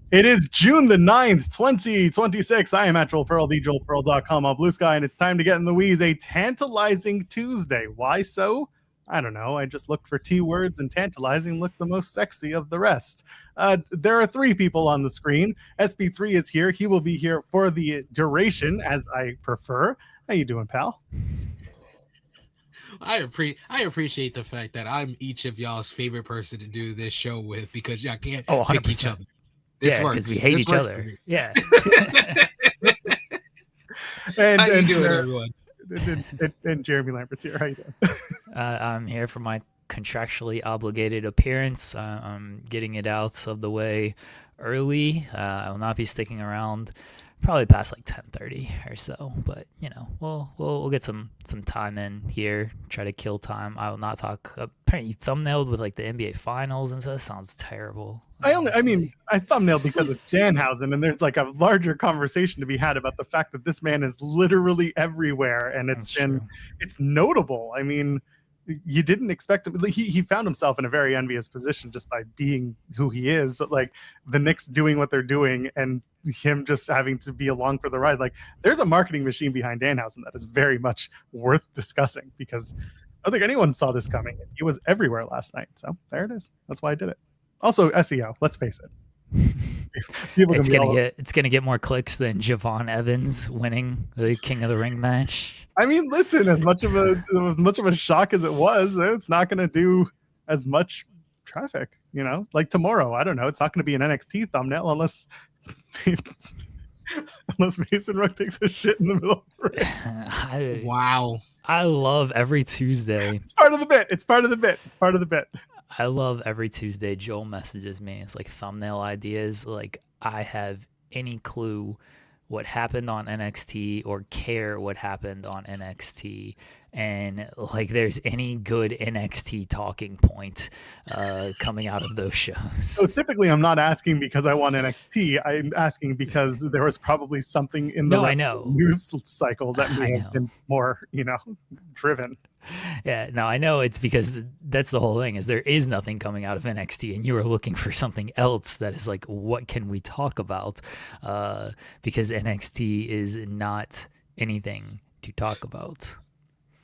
It is June the 9th, 2026. I am at Joel Pearl, thejoelpearl.com on Blue Sky, and it's time to get in the wheeze. A tantalizing Tuesday. Why so? I don't know. I just looked for T words, and tantalizing looked the most sexy of the rest. There are three people on the screen. SB3 is here. He will be here for the duration, as I prefer. How you doing, pal? I appreciate the fact that I'm each of y'all's favorite person to do this show with, because y'all can't pick each other. This works because we hate each other. Yeah. How you doing, everyone? And Jeremy Lambert's here. How you doing? I'm here for my contractually obligated appearance. I'm getting it out of the way early. I will not be sticking around probably past like 10:30 or so, but you know, we'll get some time in here, try to kill time. I will not talk. Apparently you thumbnailed with like the NBA finals and stuff. Sounds terrible. I thumbnailed because it's Danhausen, and there's like a larger conversation to be had about the fact that this man is literally everywhere, and it's notable. I mean, you didn't expect him. He found himself in a very envious position just by being who he is, but like the Knicks doing what they're doing and him just having to be along for the ride. Like, there's a marketing machine behind Danhausen that is very much worth discussing, because I don't think anyone saw this coming. He was everywhere last night. So there it is. That's why I did it. Also, SEO, let's face it. It's gonna get more clicks than Javon Evans winning the King of the Ring match. I mean, listen, as much of a shock as it was, it's not gonna do as much traffic, you know? Like tomorrow, I don't know, it's not gonna be an NXT thumbnail unless Mason Rook takes a shit in the middle of the ring. Wow. I love every Tuesday. It's part of the bit. I love every Tuesday Joel messages me. It's like thumbnail ideas. Like, I have any clue what happened on NXT or care what happened on NXT, and like there's any good NXT talking point coming out of those shows. So typically I'm not asking because I want NXT. I'm asking because there was probably something in the news cycle that may have been more, driven. Yeah, no, I know it's because that's the whole thing, is there is nothing coming out of NXT, and you are looking for something else that is like, what can we talk about? Because NXT is not anything to talk about.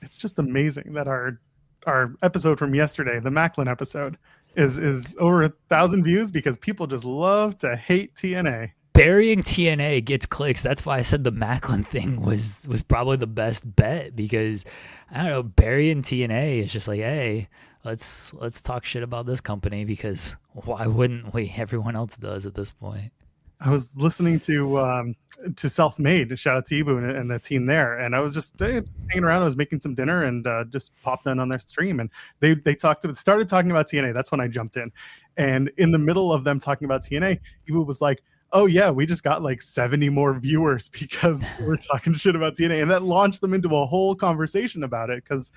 It's just amazing that our episode from yesterday, the Macklin episode, is over 1,000 views because people just love to hate TNA. Burying TNA gets clicks. That's why I said the Macklin thing was probably the best bet, because I don't know, burying TNA is just like, hey, let's talk shit about this company, because why wouldn't we? Everyone else does at this point. I was listening to Self-Made, shout out to Ibu and the team there, and I was just hanging around. I was making some dinner and just popped in on their stream, and they started talking about TNA. That's when I jumped in, and in the middle of them talking about TNA, Ibu was like, oh yeah, we just got like 70 more viewers because we're talking shit about TNA, and that launched them into a whole conversation about it. Because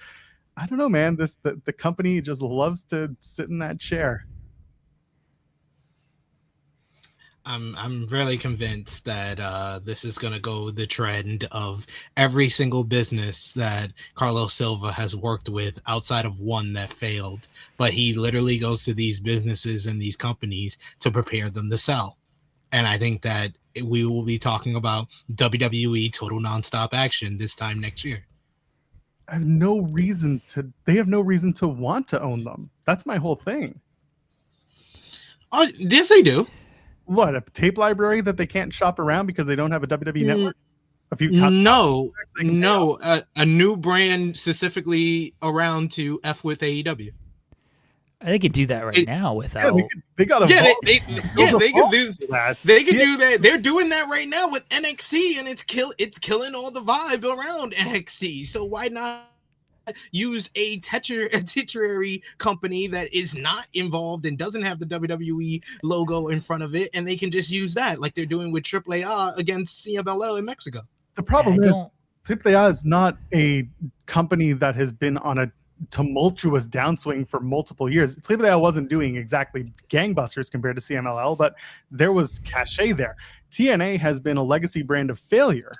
I don't know, man, the company just loves to sit in that chair. I'm really convinced that this is going to go the trend of every single business that Carlos Silva has worked with, outside of one that failed. But he literally goes to these businesses and these companies to prepare them to sell. And I think that we will be talking about WWE Total Nonstop Action this time next year. They have no reason to want to own them. That's my whole thing. Oh, yes, they do. What, a tape library that they can't shop around because they don't have a WWE network? A new brand specifically around to F with AEW. They could do that right now without. They could do that. They could do that. They're doing that right now with NXT, and it's killing all the vibe around NXT. So why not use a titular company that is not involved and doesn't have the WWE logo in front of it, and they can just use that, like they're doing with AAA against CMLL in Mexico. The problem is AAA is not a company that has been on a tumultuous downswing for multiple years. AAA wasn't doing exactly gangbusters compared to CMLL, but there was cachet there. TNA has been a legacy brand of failure.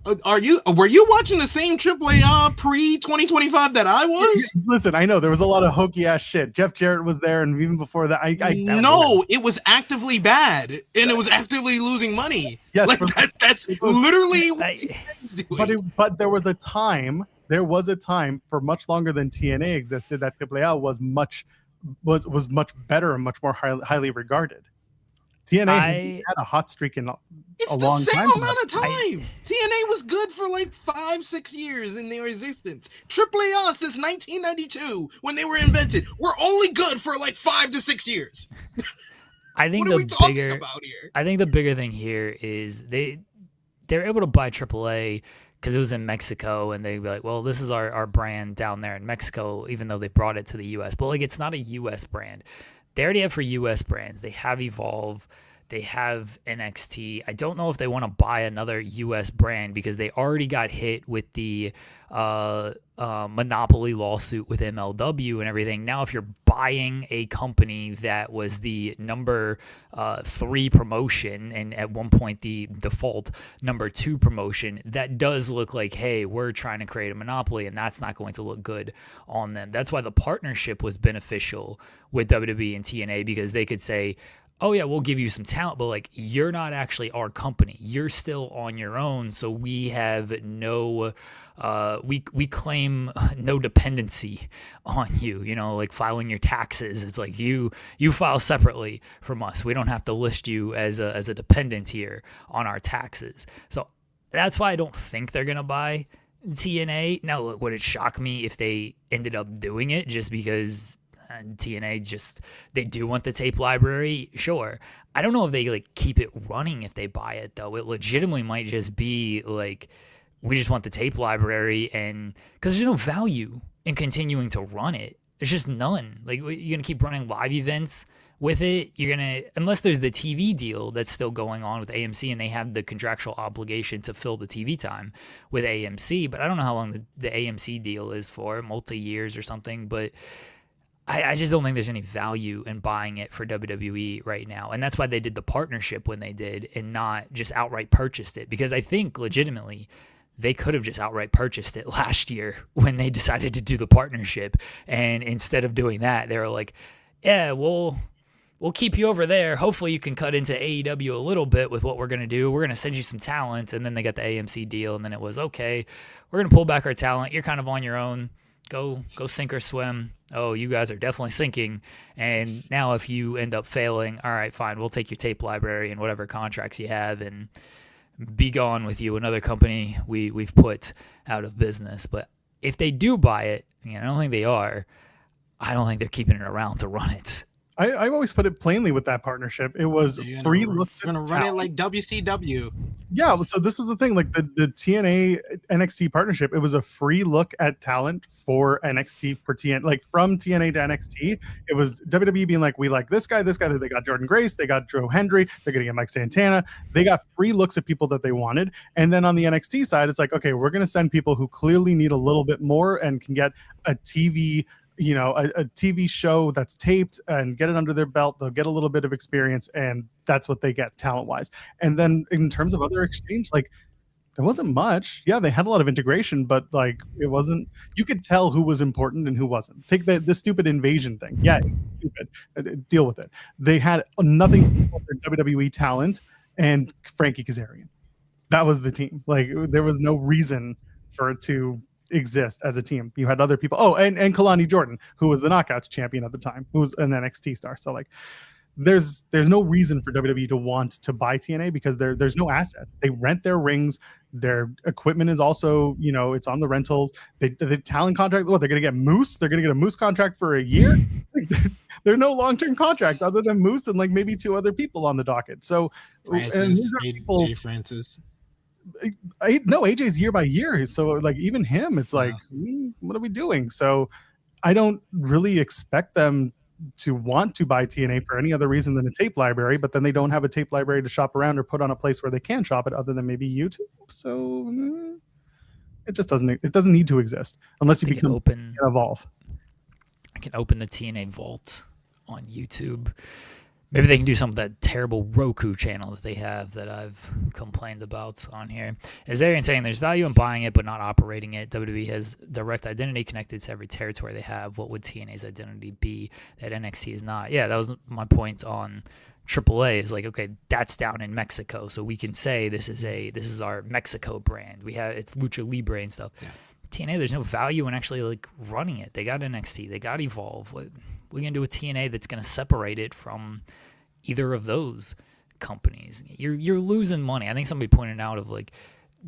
Were you watching the same AAA pre-2025 that I was? Listen, I know there was a lot of hokey ass shit. Jeff Jarrett was there, and even before that, it was actively bad, and it was actively losing money. Yes, like that's literally but there was a time for much longer than TNA existed that AAA was much better and much more highly regarded. TNA has had a hot streak in a long time. It's the same amount of time. TNA was good for like 5-6 years in their existence. AAA since 1992, when they were invented, were only good for like 5 to 6 years. I think what are we talking about here? I think the bigger thing here is they're able to buy AAA because it was in Mexico, and they'd be like, well, this is our brand down there in Mexico, even though they brought it to the U.S. But like, it's not a U.S. brand. They already have for U.S. brands. They have Evolve. They have NXT. I don't know if they want to buy another U.S. brand because they already got hit with the monopoly lawsuit with MLW and everything. Now, if you're buying a company that was the number 3 promotion and at one point the default number 2 promotion, that does look like, hey, we're trying to create a monopoly, and that's not going to look good on them. That's why the partnership was beneficial with WWE and TNA, because they could say, oh yeah, we'll give you some talent, but like, you're not actually our company. You're still on your own. So we have no, we claim no dependency on you, you know, like filing your taxes. It's like you file separately from us. We don't have to list you as a dependent here on our taxes. So that's why I don't think they're going to buy TNA. Now, look, would it shock me if they ended up doing it just because TNA they do want the tape library? Sure. I don't know if they like keep it running if they buy it, though. It legitimately might just be like, we just want the tape library, and because there's no value in continuing to run it. There's just none. Like, you're gonna keep running live events with it. You're gonna, unless there's the TV deal that's still going on with AMC, and they have the contractual obligation to fill the TV time with AMC. But I don't know how long the AMC deal is for, multi-years or something. But I just don't think there's any value in buying it for WWE right now. And that's why they did the partnership when they did, and not just outright purchased it. Because I think legitimately they could have just outright purchased it last year when they decided to do the partnership. And instead of doing that, they were like, yeah, we'll keep you over there. Hopefully you can cut into AEW a little bit with what we're going to do. We're going to send you some talent. And then they got the AMC deal. And then it was, okay, we're going to pull back our talent. You're kind of on your own. Go sink or swim. Oh, you guys are definitely sinking. And now if you end up failing, all right, fine, we'll take your tape library and whatever contracts you have and be gone with you. Another company we've put out of business. But if they do buy it, I don't think they are. I don't think they're keeping it around to run it. I've always put it plainly with that partnership. It was free looks at talent. You're going to run it like WCW. Yeah, so this was the thing, like the TNA NXT partnership, it was a free look at talent for NXT for TNA, like from TNA to NXT. It was WWE being like, we like this guy. They got Jordan Grace, they got Joe Hendry, they're going to get Mike Santana. They got free looks at people that they wanted. And then on the NXT side, it's like, okay, we're going to send people who clearly need a little bit more and can get a TV a TV show that's taped and get it under their belt. They'll get a little bit of experience, and that's what they get talent-wise. And then in terms of other exchange, like, there wasn't much. Yeah, they had a lot of integration, but like, it wasn't. You could tell who was important and who wasn't. Take the stupid invasion thing. Yeah, stupid. Deal with it. They had nothing for WWE talent and Frankie Kazarian. That was the team. Like, there was no reason for it to exist as a team. You had other people. Oh, and Kalani Jordan, who was the Knockouts champion at the time, who was an NXT star. So like, there's no reason for WWE to want to buy TNA because there's no asset. They rent their rings. Their equipment is also, it's on the rentals. The talent contract. What, they're gonna get Moose? They're gonna get a Moose contract for a year. There are no long-term contracts other than Moose and like maybe 2 other people on the docket. So and these are people. Francis. No, AJ's year by year. So like, even him, it's like, what are we doing? So I don't really expect them to want to buy TNA for any other reason than a tape library, but then they don't have a tape library to shop around or put on a place where they can shop it other than maybe YouTube. So it just doesn't need to exist unless you become Evolve. I can open the TNA vault on YouTube. Maybe they can do some of that terrible Roku channel that they have that I've complained about on here. As Arian saying, there's value in buying it but not operating it. WWE has direct identity connected to every territory they have. What would TNA's identity be that NXT is not? Yeah, that was my point on AAA. Is like, okay, that's down in Mexico, so we can say this is our Mexico brand. It's Lucha Libre and stuff. Yeah. TNA, there's no value in actually like running it. They got NXT, they got Evolve. What we gonna do with TNA that's gonna separate it from either of those companies? You're losing money. I think somebody pointed out of like,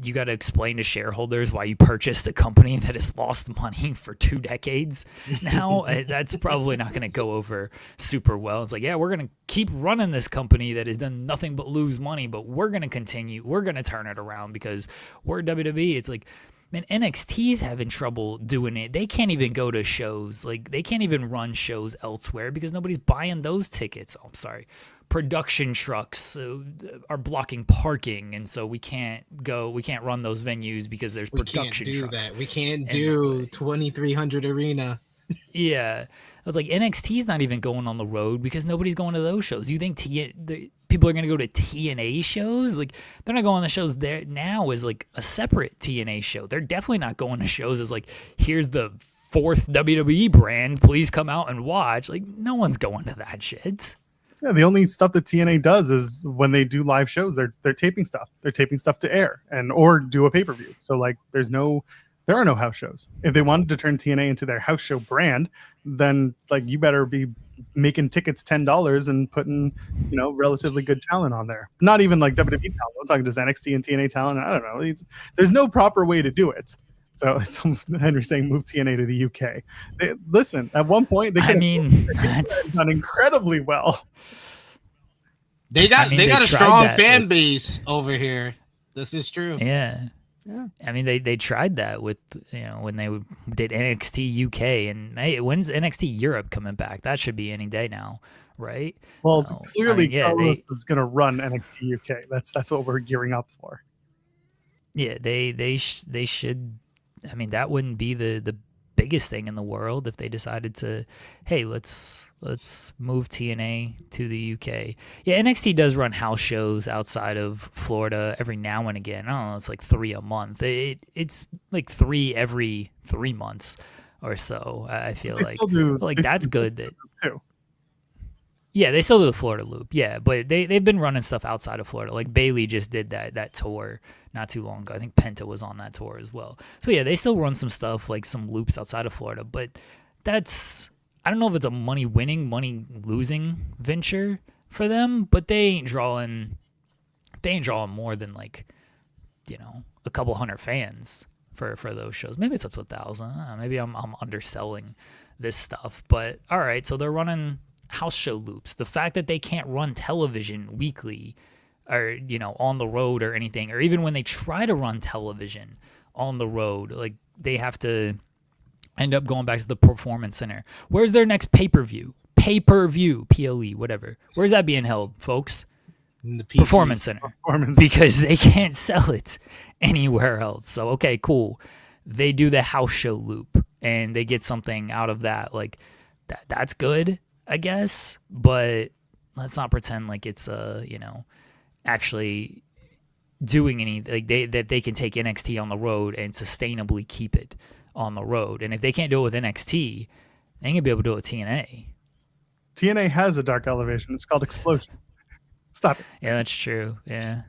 you got to explain to shareholders why you purchased a company that has lost money for 2 decades now. That's probably not going to go over super well. It's like, yeah, we're going to keep running this company that has done nothing but lose money, but we're going to continue. We're going to turn it around because we're WWE. It's like, man, NXT's having trouble doing it. They can't even go to shows. Like, they can't even run shows elsewhere because nobody's buying those tickets. Oh, I'm sorry. Production trucks are blocking parking, and so we can't run those venues because there's production trucks. We can't do 2300 Arena. Yeah. I was like, NXT's not even going on the road because nobody's going to those shows. You think people are going to go to TNA shows? Like, they're not going on the shows there now as like a separate TNA show. They're definitely not going to shows as like, here's the 4th WWE brand. Please come out and watch. Like, no one's going to that shit. Yeah, the only stuff that TNA does is when they do live shows, they're taping stuff. They're taping stuff to air or do a pay-per-view. So like, there are no house shows. If they wanted to turn TNA into their house show brand, then like, you better be making tickets $10 and putting, relatively good talent on there. Not even like WWE talent. I'm talking just NXT and TNA talent. I don't know. There's no proper way to do it. So Henry saying move TNA to the UK. Listen, at one point they that's done incredibly well. They got a strong fan base over here. This is true. Yeah. I mean, they tried that with when they did NXT UK, and hey, when's NXT Europe coming back? That should be any day now, right? Well, clearly Carlos is going to run NXT UK. That's what we're gearing up for. Yeah, they should. I mean, that wouldn't be the biggest thing in the world if they decided to, hey, let's move TNA to the UK. Yeah, NXT does run house shows outside of Florida every now and again. I don't know, it's like 3 a month. It's like 3 every 3 months or so. I feel like that's good. That too. Yeah, they still do the Florida loop. Yeah, but they've been running stuff outside of Florida. Like Bailey just did that tour not too long ago. I think Penta was on that tour as well. So yeah, they still run some stuff, like some loops outside of Florida. But I don't know if it's a money winning, money losing venture for them. But they ain't drawing more than like, a couple hundred fans for those shows. Maybe it's up to 1,000. Maybe I'm underselling this stuff. But all right, so they're running house show loops. The fact that they can't run television weekly or on the road or anything, or even when they try to run television on the road, like they have to end up going back to the Performance Center. Where's their next pay-per-view, PLE, whatever, where's that being held, folks? In the Performance Center. Because they can't sell it anywhere else. So okay, cool, they do the house show loop and they get something out of that. Like that's good, I guess, but let's not pretend like it's actually doing any like that they can take NXT on the road and sustainably keep it on the road. And if they can't do it with NXT, they ain't gonna be able to do it with TNA. TNA has a dark elevation. It's called Explosion. Stop it. Yeah, that's true. Yeah,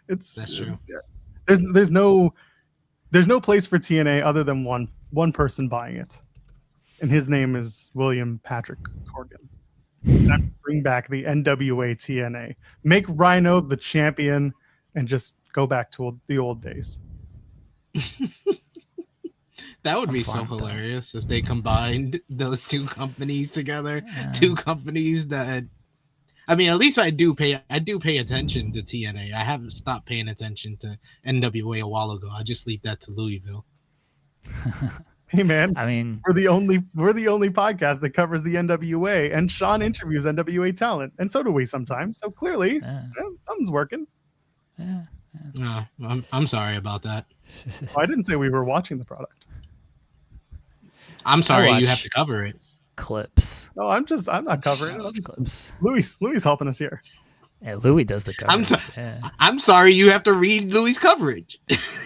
that's true. Yeah. There's no place for TNA other than one person buying it, and his name is William Patrick Corgan. It's time to bring back the NWA TNA. Make Rhino the champion and just go back to the old days. That would be so hilarious if they combined those two companies together. Yeah. Two companies that, I mean, at least I do pay attention to TNA. I haven't stopped paying attention to NWA a while ago. I just leave that to Louisville. Hey man, I mean, we're the only podcast that covers the NWA, and Sean interviews NWA talent, and so do we sometimes. So clearly, something's working. Yeah. No, I'm sorry about that. I didn't say we were watching the product. I'm sorry you have to cover it. clips. No, I'm not covering I it. watch clips. Louis helping us here. Yeah, Louis does the coverage. I'm sorry you have to read Louis' coverage.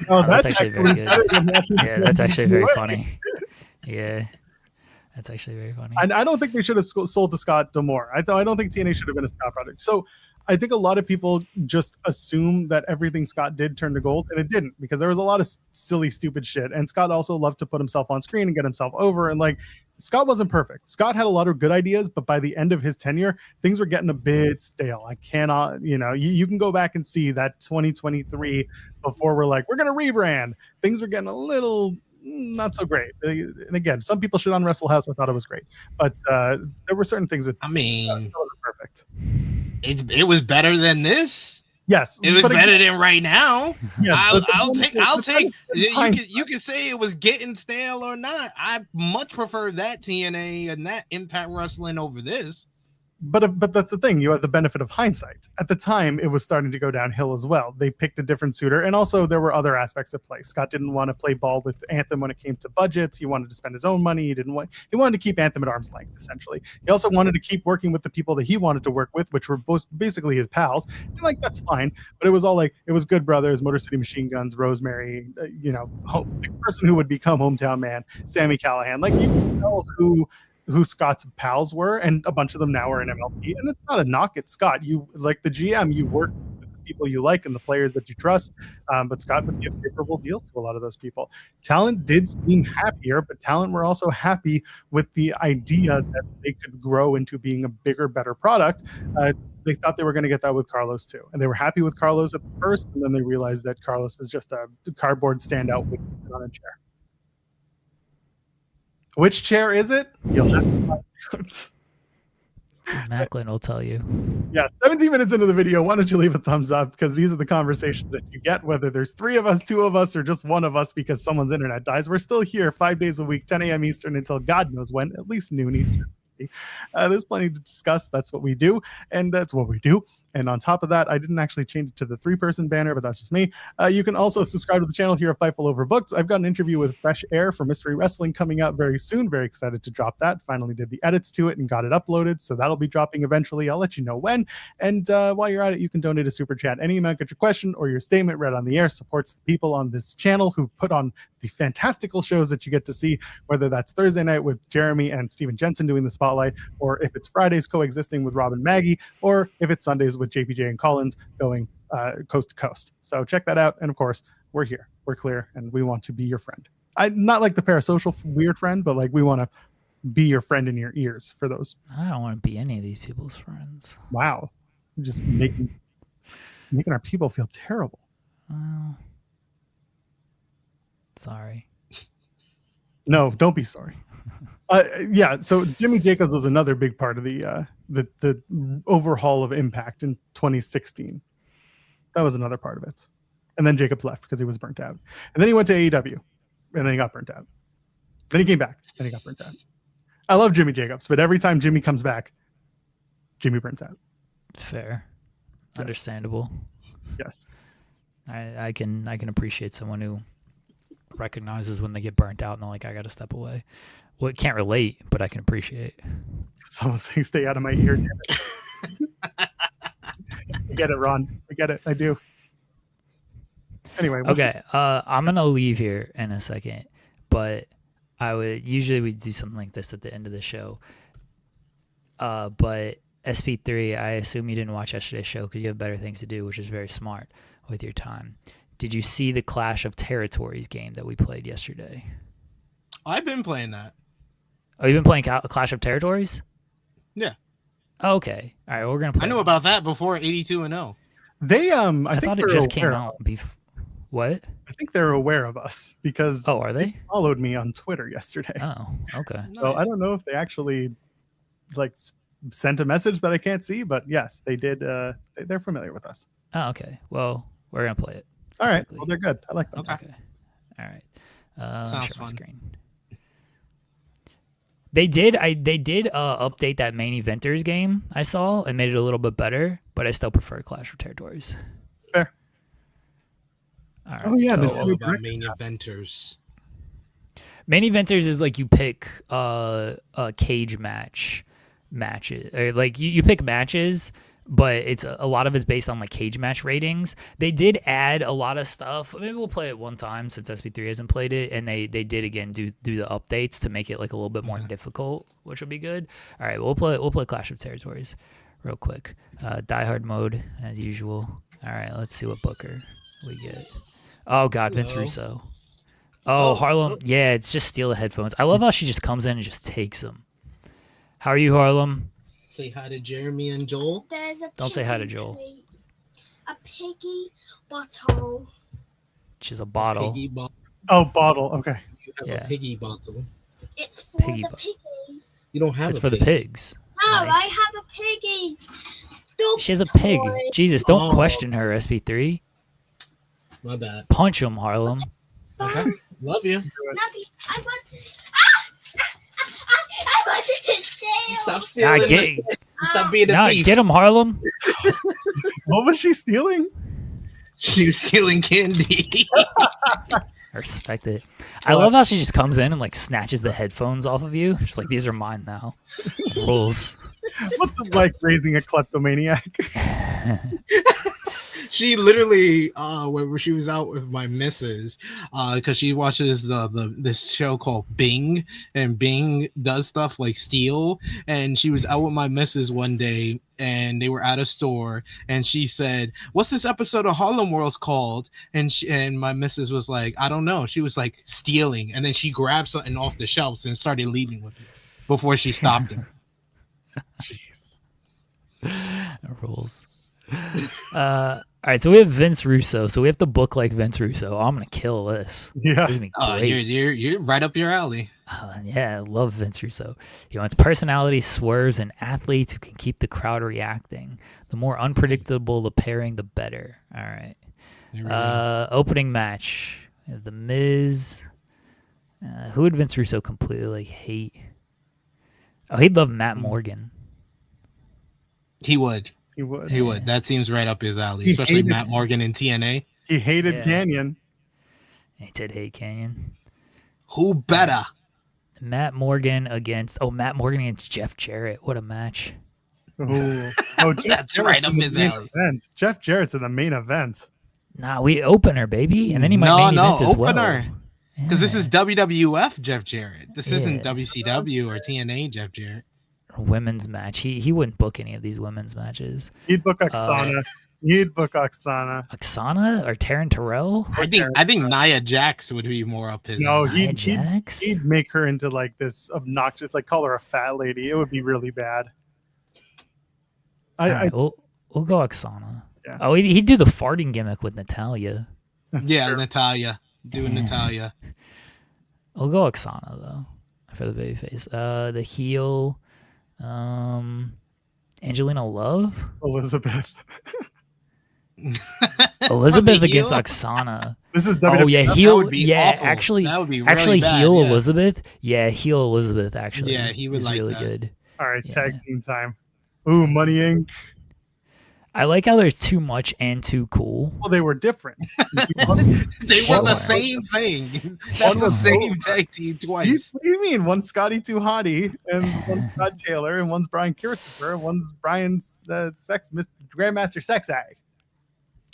Oh, that's actually very good. better than watching Yeah, that's actually very funny. Yeah, that's actually very funny. I don't think they should have sold to Scott D'Amore. I don't think TNA should have been a Scott product. So I think a lot of people just assume that everything Scott did turned to gold, and it didn't, because there was a lot of silly, stupid shit. And Scott also loved to put himself on screen and get himself over. And like, Scott wasn't perfect. Scott had a lot of good ideas, but by the end of his tenure, things were getting a bit stale. I cannot, you can go back and see that 2023 before we're like, we're going to rebrand. Things were getting a little not so great. And again, some people shit on Wrestle House. I thought it was great, but there were certain things that wasn't perfect. It was better than this. Yes, it was better than right now. Yes, I'll take. You can say it was getting stale or not. I much prefer that TNA and that Impact Wrestling over this. But that's the thing. You have the benefit of hindsight. At the time, it was starting to go downhill as well. They picked a different suitor, and also there were other aspects at play. Scott didn't want to play ball with Anthem when it came to budgets. He wanted to spend his own money. He wanted to keep Anthem at arm's length, essentially. He also wanted to keep working with the people that he wanted to work with, which were both basically his pals. And like, that's fine. But it was all like, it was Good Brothers, Motor City Machine Guns, Rosemary, the person who would become Hometown Man, Sammy Callahan. Like, you can tell who Scott's pals were, and a bunch of them now are in MLP. And it's not a knock at Scott. You, like the GM, you work with the people you like and the players that you trust. But Scott would give favorable deals to a lot of those people. Talent did seem happier, but Talent were also happy with the idea that they could grow into being a bigger, better product. They thought they were going to get that with Carlos too. And they were happy with Carlos at first, and then they realized that Carlos is just a cardboard standout with on a chair. Which chair is it? You'll have to find out. Macklin will tell you. Yeah, 17 minutes into the video, why don't you leave a thumbs up? Because these are the conversations that you get, whether there's 3 of us, 2 of us, or just 1 of us because someone's internet dies. We're still here 5 days a week, 10 a.m. Eastern until God knows when, at least noon Eastern. There's plenty to discuss. That's what we do, and that's what we do. And on top of that, I didn't actually change it to the 3-person banner, but that's just me. You can also subscribe to the channel here at Fightful Over Books. I've got an interview with Fresh Air for Mystery Wrestling coming out very soon. Very excited to drop that. Finally did the edits to it and got it uploaded, so that'll be dropping eventually. I'll let you know when. And while you're at it, you can donate a super chat. Any amount, get your question or your statement read on the air. Supports the people on this channel who put on the fantastical shows that you get to see, whether that's Thursday night with Jeremy and Steven Jensen doing the spotlight, or if it's Fridays coexisting with Rob and Maggie, or if it's Sundays with JPJ and Collins going coast to coast. So check that out. And of course, we're here, we're clear, and we want to be your friend. Not like the parasocial weird friend, but like we want to be your friend in your ears for those. I don't want to be any of these people's friends. Wow. Just making our people feel terrible. Well, sorry. No, don't be sorry. Yeah, so Jimmy Jacobs was another big part of the overhaul of Impact in 2016. That was another part of it. And then Jacobs left because he was burnt out. And then he went to AEW, and then he got burnt out. Then he came back, and he got burnt out. I love Jimmy Jacobs, but every time Jimmy comes back, Jimmy burns out. Fair. Yes. Understandable. Yes. I can appreciate someone who recognizes when they get burnt out and they're like, I got to step away. Well, can't relate, but I can appreciate. Someone saying, stay out of my ear. Damn it. I get it, Ron. I get it. I do. Anyway. Okay. I'm going to leave here in a second, but we do something like this at the end of the show. But SP3, I assume you didn't watch yesterday's show because you have better things to do, which is very smart with your time. Did you see the Clash of Territories game that we played yesterday? I've been playing that. Oh, you've been playing Clash of Territories? Yeah. Oh, okay. All right, we're gonna play. I knew about that before 82-0. They I thought it just came out. What? I think they're aware of us because are they followed me on Twitter yesterday. Oh, okay. So I don't know if they actually sent a message that I can't see, but yes, they did. They're familiar with us. Oh, okay. Well, we're gonna play it. All right. Well, they're good. I like them. Okay. All right. Sounds fun. Screen. They did update that main eventers game I saw and made it a little bit better, but I still prefer Clash of Territories. Fair. All right, oh yeah, all about main eventers. Main eventers is like you pick cage matches, or like you pick matches, but it's a lot of it's based on like cage match ratings. They did add a lot of stuff. Maybe we'll play it one time since SP3 hasn't played it, and they did again do the updates to make it like a little bit more difficult, which will be good. All right, we'll play Clash of Territories real quick. Die Hard mode as usual. All right, let's see what Booker we get. Oh God, Vince Russo. Oh, Harlem. Yeah, it's just steal the headphones. I love how she just comes in and just takes them. How are you, Harlem? Say hi to Jeremy and Joel. Don't say hi to Joel. A piggy bottle. She's a bottle. Oh, bottle. Okay. You have a piggy bottle. It's for Piggy the piggy. You don't have It's a for pig. the pigs. Oh, Nice. I have a piggy. Dog She has a pig. toy. Jesus, don't question her, SP3. My bad. Punch him, Harlem. Okay. Love you. Nappy, I wanted to steal. Stop Nah, stealing. Stop being a thief. get him, Harlem. What was she stealing? She was stealing candy. I respect it. I love how she just comes in and like snatches the headphones off of you. She's like, these are mine now. Rules. What's it like raising a kleptomaniac? She literally, when she was out with my missus, because she watches this show called Bing, and Bing does stuff like steal. And she was out with my missus one day, and they were at a store, and she said, "What's this episode of Harlem World's called?" And my missus was like, "I don't know." She was like, "Stealing," and then she grabbed something off the shelves and started leaving with it before she stopped her. Jeez. Rules. All right, so we have Vince Russo. So we have to book like Vince Russo. Oh, I'm gonna kill this. Yeah. This is gonna be great. You're right up your alley. Yeah, I love Vince Russo. He wants personality, swerves, and athletes who can keep the crowd reacting. The more unpredictable the pairing, the better. All right. Opening match. We have The Miz. Who would Vince Russo completely like hate? Oh, he'd love Matt Morgan. He would. He would. He would. That seems right up his alley, He especially hated Matt Morgan in TNA. He hated Yeah. Canyon. He did hate Canyon. Who better? Matt Morgan against Jeff Jarrett. What a match. Oh, Jeff That's Jarrett's right up in the his main alley. event. Jeff Jarrett's in the main event. Nah, we opener, baby. And then he might main event as well. opener. Because this Yeah. is WWF Jeff Jarrett. This isn't Yeah. WCW or TNA Jeff Jarrett. Women's match. He wouldn't book any of these women's matches. He'd book Oksana. He'd book Oksana. Oksana or Taryn Terrell? I think Nia Jax would be more up his No, alley. Nia Jax? he'd make her into like this obnoxious, like call her a fat lady. It would be really bad. All right, we'll go Oksana. Yeah. Oh, he'd do the farting gimmick with Natalia. That's Yeah, true. Natalia. Doing Natalia. We'll go Oksana though for the babyface. The heel, Angelina Love, Elizabeth. Elizabeth The against heel? Oksana. This is Oh WWE. yeah, That heel. would be Yeah, awful. actually, That would be really bad, heel yeah. Elizabeth. Yeah, heel Elizabeth. Actually, Yeah, he would is like really that. good. All right, Yeah. tag team time. Ooh, Money Inc. I like how there's too much and too cool. Well, they were different. They were the Sure. same thing. That's the same tag team twice. What do you mean? One's Scotty Too Hottie, and one's Scott Taylor, and one's Brian Christopher, and one's Brian's Grandmaster Sex Ag.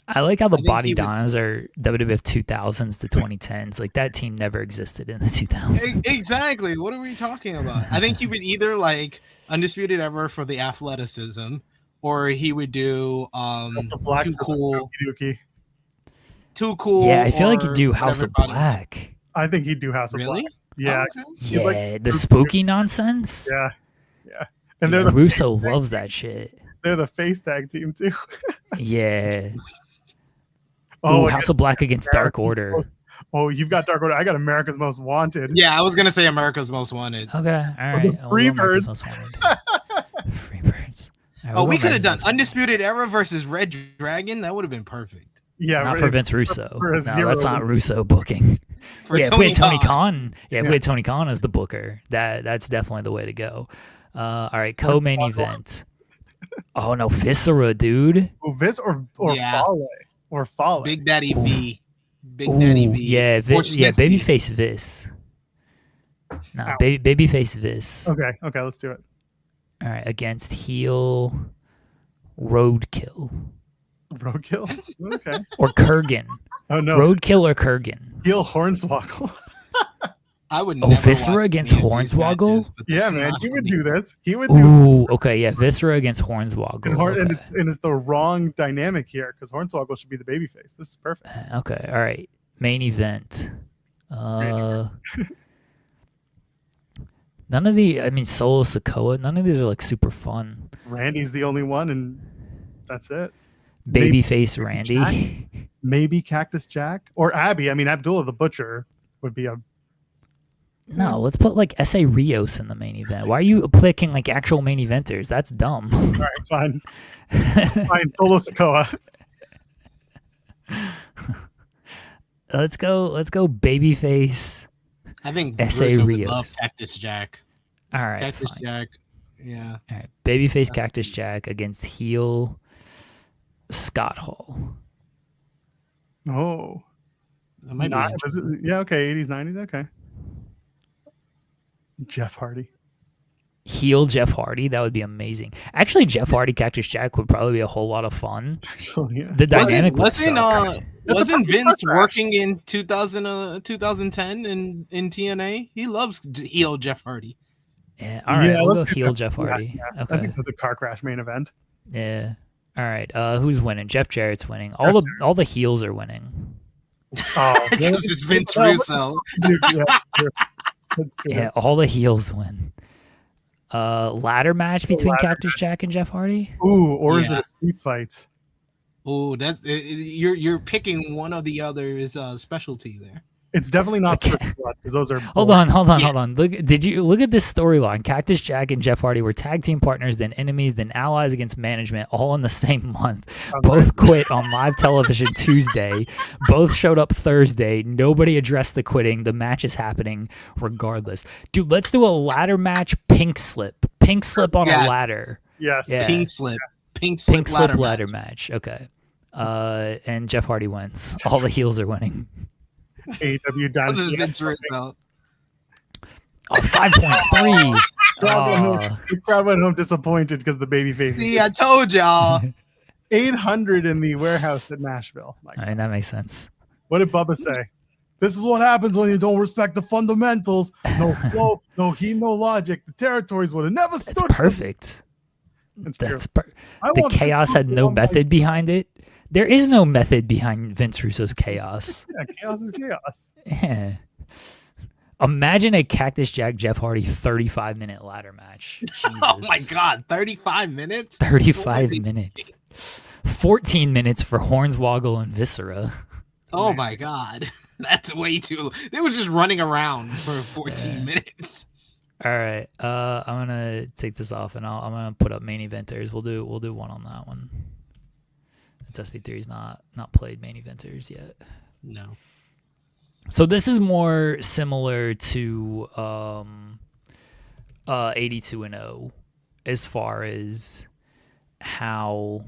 I like how the I think Body he would- Donnas are WWF 2000s to 2010s. Like that team never existed in the 2000s. Exactly. What are we talking about? I think he would either like Undisputed Ever for the athleticism, or he would do Also Black Too for the Cool. Spooky Dookie. Too Cool. Yeah, I feel like or he'd do House of everybody- Black. I think he'd do House of Really? Black. Yeah, Oh, okay. You'd like Yeah, the spooky nonsense. yeah, yeah. And Yeah, they're the Russo loves that shit. they're the face tag team too. Yeah. Oh, Ooh, I House guess- of Black against Dark Order. Oh, you've got Dark Order. I got America's Most Wanted. Yeah, I was gonna say America's Most Wanted. Okay, all right. the I'll go America's Freebirds. Most Wanted. Freebirds. All right, Oh, we'll we go could have America's done Most Wanted. Undisputed Era versus Red Dragon. That would have been perfect. Yeah, Not right. for Vince Russo. for a No, zero. that's not Russo booking. For Yeah, if we had Tony Khan. Khan, if Yeah. we had Tony Khan as the booker, that's definitely the way to go. All right, co-main Hornswoggle. event. Oh no, Viscera, dude. Oh, Viz or Yeah. Fale or Fale. Big Daddy V. Big Ooh, Daddy V. yeah, Or yeah, Smith V. babyface Vis. No, Ow. babyface Vis. Okay, let's do it. All right, against heel Roadkill Roadkill. Okay. or Kurgan. Oh no. Roadkill or Kurgan. Heel Hornswoggle. I would Oh, never Viscera watch against any of these Hornswoggle? matches, but this Yeah, is man, not he would funny. do this. He would do. Ooh, okay, yeah, Viscera against Hornswoggle. And, Okay. and it's the wrong dynamic here because Hornswoggle should be the babyface. This is perfect. Okay, all right. Main event. None of the, I mean, Solo Sikoa, none of these are like super fun. Randy's the only one, and that's it. Babyface Randy. Maybe Cactus Jack or Abby. I mean, Abdullah the Butcher would be a. No, let's put like S.A. Rios in the main event. Why are you picking like actual main eventers? That's dumb. All right, fine. Fine, Solo Sikoa. Let's go babyface. I think S.A. Russo would Rios. love Cactus Jack. All right, Cactus fine. Jack. Yeah. All right, babyface Cactus Jack against heel Scott Hall. Oh. That might be Not, interesting. yeah, okay, 80s, 90s, okay. Jeff Hardy. Heel Jeff Hardy, that would be amazing. Actually, Jeff Hardy Cactus Jack would probably be a whole lot of fun. Actually, yeah. The dynamic would Wasn't suck. wasn't Vince perfect match. working in 2010 in TNA? He loves heel Jeff Hardy. Yeah, all right, Yeah, we'll go let's do heel that. Jeff Hardy. I Okay, think that's a car crash main event. yeah. All right, who's winning? Jeff Jarrett's winning. All the heels are winning. Oh, This is Vince well, Russo. yeah, sure. Let's do Yeah, it. all the heels win. Ladder match between ladder Cactus Jack and Jeff Hardy. Ooh, or is it Yeah. a street fight? Oh, that's you're picking one of the other's specialty there. It's definitely not Okay. First Blood because those are. Hold on. Did you look at this storyline? Cactus Jack and Jeff Hardy were tag team partners, then enemies, then allies against management, all in the same month. Both quit on live television Tuesday. Both showed up Thursday. Nobody addressed the quitting. The match is happening regardless. Dude, let's do a ladder match. Pink slip on Yeah. a ladder. Yes. Yeah. Pink slip. Pink slip, Pink slip ladder ladder match. Okay. And Jeff Hardy wins. All the heels are winning. AEW match. This is dynasty. Vince Russo. Oh, 5.3. The crowd went home disappointed because the baby face. See, I told y'all. 800 in the warehouse at Nashville. Like, I mean, that makes sense. what did Bubba say? This is what happens when you don't respect the fundamentals. No flow, no heat, no logic. The territories would have never That's stood. perfect. It's That's true. I the want chaos Vince had Russo no on my- method behind it. There is no method behind Vince Russo's chaos. Yeah, chaos is chaos. Yeah. Imagine a Cactus Jack Jeff Hardy 35-minute ladder match. Oh my Jesus. God, 35 minutes? 35 Holy minutes. 14 minutes for Hornswoggle and Viscera. Oh my God. That's way too. They were just running around for 14 minutes. All right. I'm gonna take this off and I'm gonna put up main eventers. We'll do one on that one. Since SP3's not played main eventers yet. No. So this is more similar to 82-0 as far as how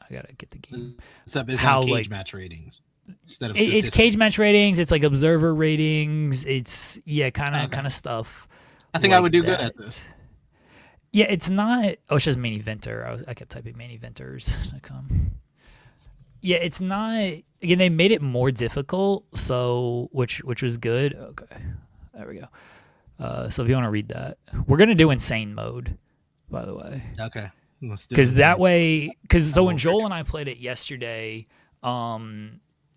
I gotta get the game. Except it's How, on cage like- match ratings instead of It's cage statistics. match ratings. It's like observer ratings. It's kind of stuff. I think I like would do good that. at this. Yeah, it's not. Oh, it's just main eventer. I kept typing main eventers. Yeah, it's not. Again, they made it more difficult, so which was good. Okay, there we go. So if you want to read that, we're gonna do insane mode, by the way, Okay. Let's do because it. that way, so when Joel and I played it yesterday,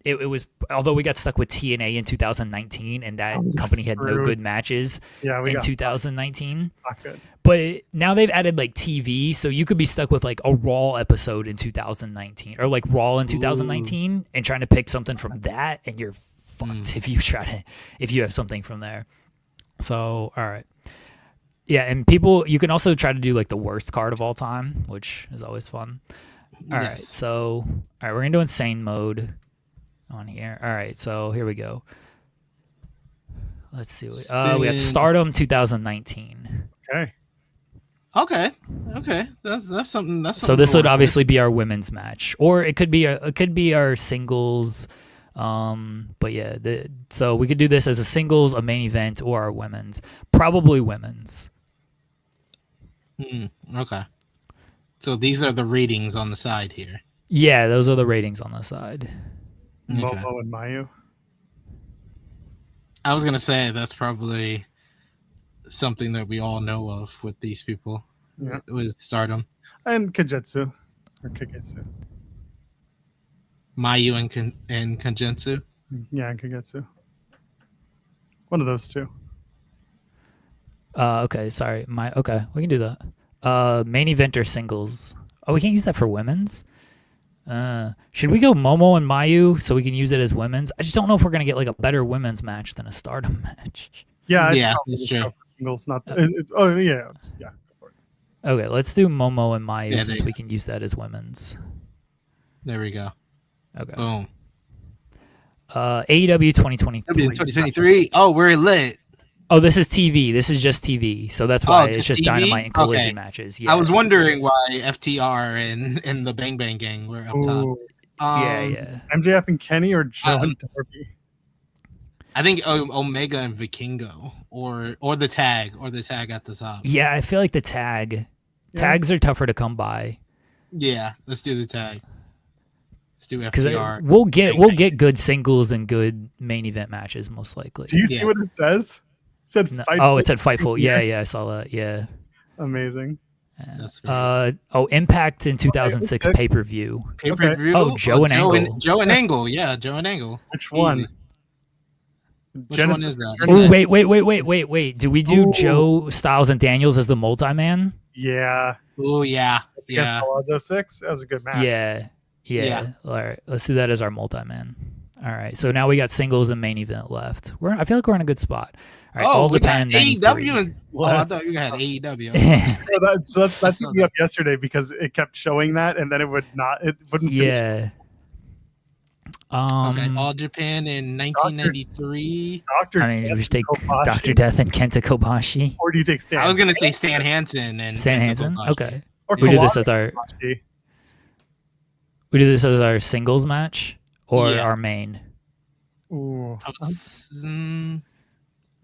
it was, although we got stuck with TNA in 2019, and that company had no screwed. good matches Yeah, we in got 2019. not good. But now they've added like TV, so you could be stuck with like a Raw episode in 2019 or like Raw in 2019 and trying to pick something from that, and you're fucked if you have something from there. So, all right. Yeah, and you can also try to do like the worst card of all time, which is always fun. All right, Yes. so we're gonna do insane mode on here. All right, so here we go. Let's see. We got Stardom 2019. Okay. Okay. That's something. So this would obviously be our women's match, or it could be our singles But yeah, so we could do this as a singles, a main event, or a women's. Probably women's. Okay. So these are the ratings on the side here. Yeah, those are the ratings on the side. Okay. Momo and Mayu. I was gonna say that's probably something that we all know of with these people. Yeah. With Stardom. And Kagetsu. Or Kagetsu. Mayu and Kanjutsu. Yeah, and Kagetsu. One of those two. Okay, sorry. Okay, we can do that. Main event or singles. Oh, we can't use that for women's. Should we go Momo and Mayu so we can use it as women's? I just don't know if we're gonna get like a better women's match than a Stardom match. Yeah, Yeah, it's sure. singles, not. Oh yeah. Okay, let's do Momo and Mayu Yeah, since we can use that as women's. There we go. Okay. Boom. AEW 2023. 2023. Oh, we're lit. Oh, this is TV. This is just TV. So that's why it's just TV? Dynamite and Collision Okay. matches. Yeah. I was wondering why FTR and the Bang Bang Gang were up top. Ooh, Yeah. MJF and Kenny or Joe and Darby? I think Omega and Vikingo or the tag at the top. Yeah, I feel like the tags are tougher to come by. Yeah, let's do the tag. Let's do Because FTR. we'll get good singles and good main event matches most likely. Do you see what it says? It said No. Fightful. Oh, it said Fightful. Yeah, I saw that. Yeah. Amazing. That's great. Impact in 2006 Okay. pay-per-view. Pay-per-view. Oh, Joe and Angle. Joe and Angle. Yeah, Joe and Angle. Which one? Easy. Which Genesis one is that? Return? Oh, wait. Do we do Ooh. Joe, Styles, and Daniels as the multi-man? Yeah. Oh yeah, Against yeah. Alonzo 06. That was a good match. Yeah. All right, let's do that as our multi-man. All right, so now we got singles and main event left. I feel like we're in a good spot. All right, All we got Japan 93. AEW. I thought you had AEW. So that's me up yesterday because it kept showing that, and then it wouldn't. Finish. Yeah. Okay, All Japan in 1993. Dr. I mean, Death we should take Kobashi. Dr. Death and Kenta Kobashi. Or do you take Stan? I was gonna say Stan Hansen and Stan Kenta Hansen. Kobashi. Okay. Or We do this Kawhi as our Kobashi. singles match or Yeah. our main. Ooh.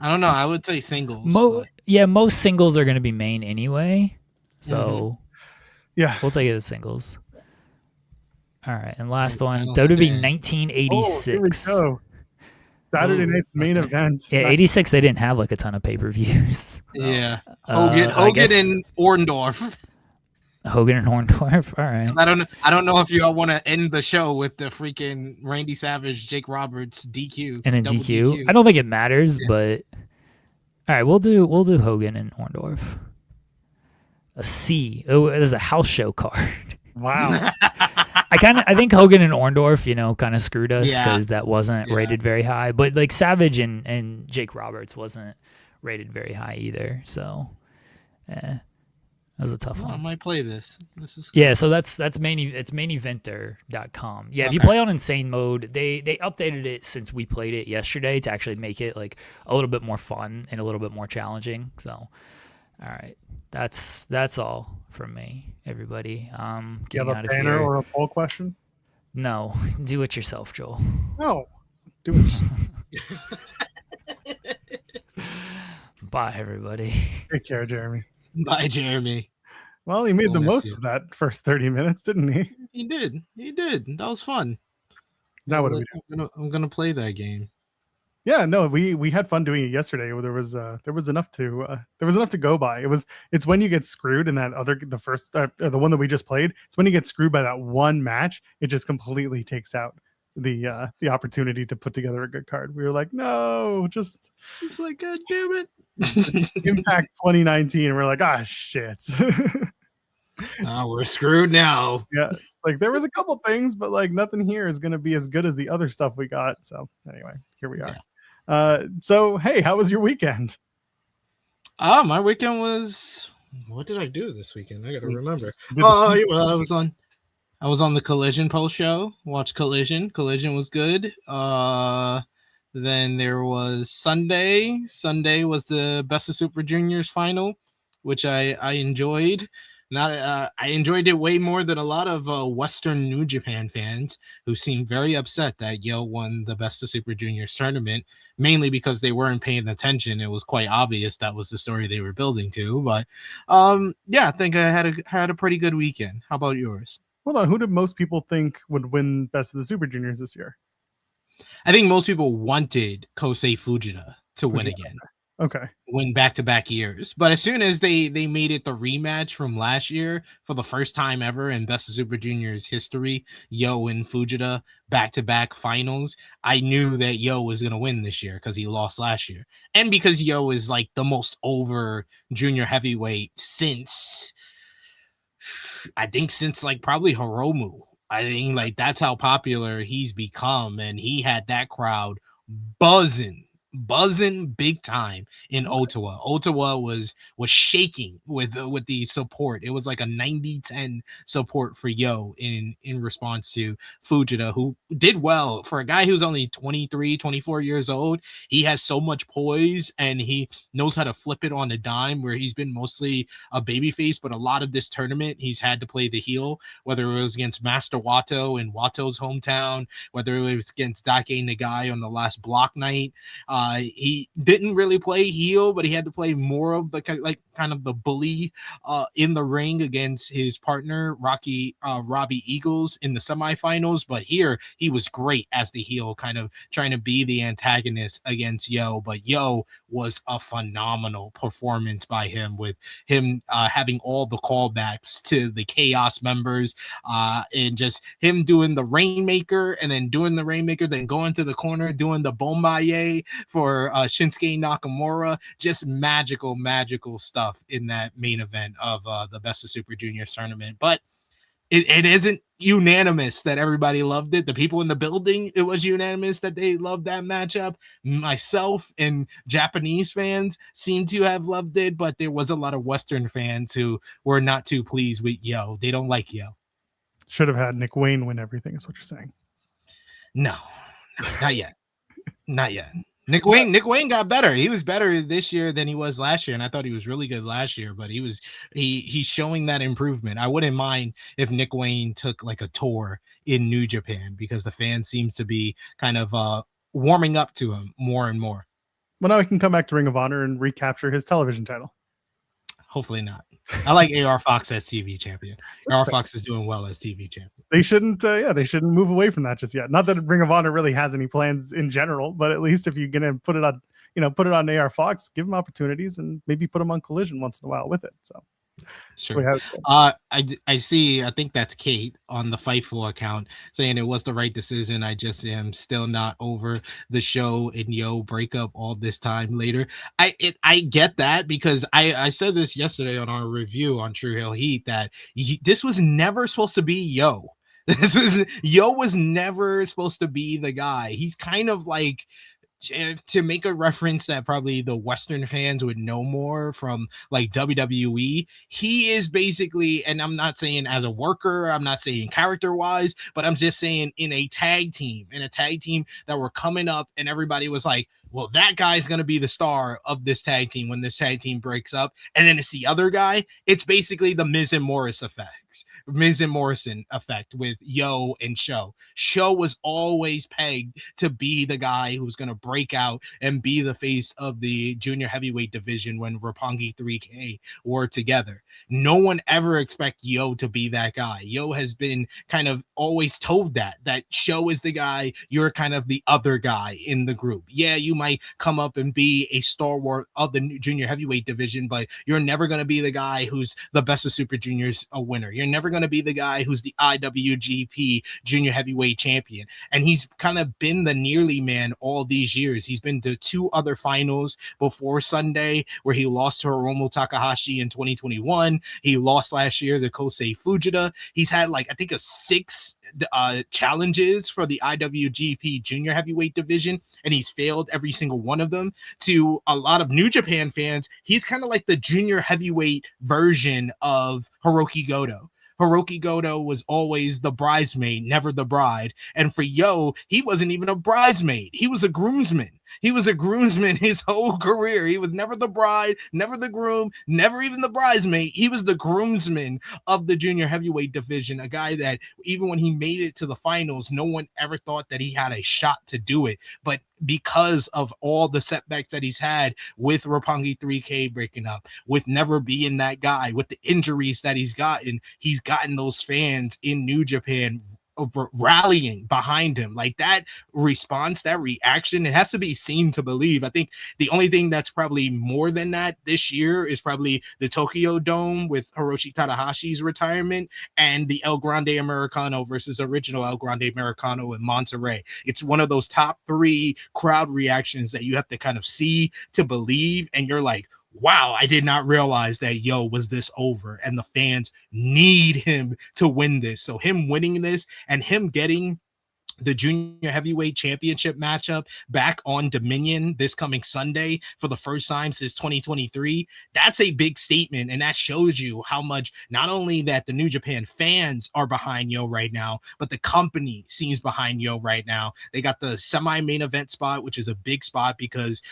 I don't know. I would say singles. Most singles are going to be main anyway. So Yeah. we'll take it as singles. All right, and last I one, don't WWE stand. 1986. Oh, here we go. Saturday night's main event. Yeah, 86. They didn't have like a ton of pay-per-views. Yeah. I Hogan guess and Orndorff. Hogan and Orndorff. All right. I don't know if you all want to end the show with the freaking Randy Savage, Jake Roberts DQ And a double DQ. I don't think it matters, but all right, we'll do Hogan and Orndorff. A C. Oh, there's a house show card. Wow. I think Hogan and Orndorff, kind of screwed us Yeah. because that wasn't rated very high. But like Savage and Jake Roberts wasn't rated very high either. So, that was a tough I one. might play this. This is Yeah, so it's maineventer.com. Yeah, if you Okay. play on insane mode, they updated it since we played it yesterday to actually make it like a little bit more fun and a little bit more challenging. So, all right, that's all from me, everybody. Do you Getting have out a of banner here. or a poll question? No, do it yourself, Joel. No. Do it. Bye, everybody. Take care, Jeremy. Bye, Jeremy. Well, he made the We'll miss most you. of that first 30 minutes, didn't he? He did. That was fun. Now what do we do? I'm gonna play that game. Yeah, no, we had fun doing it yesterday. There was enough to go by. It's when you get screwed in that the one that we just played. It's when you get screwed by that one match. It just completely takes out the opportunity to put together a good card. We were like, no, just It's like, God damn it. Impact 2019. And we're like, ah, shit. We're screwed now. Yeah, it's like there was a couple things, but like nothing here is going to be as good as the other stuff we got. So anyway, here we are. So hey, how was your weekend? My weekend was. What did I do this weekend? I gotta remember. Did- Well, I was on the Collision post show. Watched Collision. Collision was good. Then there was Sunday. Sunday was the Best of Super Juniors final, which I enjoyed. I enjoyed it way more than a lot of Western New Japan fans who seemed very upset that Yo won the Best of Super Juniors tournament, mainly because they weren't paying attention. It was quite obvious that was the story they were building to. But yeah, I think I had a pretty good weekend. How about yours? Hold on, who did most people think would win Best of the Super Juniors this year? I think most people wanted Kosei Fujita to win again. Okay. Win back-to-back years. But as soon as they made it the rematch from last year for the first time ever in Best of Super Juniors history, Yo and Fujita back-to-back finals, I knew that Yo was going to win this year because he lost last year. And because Yo is like the most over junior heavyweight since like probably Hiromu. I think like that's how popular he's become, and he had that crowd buzzing big time in Ottawa. Ottawa was shaking with the support. It was like a 90-10 support for Yo in response to Fujita, who did well for a guy who's only 23, 24 years old. He has so much poise, and he knows how to flip it on a dime, where he's been mostly a babyface, but a lot of this tournament he's had to play the heel, whether it was against Master Wato in Wato's hometown, whether it was against Dake Nagai on the last block night. He didn't really play heel, but he had to play more of the kind of the bully in the ring against his partner Robbie Eagles in the semifinals. But here he was great as the heel, kind of trying to be the antagonist against Yo. But Yo was a phenomenal performance by him, with him having all the callbacks to the Chaos members, and just him doing the Rainmaker, and then doing the Rainmaker, then going to the corner, doing the Bombaye for Shinsuke Nakamura. Just magical stuff in that main event of the Best of Super Juniors tournament. But it isn't unanimous that everybody loved it. The people in the building, it was unanimous that they loved that matchup. Myself and Japanese fans seem to have loved it, but there was a lot of Western fans who were not too pleased with Yo. They don't like Yo. Should have had Nick Wayne win everything, is what you're saying. No, not yet. Not yet. Nick Wayne got better. He was better this year than he was last year, and I thought he was really good last year, but he's showing that improvement. I wouldn't mind if Nick Wayne took like a tour in New Japan, because the fans seem to be kind of warming up to him more and more. Well, now he can come back to Ring of Honor and recapture his television title. Hopefully not. I like AR Fox as TV champion. AR Fox is doing well as TV champion. They shouldn't move away from that just yet. Not that Ring of Honor really has any plans in general, but at least if you're gonna put it on AR Fox, give him opportunities and maybe put him on Collision once in a while with it. So sure. I see. I think that's Kate on the Fightful account saying it was the right decision. I just am still not over the Show and Yo breakup all this time later. I get that, because I said this yesterday on our review on True Hill Heat that this was never supposed to be Yo. Yo was never supposed to be the guy. He's kind of like, to make a reference that probably the Western fans would know more from, like WWE, he is basically, and I'm not saying as a worker, I'm not saying character wise, but I'm just saying in a tag team that were coming up, and everybody was like, well, that guy's going to be the star of this tag team when this tag team breaks up. And then it's the other guy. It's basically the Miz and Morrison effect with Yo and Show. Show was always pegged to be the guy who's going to break out and be the face of the junior heavyweight division when Roppongi 3K were together. No one ever expect Yo to be that guy. Yo has been kind of always told that Show is the guy, you're kind of the other guy in the group. Yeah, you might come up and be a stalwart of the junior heavyweight division, but you're never going to be the guy who's the Best of Super Juniors a winner. You're never going to be the guy who's the IWGP junior heavyweight champion. And he's kind of been the nearly man all these years. He's been to 2 other finals before Sunday, where he lost to Hiromu Takahashi in 2021. He lost last year to Kosei Fujita. He's had like, I think, 6 challenges for the IWGP junior heavyweight division, and he's failed every single one of them. To a lot of New Japan fans, he's kind of like the junior heavyweight version of Hiroki Goto. Hiroki Goto was always the bridesmaid, never the bride. And for Yo, he wasn't even a bridesmaid. He was a groomsman. He was a groomsman his whole career. He was never the bride, never the groom, never even the bridesmaid. He was the groomsman of the junior heavyweight division, a guy that even when he made it to the finals, no one ever thought that he had a shot to do it. But because of all the setbacks that he's had with Roppongi 3K breaking up, with never being that guy, with the injuries that he's gotten those fans in New Japan rallying behind him. Like that response, that reaction, it has to be seen to believe. I think the only thing that's probably more than that this year is probably the Tokyo Dome with Hiroshi Tanahashi's retirement and the El Grande Americano versus original El Grande Americano in Monterrey. It's one of those top 3 crowd reactions that you have to kind of see to believe, and you're like, wow, I did not realize that Yo was this over, and the fans need him to win this. So him winning this and him getting the junior heavyweight championship matchup back on Dominion this coming Sunday for the first time since 2023. That's a big statement, and that shows you how much not only that the New Japan fans are behind Yo right now, but the company seems behind Yo right now. They got the semi-main event spot, which is a big spot because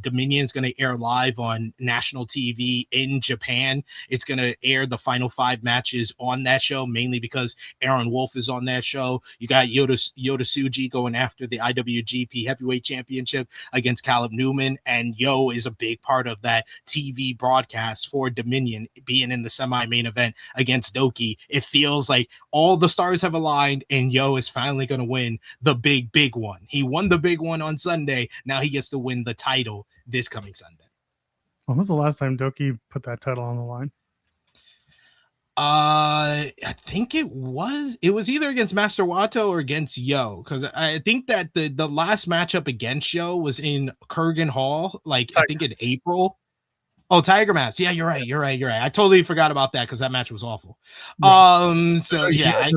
Dominion is going to air live on national TV in Japan. It's going to air the final 5 matches on that show, mainly because Aaron Wolf is on that show. You got Yota Tsuji going after the IWGP Heavyweight Championship against Caleb Newman, and Yo is a big part of that TV broadcast for Dominion, being in the semi-main event against Doki. It feels like all the stars have aligned, and Yo is finally going to win the big one. He won the big one on Sunday. Now he gets to win the title this coming Sunday. When was the last time Doki put that title on the line? I think it was either against Master Wato or against Yo, because I think that the last matchup against Yo was in Kurgan Hall, like I think in April. Oh, Tiger Mask. Yeah, you're right. I totally forgot about that because that match was awful. Yeah. So yeah,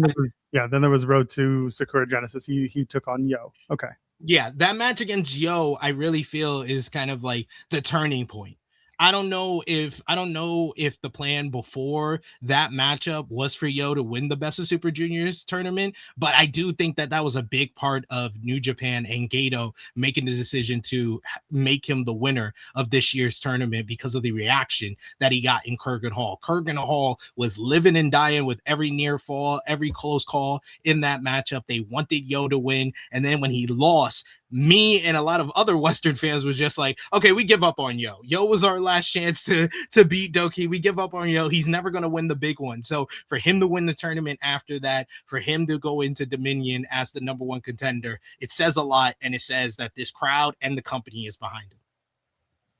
then there was Road to Sakura Genesis. He took on Yo. Okay. Yeah, that match against Yo, I really feel is kind of like the turning point. I don't know if the plan before that matchup was for Yo to win the Best of Super Juniors tournament, but I do think that was a big part of New Japan and Gato making the decision to make him the winner of this year's tournament because of the reaction that he got in Kurgan Hall. Kurgan Hall was living and dying with every near fall, every close call in that matchup. They wanted Yo to win, and then when he lost, me and a lot of other Western fans was just like, okay, we give up on Yo. Yo was our last chance to beat Doki. We give up on Yo. He's never going to win the big one. So for him to win the tournament after that, for him to go into Dominion as the number 1 contender, it says a lot, and it says that this crowd and the company is behind him.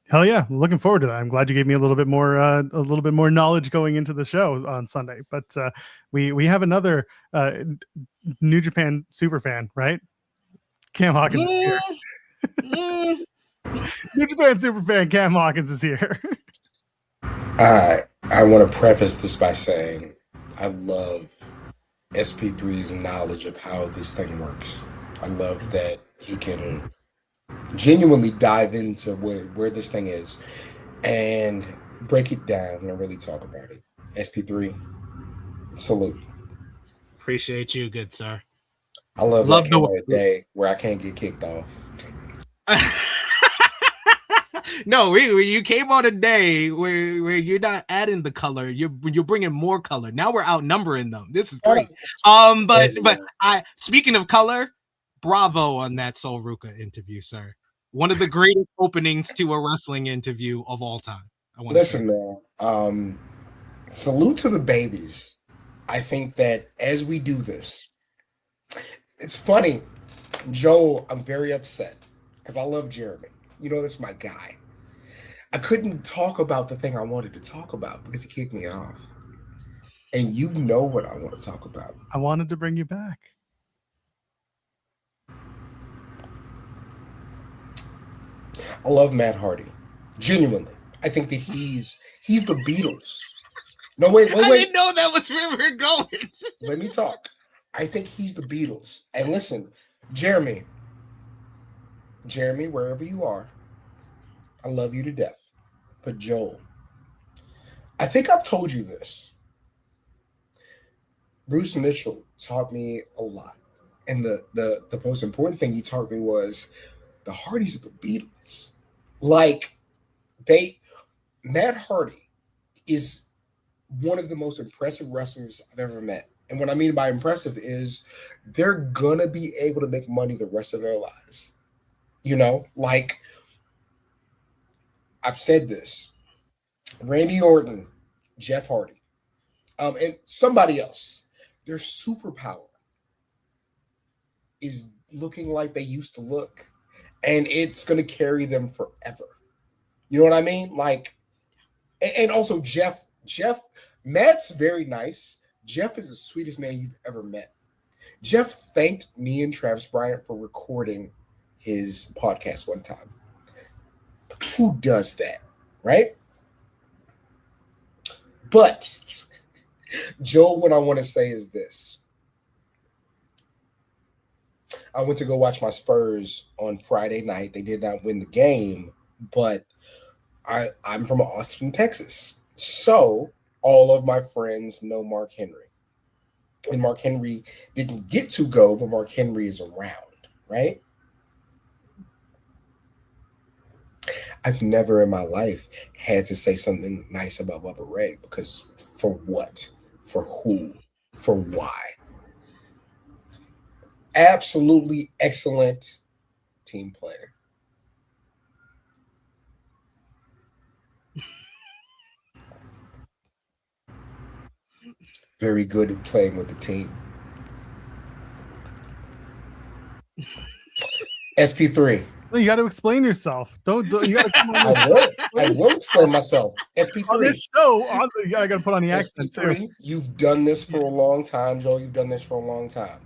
Hell yeah, I'm looking forward to that. I'm glad you gave me a little bit more knowledge going into the show on Sunday. But we have another New Japan super fan, right? Cam Hawkins is here. New Japan superfan Cam Hawkins is here. I want to preface this by saying I love SP3's knowledge of how this thing works. I love that he can genuinely dive into where this thing is and break it down and really talk about it. SP3, salute. Appreciate you, good sir. I love that kind of day where I can't get kicked off. No, you came on a day where you're not adding the color, you're bringing more color. Now we're outnumbering them. This is great. But I speaking of color, bravo on that Sol Ruka interview, sir. One of the greatest openings to a wrestling interview of all time. Listen, man. Salute to the babies. I think that as we do this, it's funny, Joe. I'm very upset because I love Jeremy. You know, that's my guy. I couldn't talk about the thing I wanted to talk about because he kicked me off. And you know what I want to talk about. I wanted to bring you back. I love Matt Hardy. Genuinely. I think that he's the Beatles. No, wait. I didn't know that was where we're going. Let me talk. I think he's the Beatles. And listen, Jeremy, wherever you are, I love you to death. But Joel, I think I've told you this. Bruce Mitchell taught me a lot. And the most important thing he taught me was the Hardys are the Beatles. Matt Hardy is one of the most impressive wrestlers I've ever met. And what I mean by impressive is they're going to be able to make money the rest of their lives. I've said this. Randy Orton, Jeff Hardy, and somebody else, their superpower is looking like they used to look, and it's going to carry them forever. You know what I mean? And also Jeff, Matt's very nice. Jeff is the sweetest man you've ever met. Jeff thanked me and Travis Bryant for recording his podcast one time. Who does that, right? But, Joel, what I want to say is this. I went to go watch my Spurs on Friday night. They did not win the game, but I'm from Austin, Texas. So all of my friends know Mark Henry. And Mark Henry didn't get to go, but Mark Henry is around, right? I've never in my life had to say something nice about Bubba Ray, because for what? For who? For why? Absolutely excellent team player. Very good at playing with the team. SP3. Well, you got to explain yourself. Don't you got to come on I will explain myself. SP3. on this show. You got to put on the accent too. SP3, you've done this for a long time, Joel. You've done this for a long time.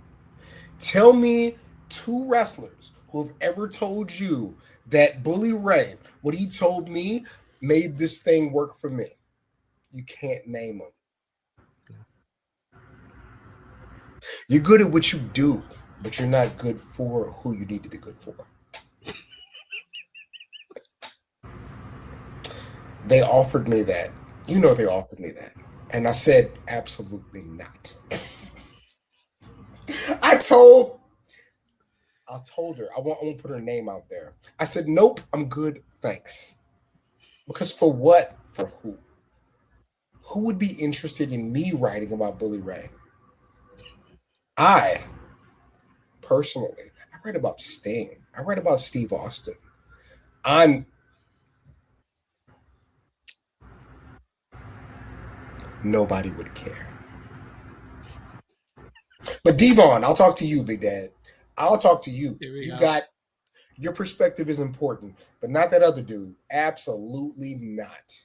Tell me 2 wrestlers who have ever told you that Bully Ray, what he told me, made this thing work for me. You can't name them. You're good at what you do, but you're not good for who you need to be good for. They offered me that. They offered me that. And I said, absolutely not. I told her, I won't put her name out there. I said, nope, I'm good, thanks. Because for what? For who? Who would be interested in me writing about Bully Ray? I, personally, I write about Sting. I write about Steve Austin. Nobody would care. But Devon, I'll talk to you, Big Dad. I'll talk to you. Your perspective is important, but not that other dude. Absolutely not.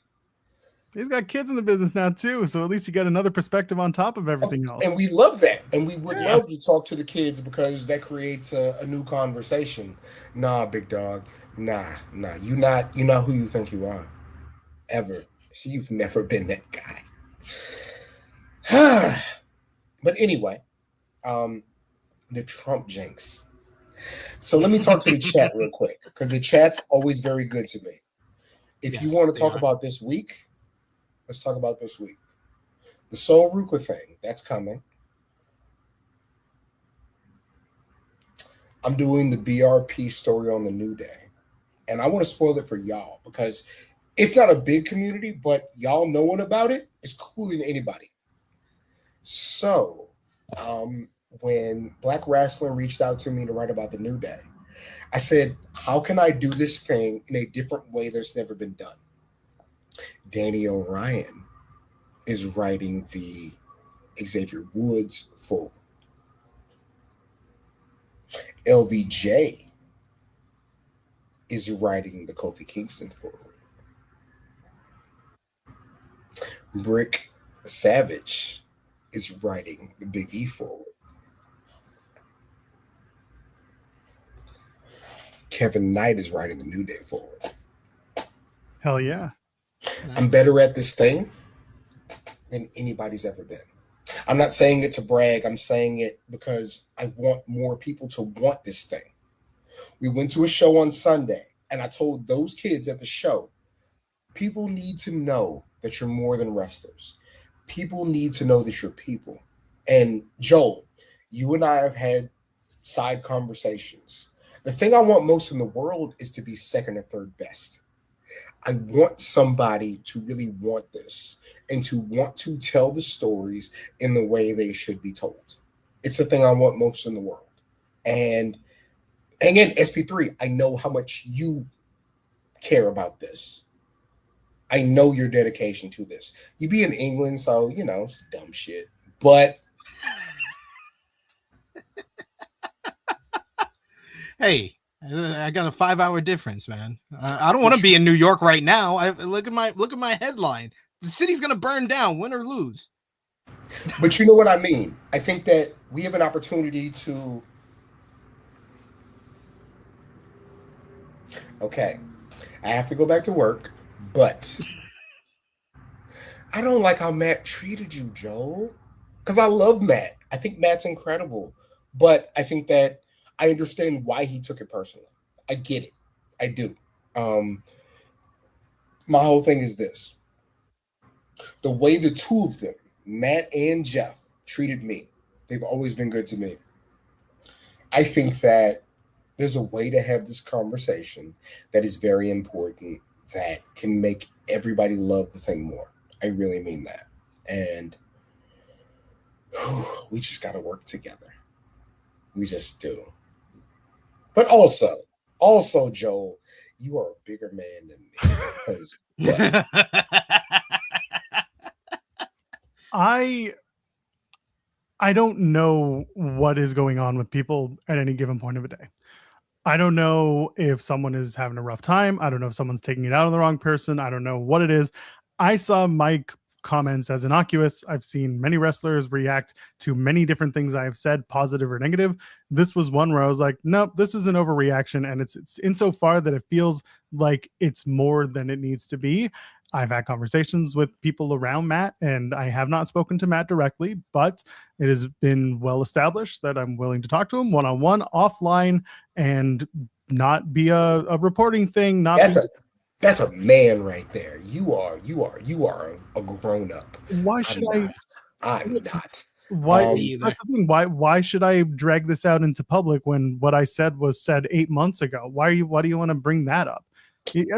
He's got kids in the business now too, so at least you got another perspective on top of everything else. And we love that. And we would love to talk to the kids, because that creates a new conversation. Nah, big dog. Nah. You're not who you think you are. Ever. You've never been that guy. But anyway, the Trump jinx. So let me talk to the chat real quick, because the chat's always very good to me. If you want to talk about this week, let's talk about this week. The Sol Ruka thing, that's coming. I'm doing the BRP story on the New Day. And I want to spoil it for y'all, because it's not a big community, but y'all knowing about it is cooler than anybody. So, when Black Wrestling reached out to me to write about the New Day, I said, how can I do this thing in a different way that's never been done? Danny O'Ryan is writing the Xavier Woods forward. LVJ is writing the Kofi Kingston forward. Brick Savage is writing the Big E forward. Kevin Knight is writing the New Day forward. Hell yeah. I'm better at this thing than anybody's ever been. I'm not saying it to brag. I'm saying it because I want more people to want this thing. We went to a show on Sunday, and I told those kids at the show, people need to know that you're more than wrestlers. People need to know that you're people. And Joel, you and I have had side conversations. The thing I want most in the world is to be second or third best. I want somebody to really want this and to want to tell the stories in the way they should be told. It's the thing I want most in the world. And again, SP3, I know how much you care about this. I know your dedication to this. You be in England, so it's dumb shit. But Hey, I got a 5-hour difference, man. I don't want to be in New York right now. Look at my headline. The city's gonna burn down, win or lose. But you know what I mean. I think that we have an opportunity to. Okay, I have to go back to work, but I don't like how Matt treated you, Joe. Because I love Matt. I think Matt's incredible, but I think that I understand why he took it personally. I get it. I do. My whole thing is this. The way the two of them, Matt and Jeff, treated me, they've always been good to me. I think that there's a way to have this conversation that is very important that can make everybody love the thing more. I really mean that. And we just got to work together. We just do. But also, Joel, you are a bigger man than me. I don't know what is going on with people at any given point of a day. I don't know if someone is having a rough time. I don't know if someone's taking it out on the wrong person. I don't know what it is. I saw Mike comments as innocuous. I've seen many wrestlers react to many different things I have said, positive or negative. This was one where I was like, nope, this is an overreaction. And it's insofar that it feels like it's more than it needs to be. I've had conversations with people around Matt, and I have not spoken to Matt directly, but it has been well established that I'm willing to talk to him one-on-one, offline, and not be a reporting thing. That's a man right there. You are a grown up. Why should I'm not. Why? That's the thing. Why should I drag this out into public when what I said was said 8 months ago? Why do you want to bring that up?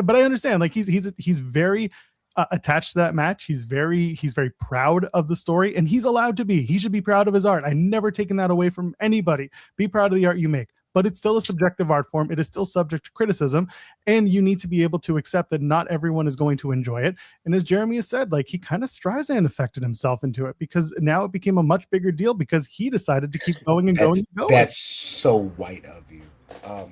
But I understand. Like he's very attached to that match. He's very proud of the story, and he's allowed to be. He should be proud of his art. I never taken that away from anybody. Be proud of the art you make. But it's still a subjective art form. It is still subject to criticism, and you need to be able to accept that not everyone is going to enjoy it. And as Jeremy has said, like he kind of Streisand affected himself into it because now it became a much bigger deal because he decided to keep going and going. That's so white of you.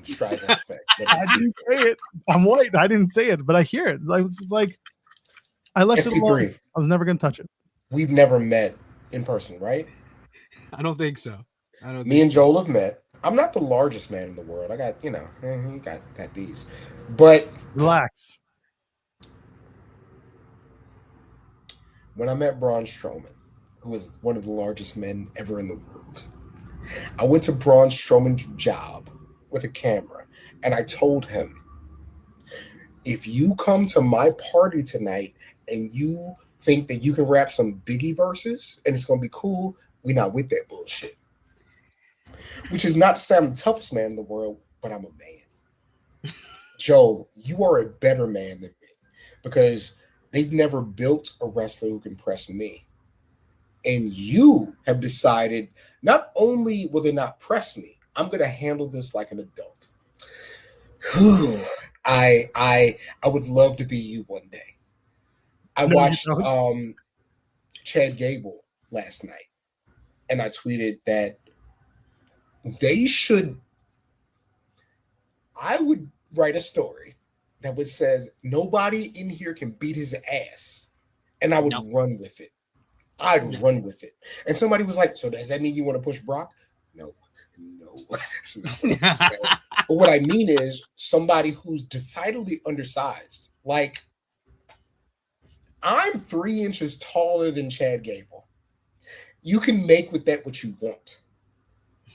Streisand effect. I didn't say it. I'm white. I didn't say it, but I hear it. I was just like, I left it alone. I was never going to touch it. We've never met in person, right? I don't think so. Me and Joel have met. I'm not the largest man in the world. I got, he got these. But relax. When I met Braun Strowman, who was one of the largest men ever in the world, I went to Braun Strowman's job with a camera, and I told him, if you come to my party tonight and you think that you can rap some Biggie verses and it's going to be cool, we're not with that bullshit. Which is not to say I'm the toughest man in the world, but I'm a man. Joel, you are a better man than me because they've never built a wrestler who can press me. And you have decided not only will they not press me, I'm going to handle this like an adult. I would love to be you one day. I watched Chad Gable last night, and I tweeted that I would write a story that would says nobody in here can beat his ass, and I would run with it. I'd run with it. And somebody was like, so does that mean you want to push Brock? No. But what I mean is somebody who's decidedly undersized. Like, I'm 3 inches taller than Chad Gable. You can make with that what you want.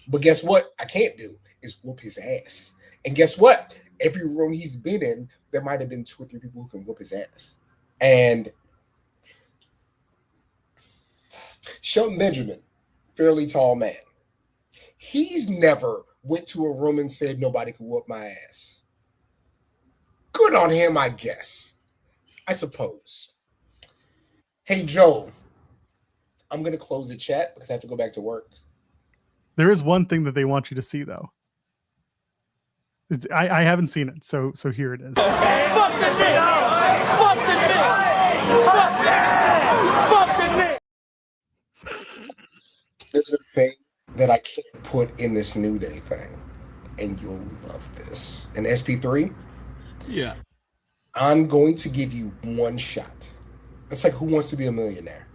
But guess what? I can't do is whoop his ass. And guess what? Every room he's been in, there might have been 2 or 3 people who can whoop his ass. And Shelton Benjamin, fairly tall man. He's never went to a room and said nobody could whoop my ass. Good on him, I guess. I suppose. Hey, Joe, I'm going to close the chat because I have to go back to work. There is one thing that they want you to see, though. I haven't seen it, so here it is. Fuck the Knicks! Fuck the Knicks! Fuck the Knicks! There's a thing that I can't put in this New Day thing, and you'll love this. In SP3, Yeah. I'm going to give you one shot. It's like Who Wants to Be a Millionaire?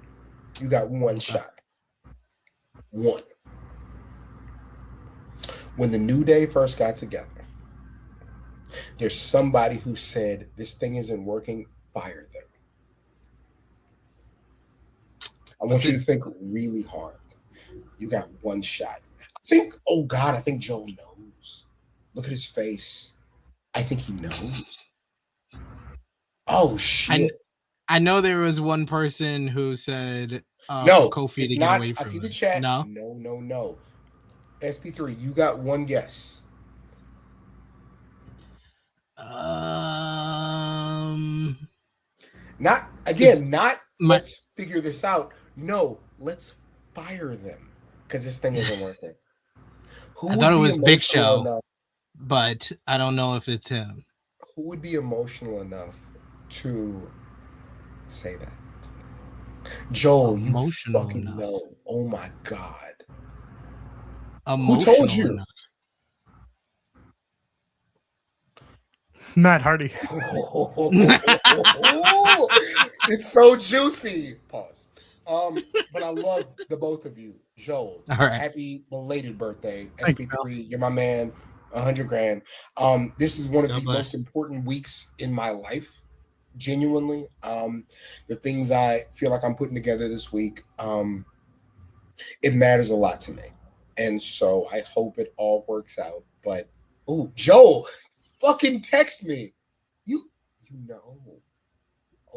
You got one shot. One. When the New Day first got together, there's somebody who said, this thing isn't working, fire them. I want you to think really hard. You got one shot. I think Joe knows. Look at his face. I think he knows. Oh, shit. I know there was one person who said No, for Kofi it's to not. get away from I see the it. chat. No? No. SP3, you got one guess. Let's figure this out. No, let's fire them because this thing isn't working. I thought it was Big Show, but I don't know if it's him. Who would be emotional enough to say that? Joel, you fucking know. Oh my God. Who told you? Enough. Matt Hardy. It's so juicy. Pause. But I love the both of you. Joel, happy belated birthday. SP3, you're my man. 100 grand. This is one of the most important weeks in my life. Genuinely. The things I feel like I'm putting together this week, it matters a lot to me. And so I hope it all works out. But Joel, fucking text me. You know.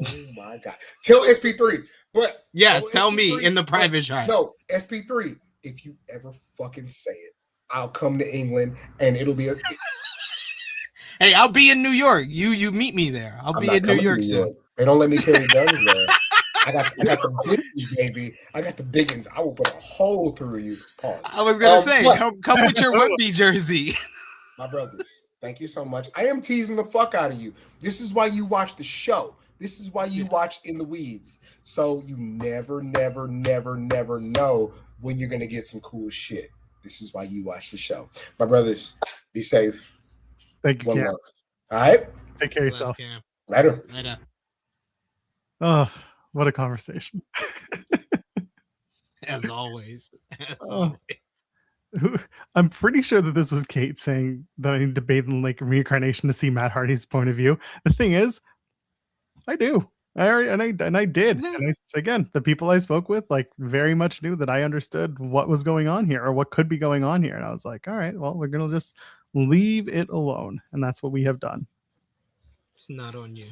Oh my God. Tell SP3. But yes, tell me in the private chat. No, SP3. If you ever fucking say it, I'll come to England and it'll be Hey, I'll be in New York. You meet me there. I'll be in New York soon. They don't let me carry guns there. I got the biggins, baby. I got the biggins. I will put a hole through you. Pause. I was gonna say, come with your rugby jersey. My brothers, thank you so much. I am teasing the fuck out of you. This is why you watch the show. This is why you watch In the Weeds. So you never know when you're gonna get some cool shit. This is why you watch the show. My brothers, be safe. Thank you. One love. All right. Take care of yourself. Later. Oh, what a conversation. As always. I'm pretty sure that this was Kate saying that I need to bathe in Lake Reincarnation to see Matt Hardy's point of view. The thing is, I do. I did. Yeah. And again, the people I spoke with very much knew that I understood what was going on here or what could be going on here. And I was like, all right, well, we're going to just leave it alone. And that's what we have done. It's not on you.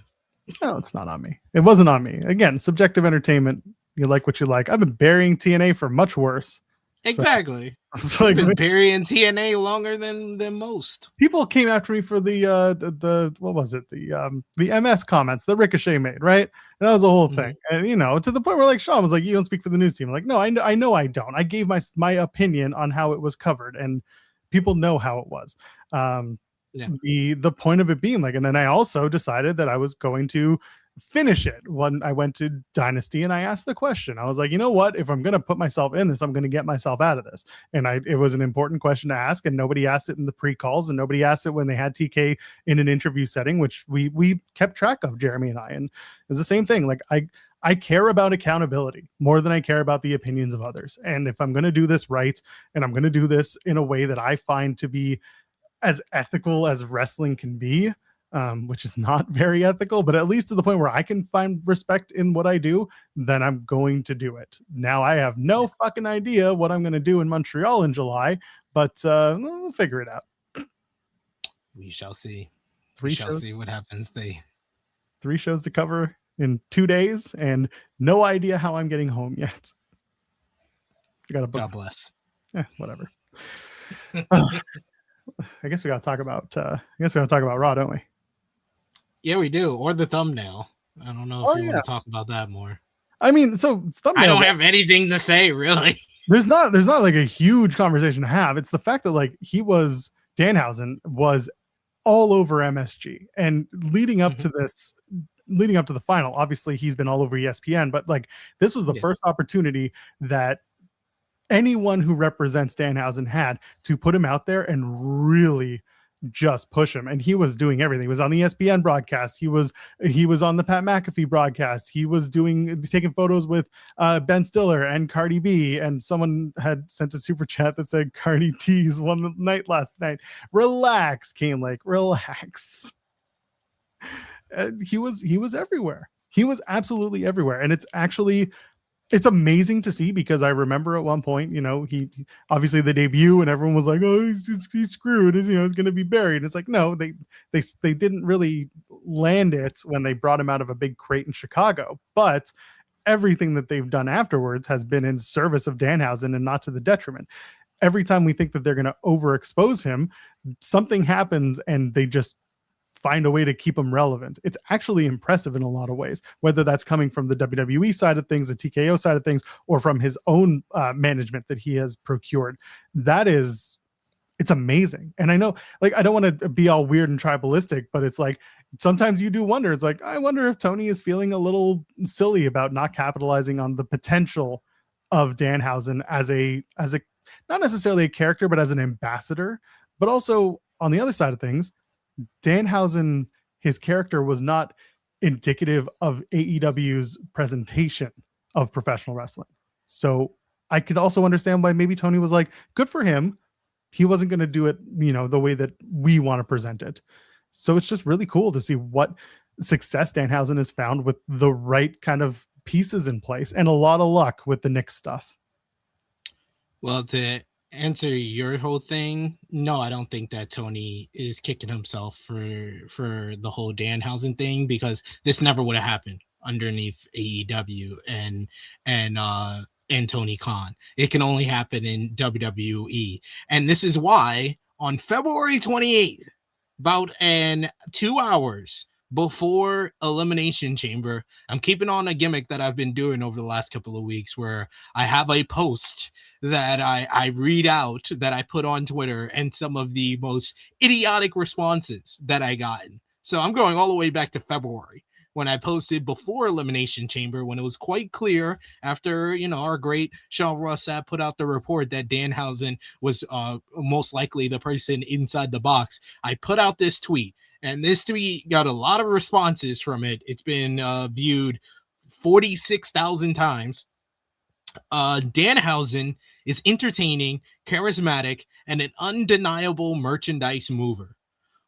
No, it's not on me. It wasn't on me. Again, subjective entertainment. You like what you like. I've been burying TNA for much worse. Exactly. So, I've been burying TNA longer than most. People came after me for the what was it? The MS comments that Ricochet made, right? And that was a whole thing. And to the point where Sean was like, you don't speak for the news team. I'm like, no, I know I don't. I gave my opinion on how it was covered, and people know how it was. The point of it being and then I also decided that I was going to finish it when I went to Dynasty, and I asked the question. I was like, you know what? If I'm going to put myself in this, I'm going to get myself out of this. And it was an important question to ask, and nobody asked it in the pre-calls, and nobody asked it when they had TK in an interview setting, which we kept track of, Jeremy and I. And it's the same thing. I care about accountability more than I care about the opinions of others. And if I'm going to do this right, and I'm going to do this in a way that I find to be as ethical as wrestling can be, which is not very ethical, but at least to the point where I can find respect in what I do, then I'm going to do it. Now I have no fucking idea what I'm going to do in Montreal in July, but we'll figure it out. We shall see. We shall see what happens. 3 shows to cover in 2 days, and no idea how I'm getting home yet. I got a book. God bless. Whatever. I guess we got to talk about. Raw, don't we? Yeah, we do. Or the thumbnail. I don't know if Oh, you yeah. want to talk about that more. I mean, so thumbnail. I don't have anything to say, really. There's not like a huge conversation to have. It's the fact that like Danhausen was all over MSG, and leading up to the final, obviously he's been all over ESPN, but like this was the first opportunity that anyone who represents Danhausen had to put him out there and really just push him. And he was doing everything. He was on the ESPN broadcast. He was on the Pat McAfee broadcast. He was taking photos with Ben Stiller and Cardi B. And someone had sent a super chat that said Cardi T's won the night last night. Relax, Kane Lake, relax. And he was everywhere. He was absolutely everywhere. And it's amazing to see, because I remember at one point, he obviously the debut and everyone was like, oh, he's screwed, he's going to be buried. It's like, no, they didn't really land it when they brought him out of a big crate in Chicago, but everything that they've done afterwards has been in service of Danhausen and not to the detriment. Every time we think that they're going to overexpose him, something happens and they just find a way to keep him relevant. It's actually impressive in a lot of ways, whether that's coming from the WWE side of things, the TKO side of things, or from his own management that he has procured. It's amazing. And I know, like, I don't want to be all weird and tribalistic, but it's like, sometimes you do wonder. It's like, I wonder if Tony is feeling a little silly about not capitalizing on the potential of Danhausen as a not necessarily a character, but as an ambassador. But also on the other side of things, Danhausen, his character was not indicative of AEW's presentation of professional wrestling. So I could also understand why maybe Tony was like, good for him. He wasn't going to do it, the way that we want to present it. So it's just really cool to see what success Danhausen has found with the right kind of pieces in place, and a lot of luck with the Knicks stuff. Well, to answer your whole thing, no, I don't think that Tony is kicking himself for the whole Danhausen thing, because this never would have happened underneath AEW and Tony Khan. It can only happen in WWE. And this is why on February 28th, about 2 hours before Elimination Chamber, I'm keeping on a gimmick that I've been doing over the last couple of weeks, where I have a post that I read out, that I put on Twitter, and some of the most idiotic responses that I gotten. So I'm going all the way back to February, when I posted before Elimination Chamber, when it was quite clear after, our great Sean Rossap put out the report that Danhausen was most likely the person inside the box. I put out this tweet, and this tweet got a lot of responses from it. It's been viewed 46,000 times. Danhausen is entertaining, charismatic, and an undeniable merchandise mover.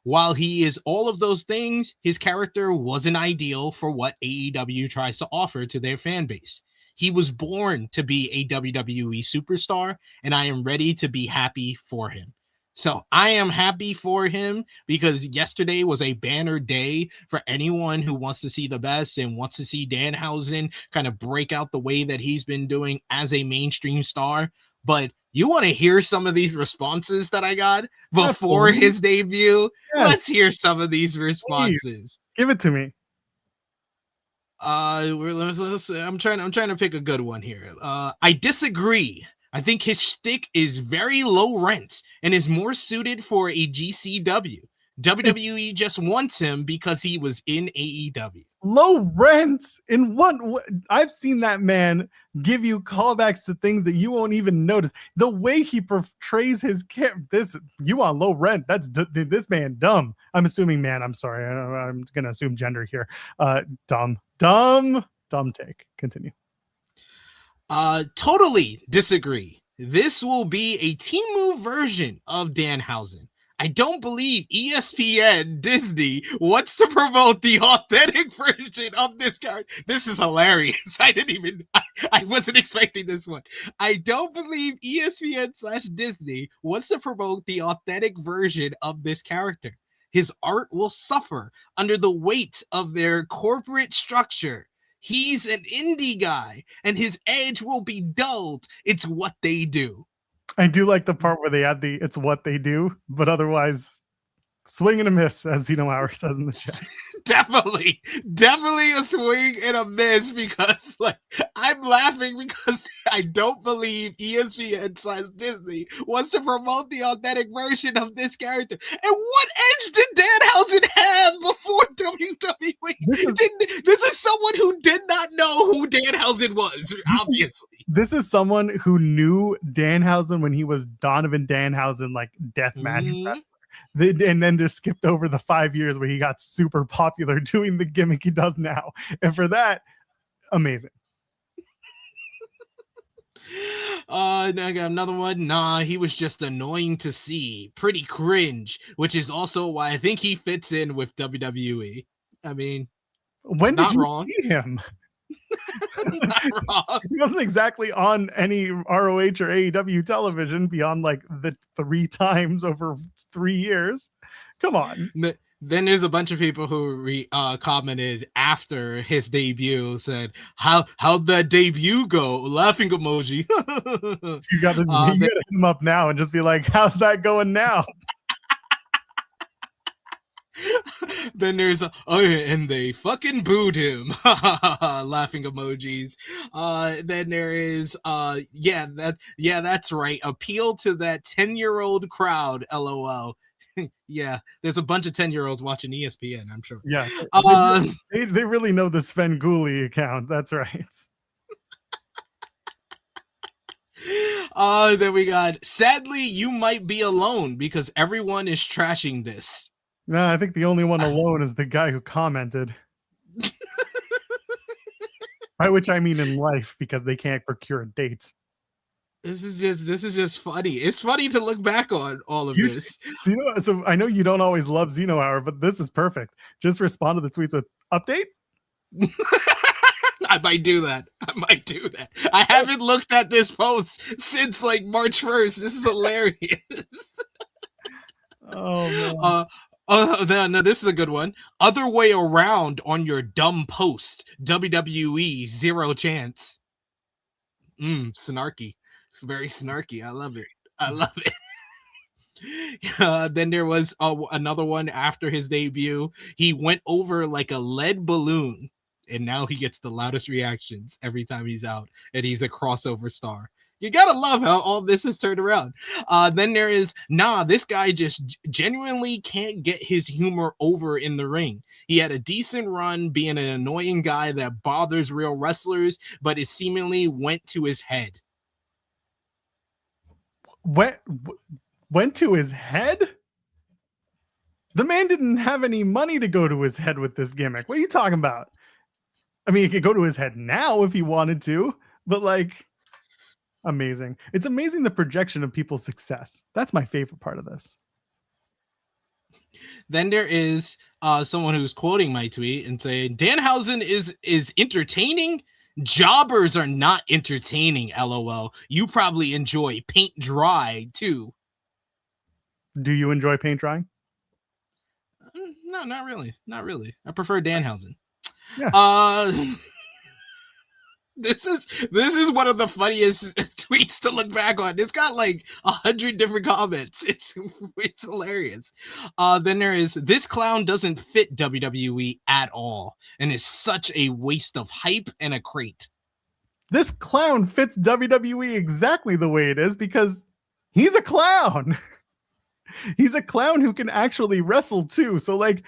While he is all of those things, his character wasn't ideal for what AEW tries to offer to their fan base. He was born to be a WWE superstar, and I am ready to be happy for him. So I am happy for him, because yesterday was a banner day for anyone who wants to see the best and wants to see Danhausen kind of break out the way that he's been doing as a mainstream star. But you want to hear some of these responses that I got before his debut? Yes. Let's hear some of these responses. Please, give it to me. I'm trying to pick a good one here. I disagree. I think his shtick is very low rent and is more suited for a GCW. WWE just wants him because he was in AEW. Low rent? In what? I've seen that man give you callbacks to things that you won't even notice. The way he portrays his character, you on low rent? That's this man dumb. I'm assuming man. I'm sorry. I'm gonna assume gender here. Dumb take. Continue. Totally disagree. This will be a team move version of Danhausen. I don't believe ESPN Disney wants to promote the authentic version of this character. This is hilarious. I wasn't expecting this one. I don't believe ESPN/Disney wants to promote the authentic version of this character. His art will suffer under the weight of their corporate structure. He's an indie guy, and his edge will be dulled. It's what they do. I do like the part where they add the "it's what they do," but otherwise, swing and a miss, as Zeno Hour says in the chat. Definitely a swing and a miss, because like I'm laughing because I don't believe ESPN/Disney wants to promote the authentic version of this character. And what edge did Danhausen have before WWE? This is someone who did not know who Danhausen was, obviously. This is someone who knew Danhausen when he was Donovan Danhausen, like deathmatch wrestler. And then just skipped over the 5 years where he got super popular doing the gimmick he does now. And for that, amazing. I got another one. Nah, he was just annoying to see. Pretty cringe, which is also why I think he fits in with WWE. I mean, when did you see him? Not wrong. He wasn't exactly on any ROH or AEW television beyond like the 3 times over 3 years. Come on. Then there's a bunch of people who commented after his debut, said, how'd that debut go? Laughing emoji. You gotta hit him up now and just be like, how's that going now? Then there's and they fucking booed him. Laughing emojis. Then there is that's right. Appeal to that 10-year-old crowd. LOL. Yeah, there's a bunch of 10-year-olds watching ESPN, I'm sure. Yeah. They really know the Svengoolie account. That's right. Then we got, sadly, you might be alone because everyone is trashing this. No, I think the only one alone is the guy who commented. By which I mean in life, because they can't procure a date. This is just funny. It's funny to look back on all of this. So I know you don't always love Zeno Hour, but this is perfect. Just respond to the tweets with update. I might do that. I haven't looked at this post since like March 1st. This is hilarious. Oh man. No, this is a good one. Other way around on your dumb post. WWE 0 chance. Snarky. Very snarky. I love it. Then there was another one after his debut. He went over like a lead balloon, and now he gets the loudest reactions every time he's out, and he's a crossover star. You gotta love how all this is turned around. Then there is, this guy just genuinely can't get his humor over in the ring. He had a decent run being an annoying guy that bothers real wrestlers, but it seemingly went to his head. Went to his head? The man didn't have any money to go to his head with this gimmick. What are you talking about? I mean, he could go to his head now if he wanted to, but like, amazing. It's amazing the projection of people's success. That's my favorite part of this. Then there is someone who's quoting my tweet and saying, Danhausen is entertaining. Jobbers are not entertaining, LOL. You probably enjoy paint dry too. Do you enjoy paint drying? No, not really. I prefer Danhausen. Yeah. This is one of the funniest tweets to look back on. It's got like 100 different comments. It's hilarious. Then there is, this clown doesn't fit WWE at all and is such a waste of hype and a crate. This clown fits WWE exactly the way it is because he's a clown. He's a clown who can actually wrestle too. So like,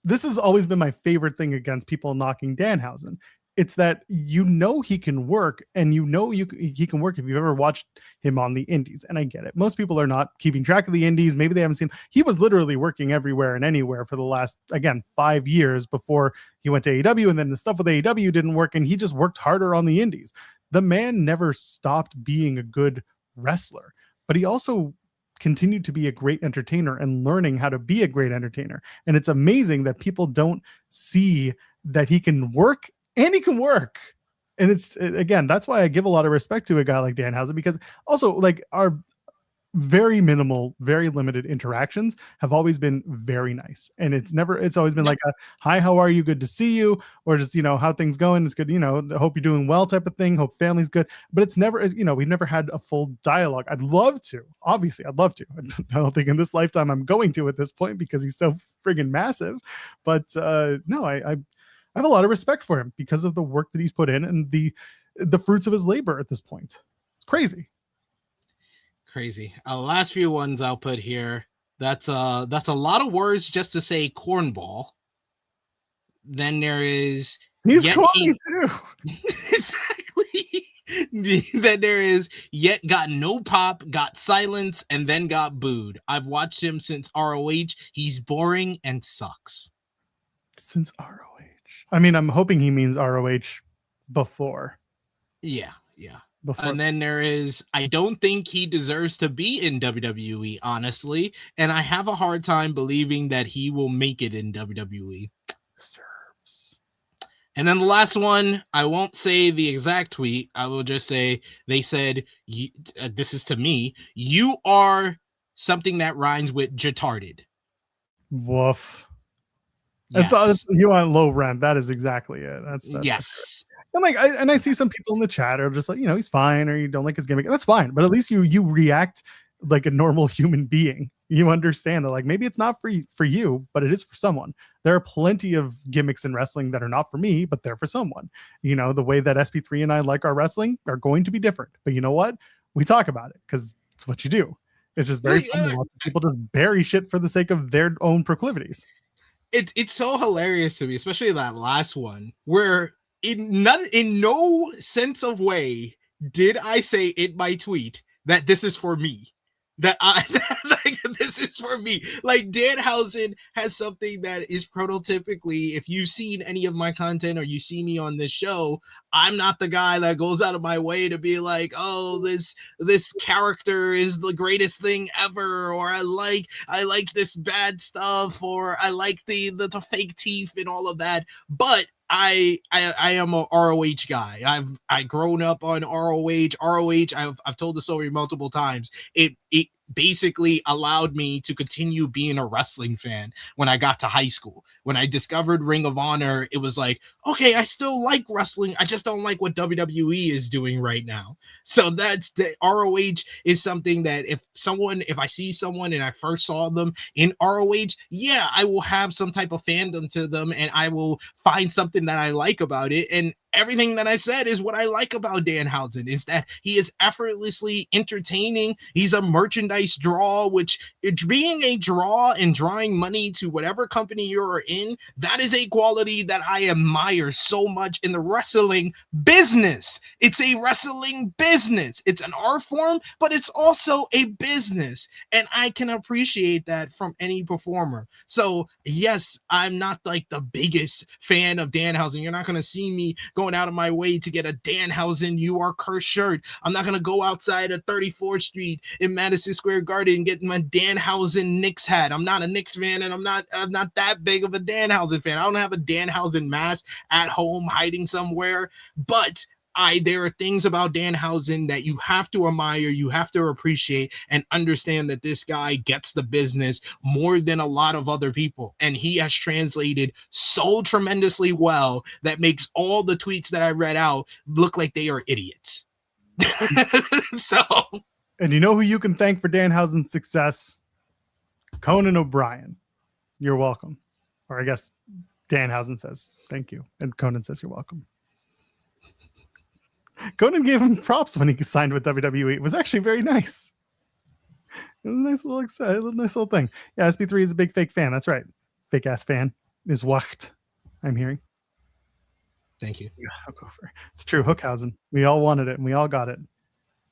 this has always been my favorite thing against people knocking Danhausen. It's that he can work, and he can work if you've ever watched him on the indies. And I get it. Most people are not keeping track of the indies. Maybe they haven't seen. He was literally working everywhere and anywhere for the last, again, 5 years before he went to AEW. And then the stuff with AEW didn't work, and he just worked harder on the indies. The man never stopped being a good wrestler, but he also continued to be a great entertainer and learning how to be a great entertainer. And it's amazing that people don't see that he can work. And he can work. And it's, again, that's why I give a lot of respect to a guy like Danhausen, because also like very minimal, very limited interactions have always been very nice. And it's always been like a, hi, how are you? Good to see you. Or just, how things going. It's good. Hope you're doing well type of thing. Hope family's good. But it's never, we've never had a full dialogue. I'd love to, obviously I'd love to. I don't think in this lifetime I'm going to at this point because he's so friggin' massive. But no, I have a lot of respect for him because of the work that he's put in and the fruits of his labor at this point. It's crazy. Last few ones I'll put here. That's a lot of words just to say cornball. Then there is he's corny too. Exactly. Then there is yet got no pop, got silence, and then got booed. I've watched him since ROH. He's boring and sucks. Since ROH. I mean, I'm hoping he means ROH before. Yeah. Before and then there is, I don't think he deserves to be in WWE, honestly. And I have a hard time believing that he will make it in WWE. Serves. And then the last one, I won't say the exact tweet. I will just say, they said, this is to me, you are something that rhymes with jetarded. Woof. Yes. That's you want low rent. That is exactly it. That's yes. I'm like, I see some people in the chat are just like, he's fine, or you don't like his gimmick. That's fine, but at least you react like a normal human being. You understand that, like, maybe it's not for you, but it is for someone. There are plenty of gimmicks in wrestling that are not for me, but they're for someone. The way that SP3 and I like our wrestling are going to be different. But you know what? We talk about it because it's what you do. It's just very fun to watch people just bury shit for the sake of their own proclivities. It's so hilarious to me, especially that last one, where in no sense of way did I say in my tweet that this is for me. Like, this is for me. Like, Danhausen has something that is prototypically, if you've seen any of my content or you see me on this show, I'm not the guy that goes out of my way to be like, oh, this character is the greatest thing ever, or I like this bad stuff, or I like the fake teeth and all of that. But I am a ROH guy. I've grown up on ROH. I've told the story multiple times. It basically allowed me to continue being a wrestling fan when I got to high school. When I discovered Ring of Honor, it was like, okay, I still like wrestling. I just don't like what WWE is doing right now. So that's the ROH is something that if I see someone and I first saw them in ROH, yeah, I will have some type of fandom to them and I will find something that I like about it. And everything that I said is what I like about Danhausen, is that he is effortlessly entertaining. He's a merchandise draw, which being a draw and drawing money to whatever company you're in, that is a quality that I admire so much in the wrestling business. It's a wrestling business. It's an art form, but it's also a business. And I can appreciate that from any performer. So yes, I'm not like the biggest fan of Danhausen. You're not going to see me going out of my way to get a Danhausen You Are Cursed shirt. I'm not going to go outside of 34th Street in Madison Square Garden and get my Danhausen Knicks hat. I'm not a Knicks fan, and I'm not that big of a Danhausen fan. I don't have a Danhausen mask at home hiding somewhere, but there are things about Danhausen that you have to admire, you have to appreciate, and understand that this guy gets the business more than a lot of other people. And he has translated so tremendously well that makes all the tweets that I read out look like they are idiots. So, and you know who you can thank for Danhausen's success? Conan O'Brien. You're welcome. Or I guess Danhausen says thank you, and Conan says you're welcome. Conan gave him props when he signed with WWE. It was actually very nice. It was a nice little thing. Yeah, SP3 is a big fake fan. That's right. Fake ass fan is wacht. I'm hearing. Thank you. Yeah, I'll go for it. It's true. Hookhausen. We all wanted it and we all got it.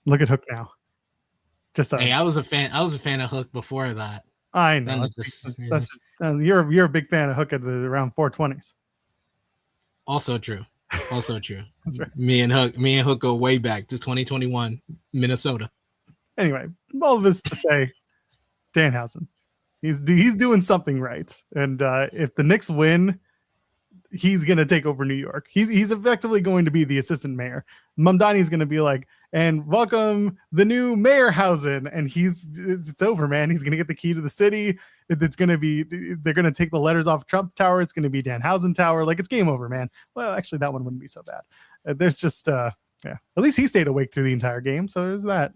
Look at Hook now. Hey, I was a fan of Hook before that. I know. That's just you're a big fan of Hook at the around 420s. Also true. Also true. That's right. Me and Hook go way back to 2021 Minnesota. Anyway, all of this to say, Danhausen, he's doing something right, and if the Knicks win, he's gonna take over New York. He's effectively going to be the assistant mayor. Mamdani's gonna be like, and welcome the new Mayor Hausen. And it's over, man. He's gonna get the key to the city. They're gonna take the letters off Trump Tower. It's gonna be Danhausen Tower. Like, it's game over, man. Well, actually, that one wouldn't be so bad. There's just yeah. At least he stayed awake through the entire game, so there's that.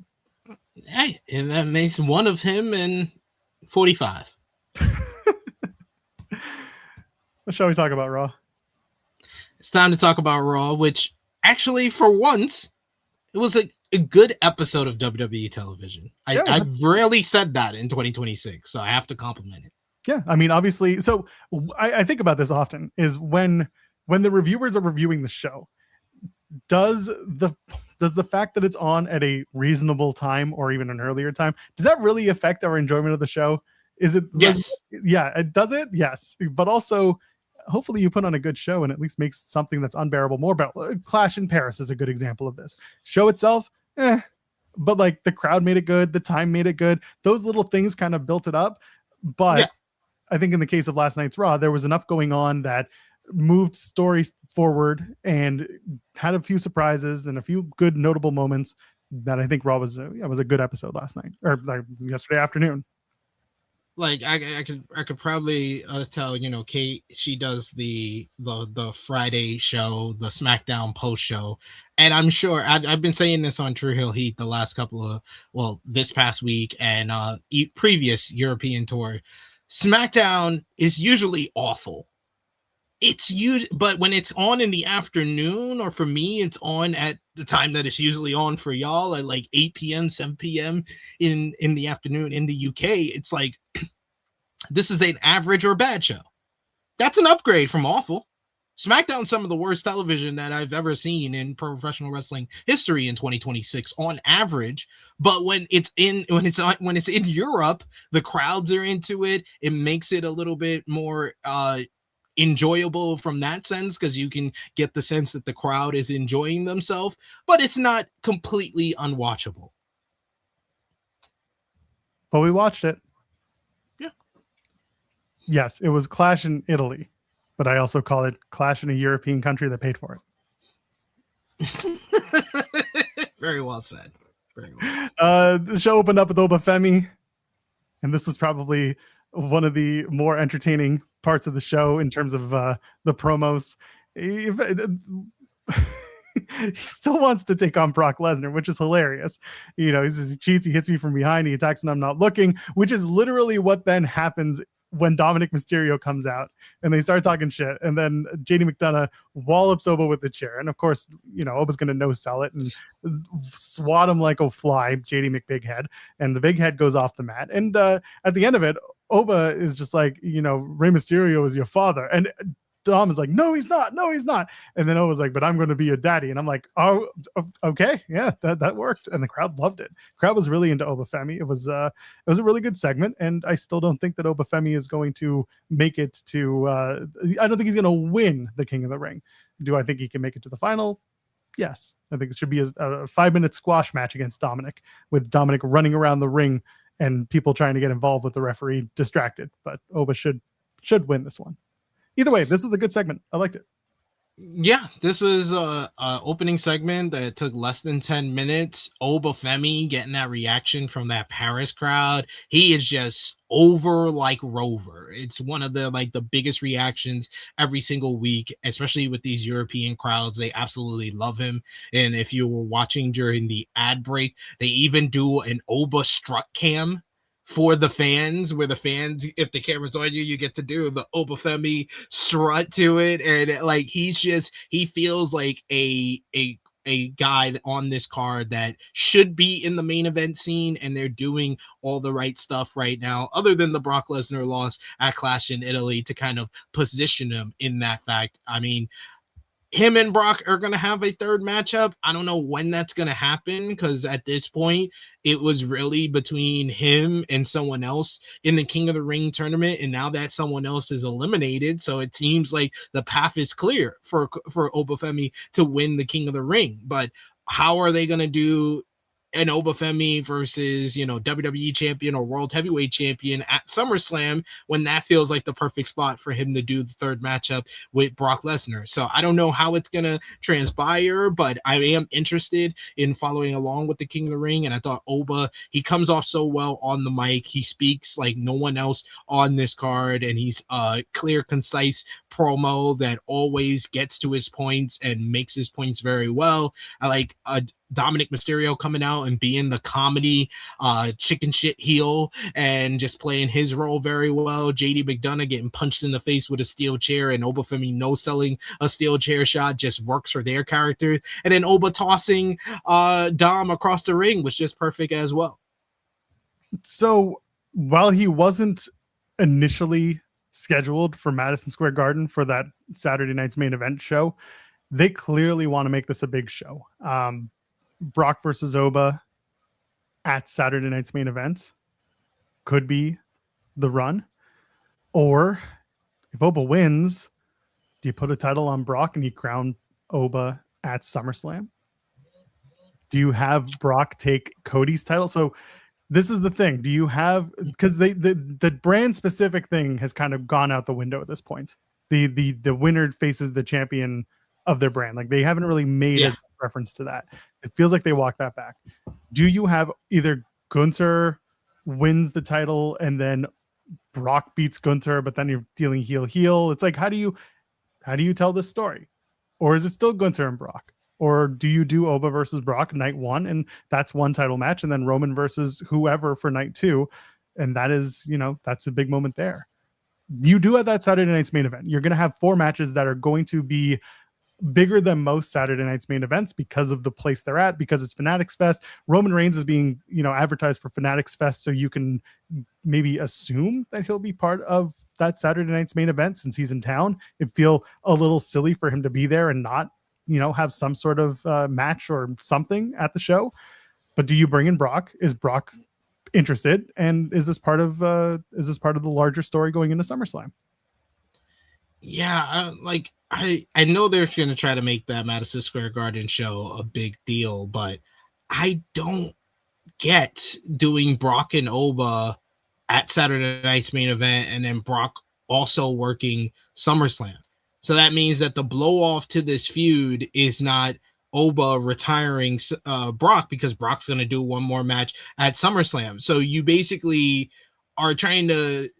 Hey, and that makes one of him in 45. What shall we talk about, Raw? It's time to talk about Raw, which actually, for once, it was a good episode of WWE television. I've rarely said that in 2026, so I have to compliment it. Yeah, I mean, obviously. So I think about this often, is when the reviewers are reviewing the show, does the fact that it's on at a reasonable time or even an earlier time, does that really affect our enjoyment of the show? Is it? Yes. Yeah, does it? Yes. But also, hopefully you put on a good show and at least makes something that's unbearable more bearable. Clash in Paris is a good example of this. Show itself, but like the crowd made it good, the time made it good. Those little things kind of built it up. But yes. I think in the case of last night's Raw, there was enough going on that moved stories forward and had a few surprises and a few good notable moments that I think Raw was a good episode last night, or like yesterday afternoon. Like I could probably tell, Kate, she does the Friday show, the SmackDown post show, and I'm sure I've been saying this on True Hill Heat the last this past week and previous European tour. SmackDown is usually awful. But when it's on in the afternoon, or for me, it's on at the time that it's usually on for y'all at like 8 p.m., 7 p.m. in the afternoon in the UK, it's like, this is an average or bad show. That's an upgrade from awful. SmackDown's some of the worst television that I've ever seen in professional wrestling history in 2026 on average. But when it's in Europe, the crowds are into it. It makes it a little bit more enjoyable from that sense, because you can get the sense that the crowd is enjoying themselves, but it's not completely unwatchable. But we watched it. Yeah. Yes, it was Clash in Italy, but I also call it Clash in a European country that paid for it. Very well said. Very well. The show opened up with Oba Femi, and this was probably one of the more entertaining parts of the show in terms of the promos. He still wants to take on Brock Lesnar, which is hilarious. He cheats, he hits me from behind, he attacks and I'm not looking, which is literally what then happens when Dominic Mysterio comes out and they start talking shit. And then JD McDonough wallops Oba with the chair. And of course, Oba's going to no-sell it and swat him like a fly, JD McBighead. And the big head goes off the mat. And at the end of it, Oba is just like, Rey Mysterio is your father. And Dom is like, no, he's not. No, he's not. And then Oba's like, but I'm going to be your daddy. And I'm like, oh, okay. Yeah, that worked. And the crowd loved it. Crowd was really into Oba Femi. It was a really good segment. And I still don't think that Oba Femi is going to make it to, I don't think he's going to win the King of the Ring. Do I think he can make it to the final? Yes. I think it should be a 5-minute squash match against Dominic, with Dominic running around the ring and people trying to get involved with the referee distracted. But Oba should win this one. Either way, this was a good segment. I liked it. Yeah, this was a opening segment that took less than 10 minutes. Oba Femi getting that reaction from that Paris crowd. He is just over like Rover. It's one of the biggest reactions every single week, especially with these European crowds. They absolutely love him. And if you were watching during the ad break, they even do an Oba strut cam for the fans, where the fans, if the camera's on you, you get to do the Oba Femi strut to it. And like, he feels like a guy on this card that should be in the main event scene, and they're doing all the right stuff right now, other than the Brock Lesnar loss at Clash in Italy, to kind of position him in that fact. I mean, him and Brock are going to have a third matchup. I don't know when that's going to happen, because at this point, it was really between him and someone else in the King of the Ring tournament, and now that someone else is eliminated, so it seems like the path is clear for Oba Femi to win the King of the Ring. But how are they going to do an Oba Femi versus, WWE champion or world heavyweight champion at SummerSlam, when that feels like the perfect spot for him to do the third matchup with Brock Lesnar. So I don't know how it's going to transpire, but I am interested in following along with the King of the Ring. And I thought Oba, he comes off so well on the mic. He speaks like no one else on this card, and he's a clear, concise promo that always gets to his points and makes his points very well. I like Dominic Mysterio coming out and being the comedy chicken shit heel and just playing his role very well. JD McDonough getting punched in the face with a steel chair, and Oba Femi no-selling a steel chair shot just works for their character. And then Oba tossing Dom across the ring was just perfect as well. So while he wasn't initially scheduled for Madison Square Garden for that Saturday night's main event show, they clearly want to make this a big show. Brock versus Oba at Saturday night's main event could be the run. Or if Oba wins, do you put a title on Brock and you crown Oba at SummerSlam? Do you have Brock take Cody's title? So this is the thing. Do you have, because the brand specific thing has kind of gone out the window at this point. The winner faces the champion of their brand. Like they haven't really made as much reference to that. It feels like they walked that back. Do you have either Gunther wins the title and then Brock beats Gunther, but then you're dealing heel? It's like, how do you tell this story? Or is it still Gunther and Brock? Or do you do Oba versus Brock night 1 and that's one title match, and then Roman versus whoever for night 2, and that is, that's a big moment there. You do at that Saturday night's main event, you're going to have 4 matches that are going to be bigger than most Saturday night's main events because of the place they're at, because it's Fanatics Fest. Roman Reigns is being, advertised for Fanatics Fest, so you can maybe assume that he'll be part of that Saturday night's main event since he's in town. It'd feel a little silly for him to be there and not, have some sort of match or something at the show. But do you bring in Brock? Is Brock interested? And is this part of the larger story going into SummerSlam? Yeah, I know they're going to try to make that Madison Square Garden show a big deal, but I don't get doing Brock and Oba at Saturday night's main event and then Brock also working SummerSlam. So that means that the blow off to this feud is not Oba retiring Brock, because Brock's going to do one more match at SummerSlam. So you basically are trying to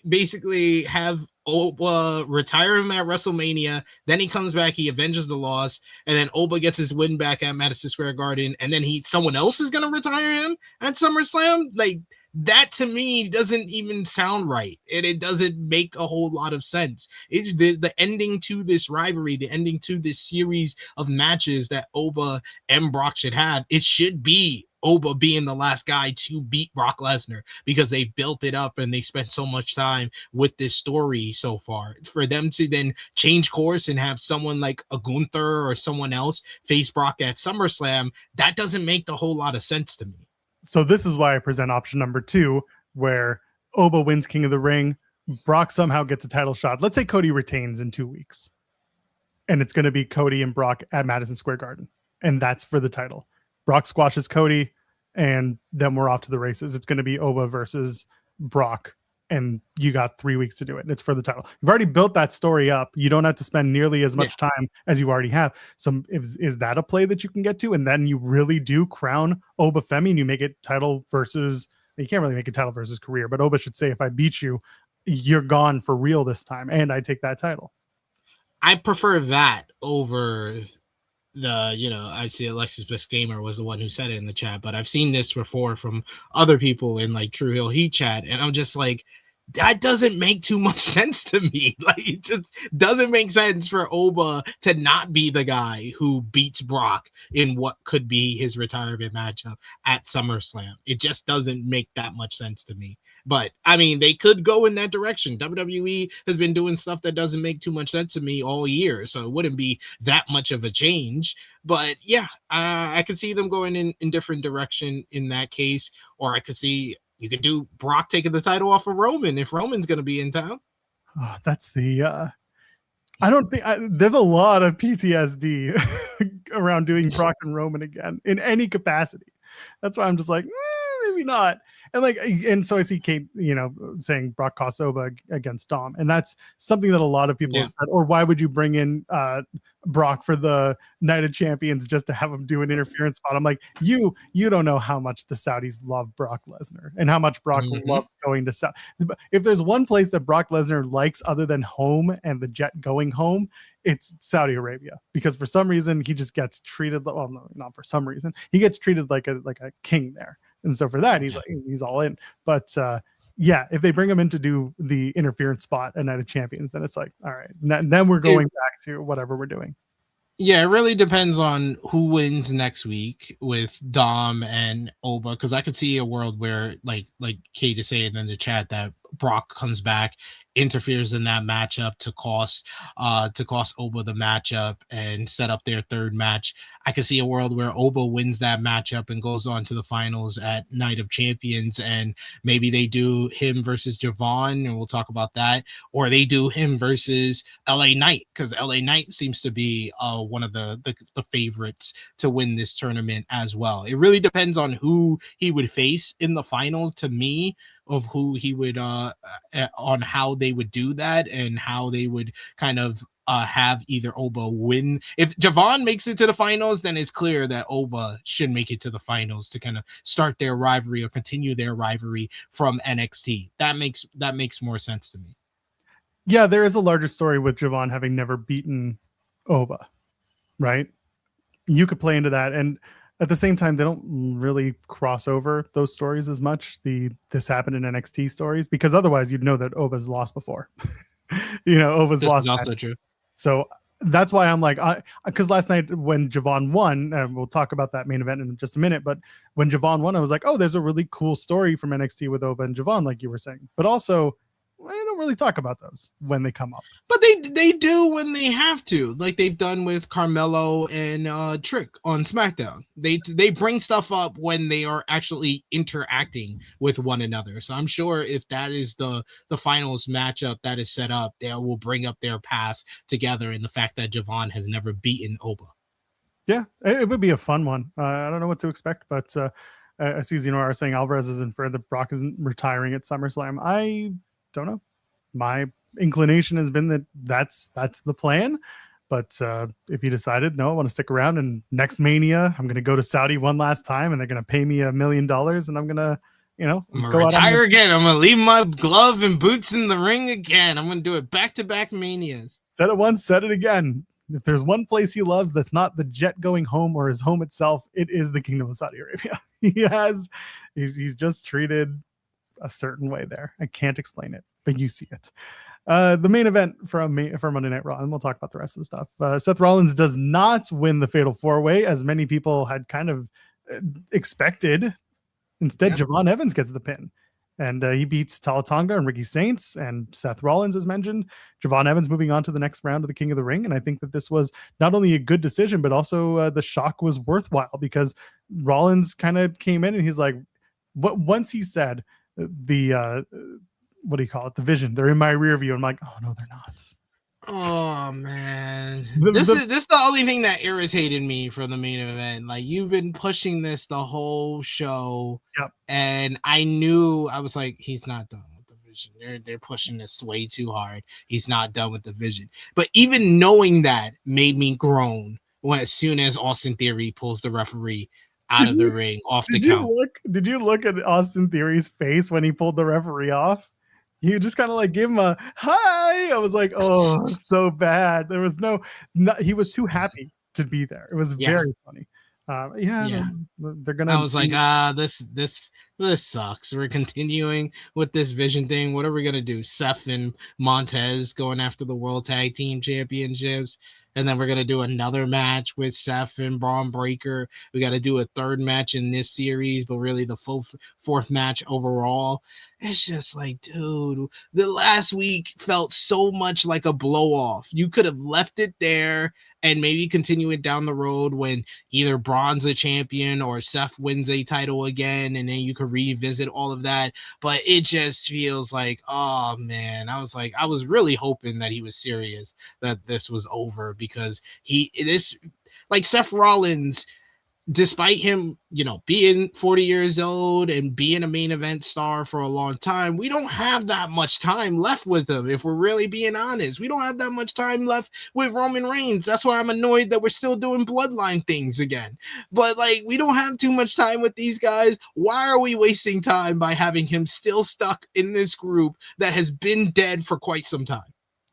basically have Oba retire him at WrestleMania, then he comes back, he avenges the loss, and then Oba gets his win back at Madison Square Garden, and then someone else is going to retire him at SummerSlam. Like, that to me doesn't even sound right, and it doesn't make a whole lot of sense. The ending to this rivalry, the ending to this series of matches that Oba and Brock should have, it should be Oba being the last guy to beat Brock Lesnar, because they built it up and they spent so much time with this story so far. For them to then change course and have someone like a Gunther or someone else face Brock at SummerSlam, that doesn't make a whole lot of sense to me. So this is why I present option number 2, where Oba wins King of the Ring, Brock somehow gets a title shot. Let's say Cody retains in 2 weeks, and it's going to be Cody and Brock at Madison Square Garden, and that's for the title. Brock squashes Cody, and then we're off to the races. It's going to be Oba versus Brock, and you got 3 weeks to do it. And it's for the title. You've already built that story up. You don't have to spend nearly as much time as you already have. So is that a play that you can get to? And then you really do crown Oba Femi and you make it title versus, you can't really make it title versus career, but Oba should say, if I beat you, you're gone for real this time, and I take that title. I prefer that over I see Alexis Bliss Gamer was the one who said it in the chat, but I've seen this before from other people in like True Hill Heat chat, and I'm just like, that doesn't make too much sense to me. Like, it just doesn't make sense for Oba to not be the guy who beats Brock in what could be his retirement matchup at SummerSlam. It just doesn't make that much sense to me. But I mean, they could go in that direction. WWE has been doing stuff that doesn't make too much sense to me all year, so it wouldn't be that much of a change. But yeah, I could see them going in different direction in that case, or I could see you could do Brock taking the title off of Roman if Roman's going to be in town. Oh, that's the I don't think there's a lot of PTSD around doing Brock and Roman again in any capacity. That's why I'm just like, maybe not. And like, and so I see Kate, saying Brock costs Oba against Dom, and that's something that a lot of people have said. Or why would you bring in Brock for the Night of Champions just to have him do an interference spot? I'm like, you don't know how much the Saudis love Brock Lesnar and how much Brock loves going to Saudi. If there's one place that Brock Lesnar likes other than home and the jet going home, it's Saudi Arabia, because for some reason he just gets treated. Well, no, not for some reason. He gets treated like a king there. And so for that, he's all in. But if they bring him in to do the interference spot at Night of Champions, then it's like, all right, then we're going back to whatever we're doing. Yeah, it really depends on who wins next week with Dom and Oba, because I could see a world where, like Kate is saying in the chat, that Brock comes back, interferes in that matchup to cost Oba the matchup and set up their third match. I could see a world where Oba wins that matchup and goes on to the finals at Night of Champions, and maybe they do him versus Javon, and we'll talk about that, or they do him versus LA Knight, because LA Knight seems to be one of the favorites to win this tournament as well. It really depends on who he would face in the final, to me, of who he would on how they would do that and how they would kind of have either Oba win. If Javon makes it to the finals, then it's clear that Oba should make it to the finals to kind of start their rivalry or continue their rivalry from NXT. That makes more sense to me. Yeah, there is a larger story with Javon having never beaten Oba, right? You could play into that, and at the same time, they don't really cross over those stories as much. This happened in NXT stories, because otherwise you'd know that Oba's lost before. Oba's this lost. Is also true. So that's why I'm like, because last night when Javon won, and we'll talk about that main event in just a minute, but when Javon won, I was like, oh, there's a really cool story from NXT with Oba and Javon, like you were saying. But also, I don't really talk about those when they come up. But they do when they have to, like they've done with Carmelo and Trick on SmackDown. They bring stuff up when they are actually interacting with one another. So I'm sure if that is the finals matchup that is set up, they will bring up their past together, and the fact that Javon has never beaten Oba. Yeah, it would be a fun one. I don't know what to expect, but I see Zenora saying Alvarez is inferred that Brock isn't retiring at SummerSlam. I don't know. My inclination has been that that's the plan, but if he decided, no, I want to stick around, and next Mania I'm going to go to Saudi one last time, and they're going to pay me $1 million, and I'm going to I'm gonna retire again. I'm gonna leave my glove and boots in the ring again. I'm gonna do it back-to-back Manias. Said it once, said it again. If there's one place he loves that's not the jet going home or his home itself, it is the Kingdom of Saudi Arabia. He's just treated a certain way there. I can't explain it, but you see it. The main event from Monday Night Raw, and we'll talk about the rest of the stuff. Seth Rollins does not win the Fatal 4-Way, as many people had kind of expected. Instead, Javon Evans gets the pin, and he beats Talatonga and Ricky Saints, and Seth Rollins, as mentioned. Javon Evans moving on to the next round of the King of the Ring, and I think that this was not only a good decision, but also the shock was worthwhile, because Rollins kind of came in and he's like, once he said the what do you call it? The vision. They're in my rear view. I'm like, oh no, they're not. Oh man, this is the only thing that irritated me from the main event. Like, you've been pushing this the whole show, and I was like, he's not done with the vision. They're pushing this way too hard. He's not done with the vision. But even knowing that made me groan as soon as Austin Theory pulls the referee out of the ring off the count. Did you look at Austin Theory's face when he pulled the referee off? You just kind of like gave him a hi. I was like, oh, so bad. There was no, he was too happy to be there. It was very funny. They're gonna. I was like, this sucks. We're continuing with this vision thing. What are we gonna do? Seth and Montez going after the World Tag Team Championships. And then we're going to do another match with Seth and Braun Breaker. We got to do a third match in this series, but really the fourth match overall. It's just like, dude, the last week felt so much like a blow off. You could have left it there and maybe continue it down the road when either Braun's a champion or Seth wins a title again, and then you could revisit all of that. But it just feels like, oh man, I was really hoping that he was serious, that this was over, because like Seth Rollins, despite him, being 40 years old and being a main event star for a long time, we don't have that much time left with him. If we're really being honest, we don't have that much time left with Roman Reigns. That's why I'm annoyed that we're still doing bloodline things again. But like, we don't have too much time with these guys. Why are we wasting time by having him still stuck in this group that has been dead for quite some time?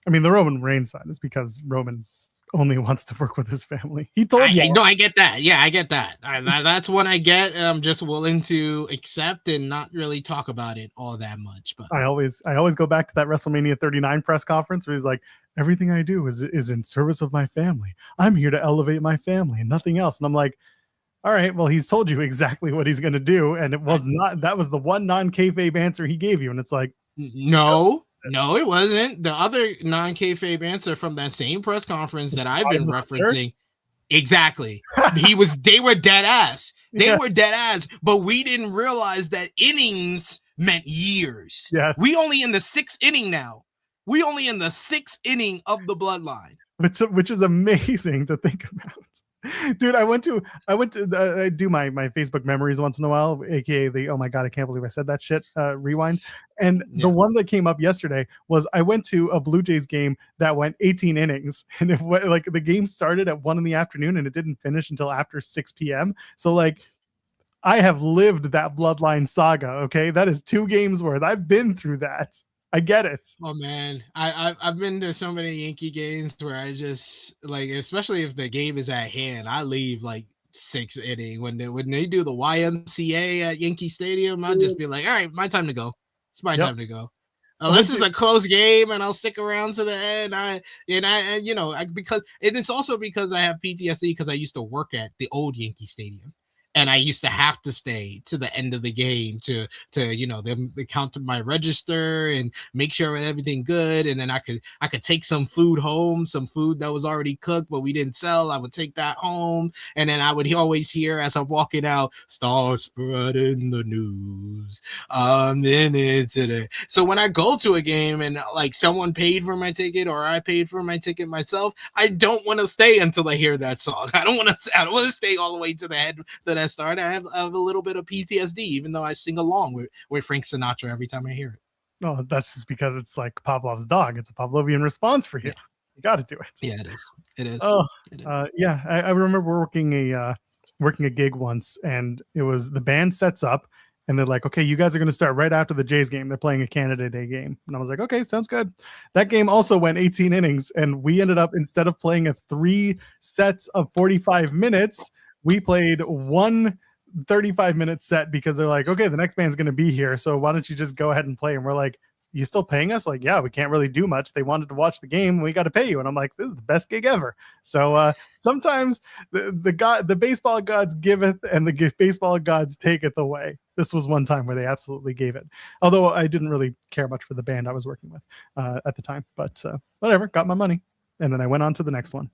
I mean, the Roman Reigns side is because Roman only wants to work with his family. He told you. No, I get that. Yeah, I get that. That's one I get, and I'm just willing to accept and not really talk about it all that much. But I always go back to that WrestleMania 39 press conference where he's like, everything I do is in service of my family. I'm here to elevate my family and nothing else. And I'm like, all right, well, he's told you exactly what he's going to do, and that was the one non-kayfabe answer he gave you, and it's like, no, it wasn't. The other non-kayfabe answer from that same press conference that I've been referencing, exactly. They were dead ass. They were dead ass, but we didn't realize that innings meant years. Yes. We only in the 6th inning now. We only in the 6th inning of the bloodline. Which is amazing to think about. Dude, I do my Facebook memories once in a while, aka the oh my god, I can't believe I said that shit rewind. And the one that came up yesterday was I went to a Blue Jays game that went 18 innings, and the game started at 1 p.m. and it didn't finish until after 6 p.m. So like, I have lived that bloodline saga. Okay, that is 2 games worth. I've been through that. I get it. Oh man, I've been to so many Yankee games where I just like, especially if the game is at hand, I leave like 6th inning when they do the YMCA at Yankee Stadium. I'll just be like, all right, my time to go. It's my time to go. Unless it's a close game, and I'll stick around to the end. Because it's also because I have PTSD because I used to work at the old Yankee Stadium. And I used to have to stay to the end of the game to them count my register and make sure everything good. And then I could take some food home, some food that was already cooked, but we didn't sell. I would take that home. And then I would always hear as I'm walking out, start spreading the news. I'm in it today. So when I go to a game and like someone paid for my ticket or I paid for my ticket myself, I don't want to stay until I hear that song. I don't want to stay all the way to the head that I start. I have a little bit of PTSD, even though I sing along with Frank Sinatra every time I hear it. Oh, that's just because it's like Pavlov's dog. It's a Pavlovian response for you. Yeah. You got to do it. Yeah, it is. It is. Oh, yeah. I remember working a gig once, and it was the band sets up, and they're like, okay, you guys are going to start right after the Jays game. They're playing a Canada Day game. And I was like, okay, sounds good. That game also went 18 innings, and we ended up, instead of playing 3 sets of 45 minutes, we played 1 35-minute set because they're like, okay, the next band's going to be here, so why don't you just go ahead and play? And we're like, you still paying us? Like, yeah, we can't really do much. They wanted to watch the game. We got to pay you. And I'm like, this is the best gig ever. So sometimes the baseball gods giveth and the baseball gods taketh away. This was one time where they absolutely gave it. Although I didn't really care much for the band I was working with at the time, but whatever, got my money. And then I went on to the next one.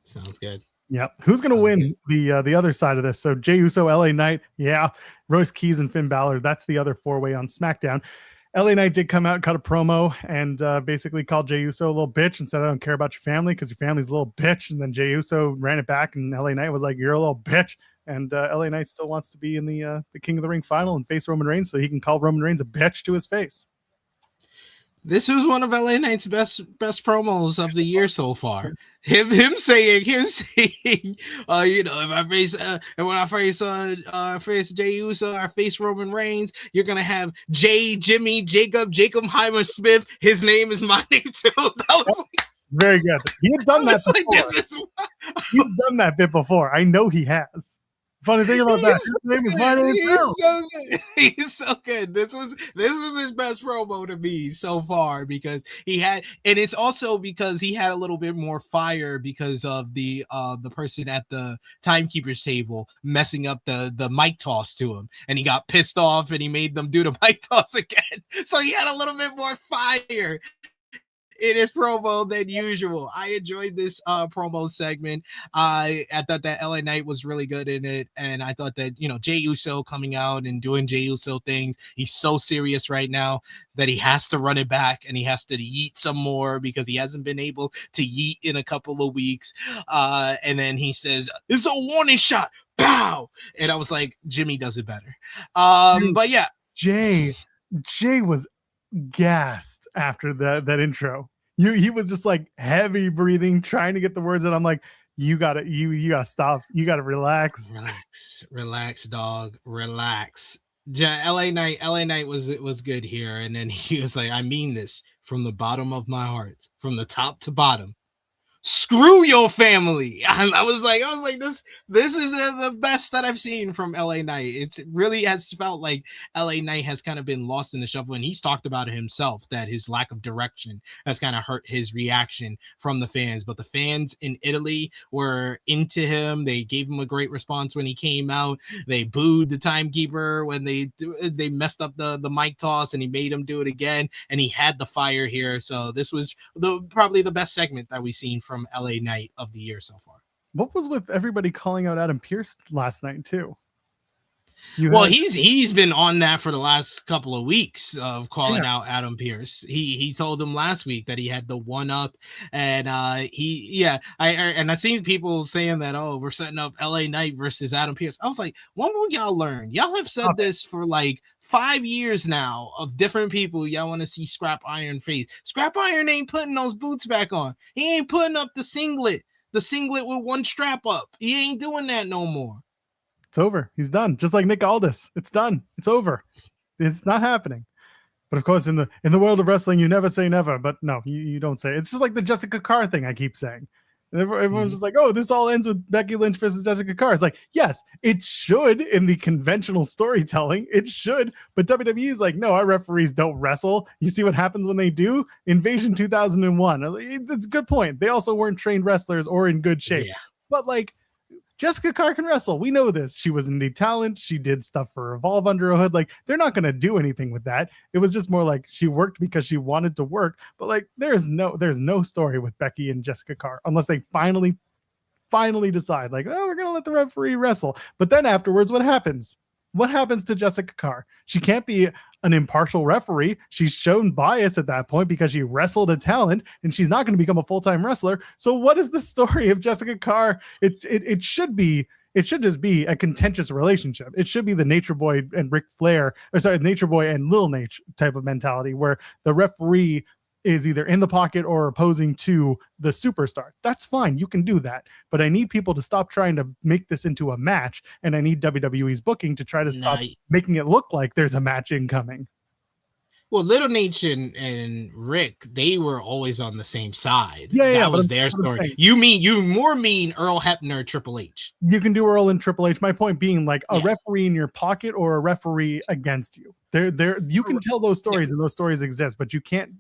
Sounds good. Yeah. Who's going to win the other side of this? So Jey Uso, LA Knight. Yeah. Royce Keys and Finn Balor. That's the other 4-way on SmackDown. LA Knight did come out and cut a promo and basically called Jey Uso a little bitch and said, I don't care about your family because your family's a little bitch. And then Jey Uso ran it back and LA Knight was like, you're a little bitch. And LA Knight still wants to be in the King of the Ring final and face Roman Reigns so he can call Roman Reigns a bitch to his face. This was one of LA Knight's best promos of the year so far. Him saying, if I face and when I face Jey Uso, I face Roman Reigns, you're gonna have Jacob Heimer Smith. His name is my name too. That was like, very good. He had done that before. He's done that bit before. I know he has. Funny thing about that, his name is my name too. So good. He's so good. This was his best promo to me so far because he had, and it's also because he had a little bit more fire because of the person at the timekeeper's table messing up the mic toss to him, and he got pissed off and he made them do the mic toss again. So he had a little bit more fire. it is promo than usual. I enjoyed this promo segment. I thought that LA Knight was really good in it, and I thought that Jey Uso coming out and doing Jey Uso things. He's so serious right now that he has to run it back and he has to yeet some more because he hasn't been able to yeet in a couple of weeks. And then he says, "It's a warning shot." Pow! And I was like, Jimmy does it better. But yeah, Jay was gassed after that intro. He was just like heavy breathing, trying to get the words out. I'm like, you gotta stop. You gotta relax. Relax, dog. Relax. LA Knight was good here, and then he was like, I mean this from the bottom of my heart, from the top to bottom. Screw your family. I was like, this is the best that I've seen from LA Knight. It really has felt like LA Knight has kind of been lost in the shuffle, and he's talked about it himself that his lack of direction has kind of hurt his reaction from the fans. But the fans in Italy were into him. They gave him a great response when he came out. They booed the timekeeper when they messed up the mic toss, and he made him do it again, and he had the fire here. So this was probably the best segment that we've seen from LA Knight of the year so far. What was with everybody calling out Adam Pearce last night too? He's been on that for the last couple of weeks of calling out Adam Pearce. He told him last week that he had the one up, and I seen people saying that, oh, we're setting up LA Knight versus Adam Pearce. I was like, when will y'all learn? Y'all have said this for like 5 years now of different people. Y'all want to see Scrap Iron face. Scrap Iron ain't putting those boots back on. He ain't putting up the singlet with one strap up. He ain't doing that no more. It's over. He's done. Just like Nick Aldis. It's done. It's over. It's not happening. But of course, in the world of wrestling, you never say never. But no, you don't say it. It's just like the Jessica Carr thing I keep saying. Everyone's just like, oh, this all ends with Becky Lynch versus Jessica Carr. It's like, yes, it should in the conventional storytelling. It should. But WWE is like, no, our referees don't wrestle. You see what happens when they do? Invasion 2001. That's a good point. They also weren't trained wrestlers or in good shape. Yeah. But like, Jessica Carr can wrestle. We know this. She was indie talent. She did stuff for Evolve under a hood. Like, they're not going to do anything with that. It was just more like she worked because she wanted to work. But like, there's no story with Becky and Jessica Carr unless they finally decide like, oh, we're going to let the referee wrestle. But then afterwards, what happens? What happens to Jessica Carr? She can't be an impartial referee. She's shown bias at that point because she wrestled a talent, and she's not going to become a full-time wrestler. So what is the story of Jessica Carr? It should just be a contentious relationship. It should be the Nature Boy and Ric Flair, Nature Boy and Lil Nate type of mentality where the referee is either in the pocket or opposing to the superstar. That's fine. You can do that. But I need people to stop trying to make this into a match, and I need WWE's booking to try to stop making it look like there's a match incoming. Well, Little Nate and Rick, they were always on the same side. Yeah, that was their story. You mean Earl Hebner, Triple H? You can do Earl and Triple H. My point being, like, a referee in your pocket or a referee against you. You can tell those stories, and those stories exist, but you can't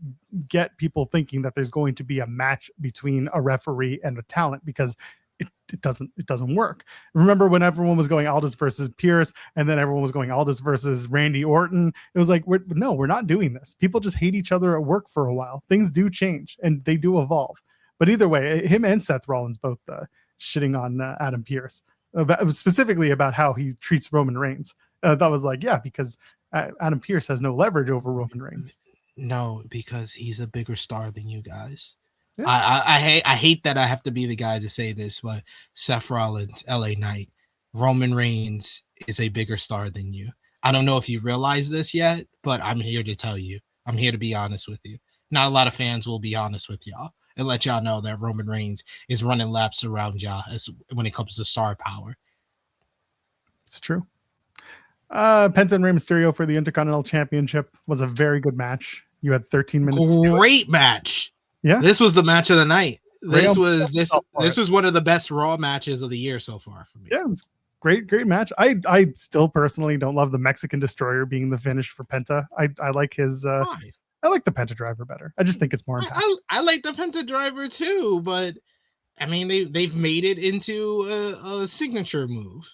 get people thinking that there's going to be a match between a referee and a talent because it doesn't work. Remember when everyone was going Aldis versus Pierce, and then everyone was going Aldis versus Randy Orton? It was like, we're not doing this. People just hate each other at work for a while. Things do change and they do evolve. But either way, him and Seth Rollins both shitting on Adam Pearce, specifically about how he treats Roman Reigns. That was like, yeah, because Adam Pearce has no leverage over Roman Reigns. No, because he's a bigger star than you guys. Yeah. I hate that I have to be the guy to say this, but Seth Rollins, LA Knight, Roman Reigns is a bigger star than you. I don't know if you realize this yet, but I'm here to tell you. I'm here to be honest with you. Not a lot of fans will be honest with y'all and let y'all know that Roman Reigns is running laps around y'all when it comes to star power. It's true. Penta and Rey Mysterio for the Intercontinental Championship was a very good match. You had 13 minutes. Great match. Yeah, this was the match of the night. This was one of the best Raw matches of the year so far for me. Yeah, it was great match. I still personally don't love the Mexican Destroyer being the finish for Penta. I like his. I like the Penta Driver better. I just think it's more impactful. I like the Penta Driver too, but I mean they've made it into a signature move,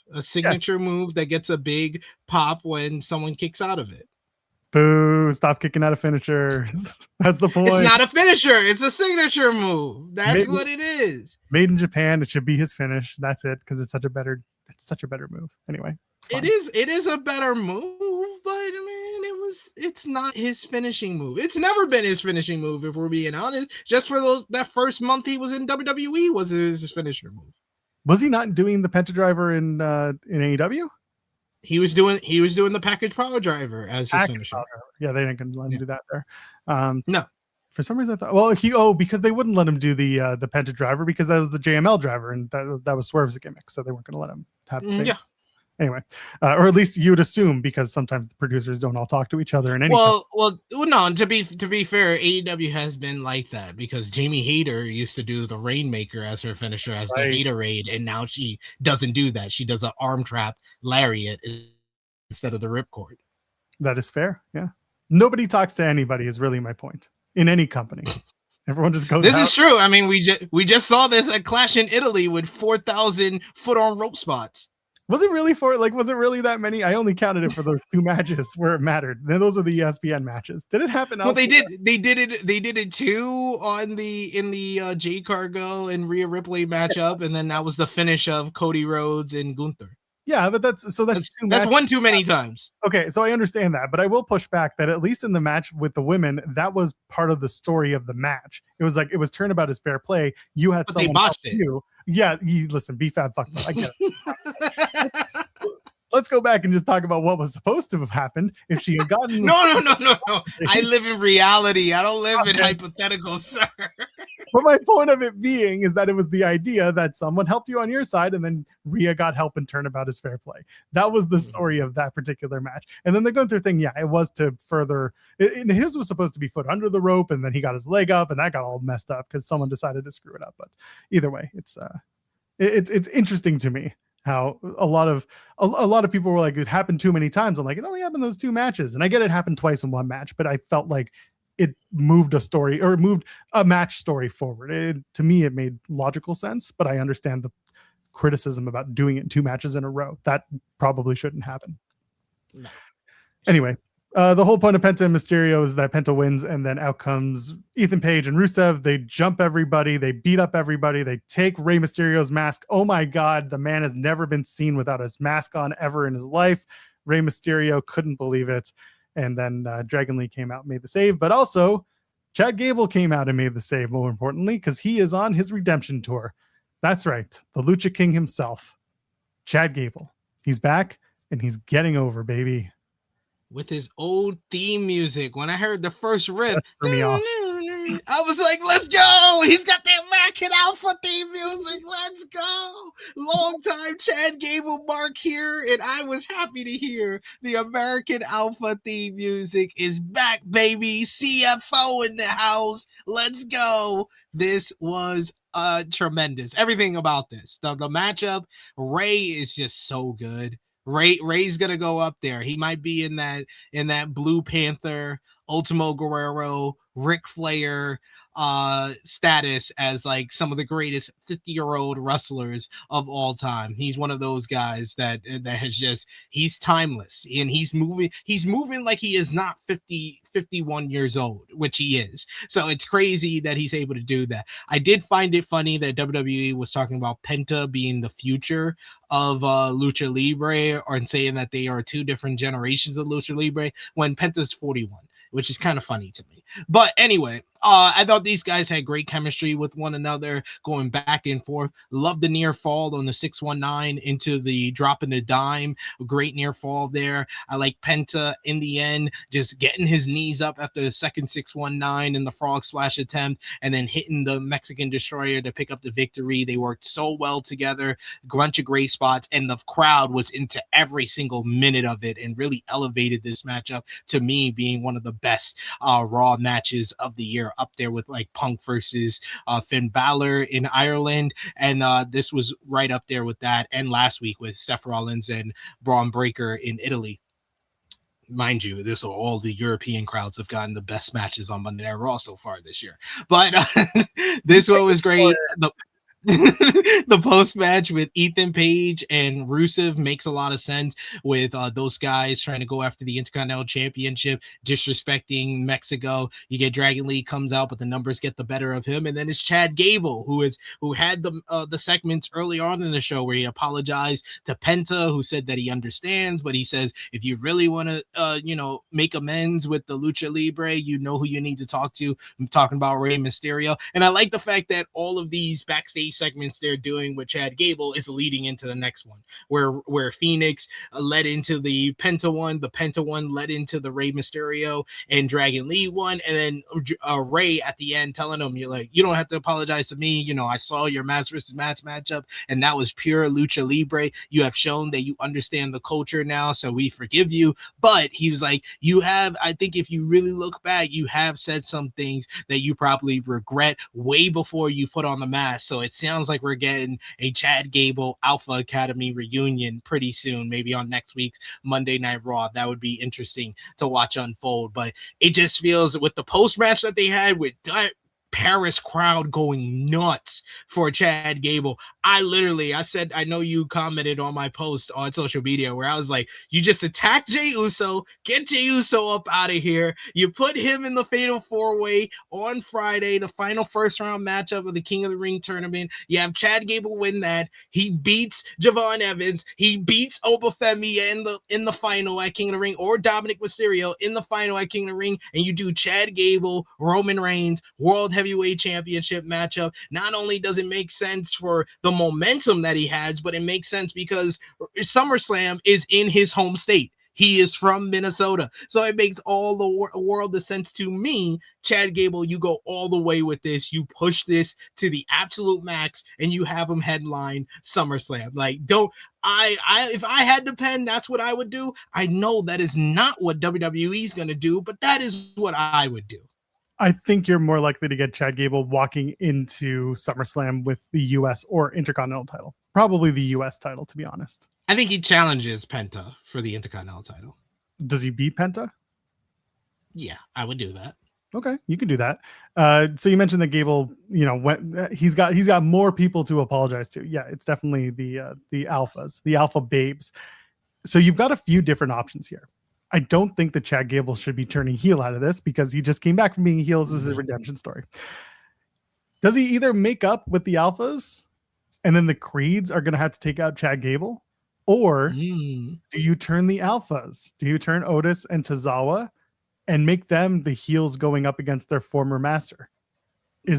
move that gets a big pop when someone kicks out of it. Boo! Stop kicking out of finishers. That's the point. It's not a finisher. It's a signature move. That's what it is. Made in Japan. It should be his finish. That's it, because it's such a better move. Anyway, it is a better move, but I mean, it's not his finishing move. It's never been his finishing move, if we're being honest. Just for that first month he was in WWE was his finisher move. Was he not doing the Penta Driver in AEW? He was doing the package power driver as his finisher. Yeah, they didn't let him do that there. No. For some reason I thought, because they wouldn't let him do the Penta Driver because that was the JML driver and that was Swerve's gimmick, so they weren't going to let him have the same. Yeah. Anyway, or at least you would assume, because sometimes the producers don't all talk to each other in any. No. To be fair, AEW has been like that, because Jamie Hayter used to do the Rainmaker as her finisher, as the Haterade, and now she doesn't do that. She does an arm trap lariat instead of the ripcord. That is fair. Yeah, nobody talks to anybody is really my point in any company. Everyone just goes. This is true. I mean, we just saw this at Clash in Italy with 4,000 foot on rope spots. Was it really was it really that many? I only counted it for those 2 matches where it mattered. Then those are the ESPN matches. Did it happen? Well, they did it too in the Jade Cargo and Rhea Ripley matchup, and then that was the finish of Cody Rhodes and Gunther. Yeah, but that's one too many times. Okay, so I understand that, but I will push back that at least in the match with the women, that was part of the story of the match. It was turnabout is fair play. You had someone they botched it. You. Yeah, listen, B-Fab fucked up. I get it. Let's go back and just talk about what was supposed to have happened if she had gotten. No. I live in reality. I don't live in hypotheticals, sir. But my point of it being is that it was the idea that someone helped you on your side, and then Rhea got help and turnabout is fair play. That was the story of that particular match. And then the Gunther thing, yeah, it was to further. His was supposed to be foot under the rope, and then he got his leg up, and that got all messed up because someone decided to screw it up. But either way, it's interesting to me how a lot of people were like, it happened too many times. I'm like, it only happened those 2 matches, and I get it happened twice in one match, but I felt like it moved a story, or it moved a match story forward. To me, it made logical sense, but I understand the criticism about doing it in 2 matches in a row. That probably shouldn't happen. No. Anyway, the whole point of Penta and Mysterio is that Penta wins, and then out comes Ethan Page and Rusev. They jump everybody. They beat up everybody. They take Rey Mysterio's mask. Oh my God, the man has never been seen without his mask on ever in his life. Rey Mysterio couldn't believe it. And then Dragon Lee came out and made the save. But also, Chad Gable came out and made the save, more importantly, because he is on his redemption tour. That's right. The Lucha King himself, Chad Gable. He's back, and he's getting over, baby. With his old theme music. When I heard the first riff, threw me off. I was like, let's go. He's got that American Alpha theme music. Let's go. Long time Chad Gable mark here, and I was happy to hear the American Alpha theme music is back, baby. CFO in the house. Let's go. This was tremendous. Everything about this. The matchup, Rey is just so good. Ray's gonna go up there. He might be in that Blue Panther, Ultimo Guerrero, Ric Flair status as like some of the greatest 50-year-old wrestlers of all time. He's one of those guys that has just, he's timeless, and he's moving like he is not 51 years old, which he is. So it's crazy that he's able to do that. I did find it funny that WWE was talking about Penta being the future of Lucha Libre, or saying that they are 2 different generations of Lucha Libre when Penta's 41, which is kind of funny to me. But anyway, I thought these guys had great chemistry with one another, going back and forth. Love the near fall on the 619 into the drop in the dime. Great near fall there. I like Penta in the end, just getting his knees up after the second 619 in the frog splash attempt, and then hitting the Mexican Destroyer to pick up the victory. They worked so well together. Bunch of great spots, and the crowd was into every single minute of it, and really elevated this matchup to me being one of the best Raw matches of the year, up there with like Punk versus Finn Balor in Ireland, and this was right up there with that, and last week with Seth Rollins and Braun Breaker in Italy. Mind you, this all the European crowds have gotten the best matches on Monday Night Raw so far this year, but this one was great. The post match with Ethan Page and Rusev makes a lot of sense with those guys trying to go after the Intercontinental Championship, disrespecting Mexico. You get Dragon Lee comes out, but the numbers get the better of him, and then it's Chad Gable who had the segments early on in the show where he apologized to Penta, who said that he understands, but he says if you really want to make amends with the Lucha Libre, you know who you need to talk to. I'm talking about Rey Mysterio, and I like the fact that all of these backstage segments they're doing with Chad Gable is leading into the next one, where Phoenix led into the Penta one led into the Rey Mysterio and Dragon Lee one, and then Rey at the end telling him, you don't have to apologize to me. I saw your match versus match matchup, and that was pure Lucha Libre. You have shown that you understand the culture now, so we forgive you. But he was like, I think if you really look back, you have said some things that you probably regret way before you put on the mask. So it sounds like we're getting a Chad Gable Alpha Academy reunion pretty soon, maybe on next week's Monday Night Raw. That would be interesting to watch unfold. But it just feels with the post match that they had with Paris crowd going nuts for Chad Gable. I said, I know you commented on my post on social media where I was like, you just attack Jey Uso, get Jey Uso up out of here. You put him in the Fatal 4-Way on Friday, the final first round matchup of the King of the Ring tournament. You have Chad Gable win that. He beats Javon Evans. He beats Oba Femi in the final at King of the Ring, or Dominic Mysterio in the final at King of the Ring. And you do Chad Gable, Roman Reigns, World Heavyweight Championship matchup. Not only does it make sense for the momentum that he has, but it makes sense because SummerSlam is in his home state. He is from Minnesota. So it makes all the world of sense to me. Chad Gable, you go all the way with this. You push this to the absolute max and you have him headline SummerSlam. Like, if I had to pen, that's what I would do. I know that is not what WWE is going to do, but that is what I would do. I think you're more likely to get Chad Gable walking into SummerSlam with the U.S. or Intercontinental title. Probably the U.S. title, to be honest. I think he challenges Penta for the Intercontinental title. Does he beat Penta? Yeah, I would do that. Okay, you can do that. So you mentioned that Gable, he's got more people to apologize to. Yeah, it's definitely the alphas, the alpha babes. So you've got a few different options here. I don't think that Chad Gable should be turning heel out of this because he just came back from being a heel. This is a redemption story. Does he either make up with the alphas and then the creeds are going to have to take out Chad Gable? Or do you turn the alphas? Do you turn Otis and Tozawa and make them the heels going up against their former master? You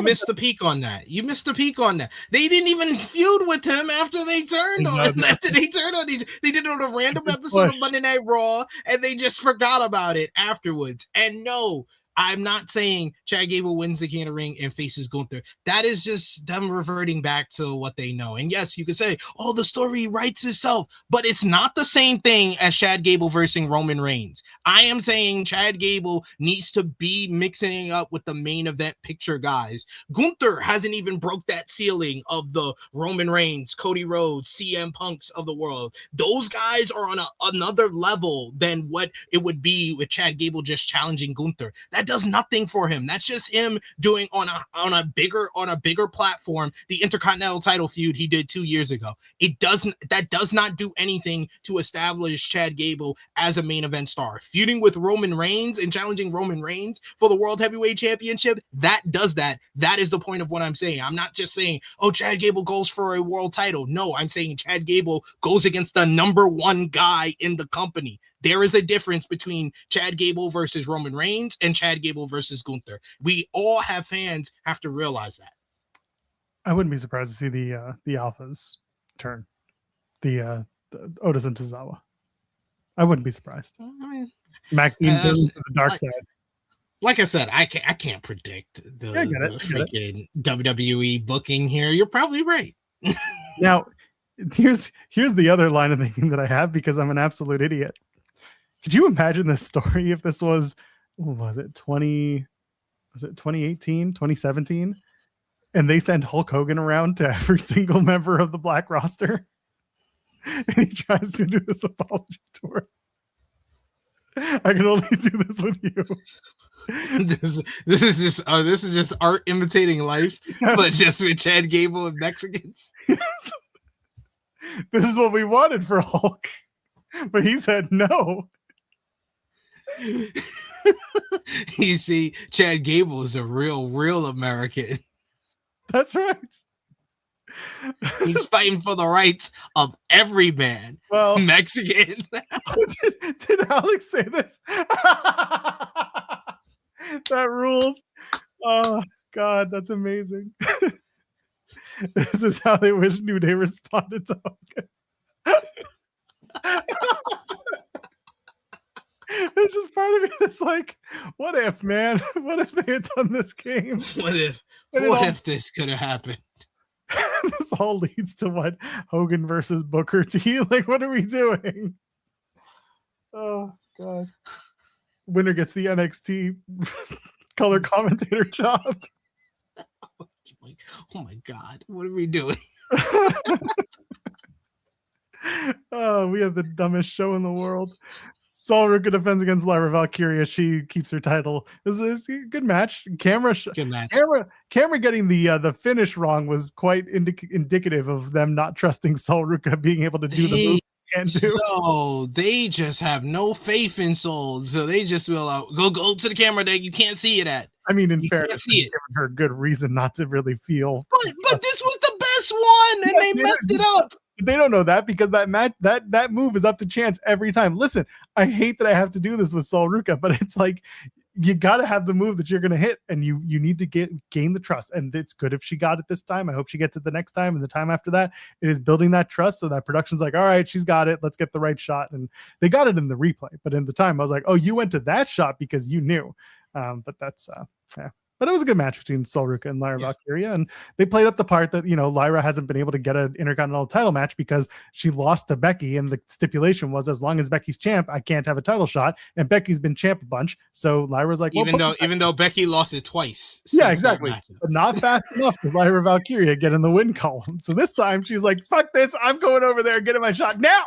missed the peak on that. You missed the peak on that. They didn't even feud with him after they turned on. After they turned on, they did it on a random episode of Monday Night Raw, and they just forgot about it afterwards. And no, I'm not saying Chad Gable wins the King of the Ring and faces Gunther. That is just them reverting back to what they know. And yes, you could say, oh, the story writes itself, but it's not the same thing as Chad Gable versus Roman Reigns. I am saying Chad Gable needs to be mixing it up with the main event picture guys. Gunther hasn't even broke that ceiling of the Roman Reigns, Cody Rhodes, CM Punks of the world. Those guys are on another level than what it would be with Chad Gable just challenging Gunther. That does nothing for him. That's just him doing on a bigger platform the Intercontinental title feud he did 2 years ago. That does not do anything to establish Chad Gable as a main event star. Feuding with Roman Reigns and challenging Roman Reigns for the World Heavyweight Championship, that does that. That is the point of what I'm saying. I'm not just saying, oh, Chad Gable goes for a world title. No, I'm saying Chad Gable goes against the number one guy in the company. There is a difference between Chad Gable versus Roman Reigns and Chad Gable versus Gunther. We all have fans have to realize that. I wouldn't be surprised to see the alphas turn the Otis and Tozawa. I wouldn't be surprised. Maxine turns to the dark side. Like I said, I can't predict the freaking WWE booking here. You're probably right. Now, here's the other line of thinking that I have because I'm an absolute idiot. Could you imagine this story if this was 2018, 2017? And they send Hulk Hogan around to every single member of the Black roster. And he tries to do this apology tour. I can only do this with you. this is just art imitating life, Yes. but just with Chad Gable and Mexicans. Yes. This is what we wanted for Hulk, but he said no. You see, Chad Gable is a real American. That's right. He's fighting for the rights of every man. Well, Mexican. did Alex say this? That rules. Oh God, that's amazing. This is how they wish New Day responded to Hogan. It's just part of me that's like, what if, man? What if they had done this game? What if this could have happened? This all leads to what? Hogan versus Booker T. Like, what are we doing? Oh God. Winner gets the NXT color commentator job. Oh my God, what are we doing? Oh, we have the dumbest show in the world. Sol Ruka defends against Lyra Valkyria. She keeps her title. This is a good match. Good match. Camera getting the finish wrong was quite indicative of them not trusting Sol Ruka being able to do the move he can't do. No, they just have no faith in Soul, so they just will go to the camera that you can't see it at. I mean, in You fairness, can't see it. giving her good reason not to really feel. But this was the best one, and Yeah, they messed it up. They don't know that because that match that move is up to chance every time. Listen, I hate that I have to do this with Sol Ruka, but it's like you got to have the move that you're going to hit, and you need to gain the trust. And it's good if she got it this time. I hope she gets it the next time and the time after that. It is building that trust so that production's like, all right, she's got it. Let's get the right shot. And they got it in the replay, but in the time I was like, oh, you went to that shot because you knew. But that's yeah. But it was a good match between Sol Ruka and Lyra Valkyria, and they played up the part that, you know, Lyra hasn't been able to get an Intercontinental title match because she lost to Becky, and the stipulation was as long as Becky's champ, I can't have a title shot, and Becky's been champ a bunch, so Lyra's like, well, even though Becky lost it twice. Yeah, exactly, but not fast enough to Lyra Valkyria get in the win column. So this time she's like, fuck this, I'm going over there and getting my shot now.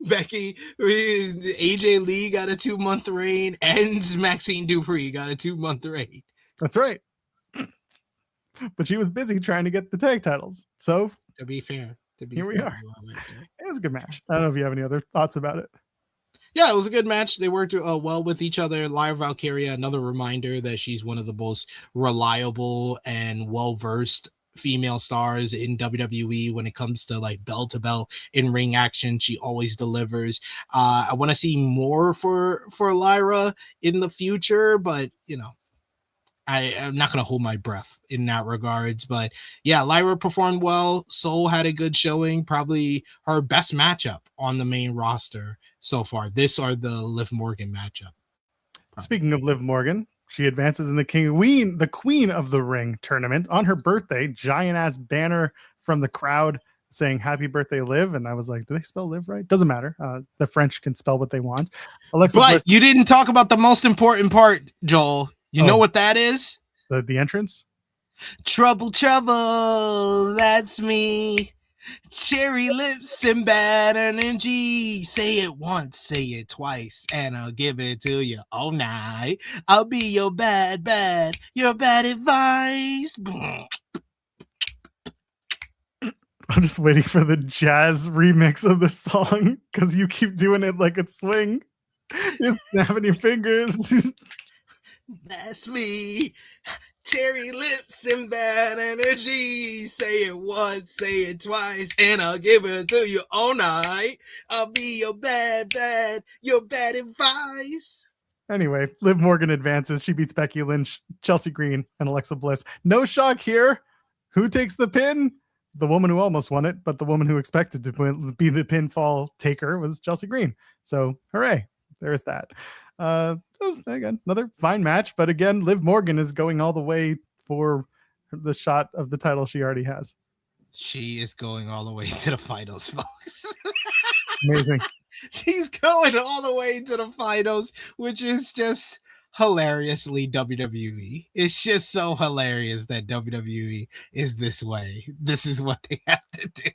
Becky, AJ Lee got a 2-month reign, and Maxine Dupree got a 2-month reign. That's right. But she was busy trying to get the tag titles. So to be fair, here we are. It was a good match. I don't know if you have any other thoughts about it. Yeah, it was a good match. They worked well with each other. Lyra Valkyria, another reminder that she's one of the most reliable and well-versed female stars in WWE when it comes to like bell to bell in ring action. She always delivers. I want to see more for Lyra in the future, but you know, I'm not going to hold my breath in that regards. But yeah, Lyra performed well. Soul had a good showing, probably her best matchup on the main roster so far. This or the Liv Morgan matchup. Speaking of Liv Morgan, she advances in the Queen of the Ring tournament on her birthday. Giant ass banner from the crowd saying "Happy Birthday, Liv." And I was like, "Do they spell Liv right?" Doesn't matter. The French can spell what they want. Alexa but Bliss, you didn't talk about the most important part, Joel. You know what that is? The entrance. Trouble, that's me. Cherry lips and bad energy. Say it once, say it twice, and I'll give it to you all night. I'll be your bad advice. I'm just waiting for the jazz remix of the song because you keep doing it like a swing. You're snapping your fingers. That's me. Cherry lips and bad energy. Say it once, say it twice, and I'll give it to you all night. I'll be your bad advice. Anyway, Liv Morgan advances. She beats Becky Lynch, Chelsea Green, and Alexa Bliss. No shock here. Who takes the pin? The woman who almost won it, but the woman who expected to be the pinfall taker was Chelsea Green. So, hooray. There's that. It was, again, another fine match, but again, Liv Morgan is going all the way for the shot of the title she already has. She is going all the way to the finals, folks. Amazing. She's going all the way to the finals, which is just hilariously WWE. It's just so hilarious that WWE is this way. This is what they have to do.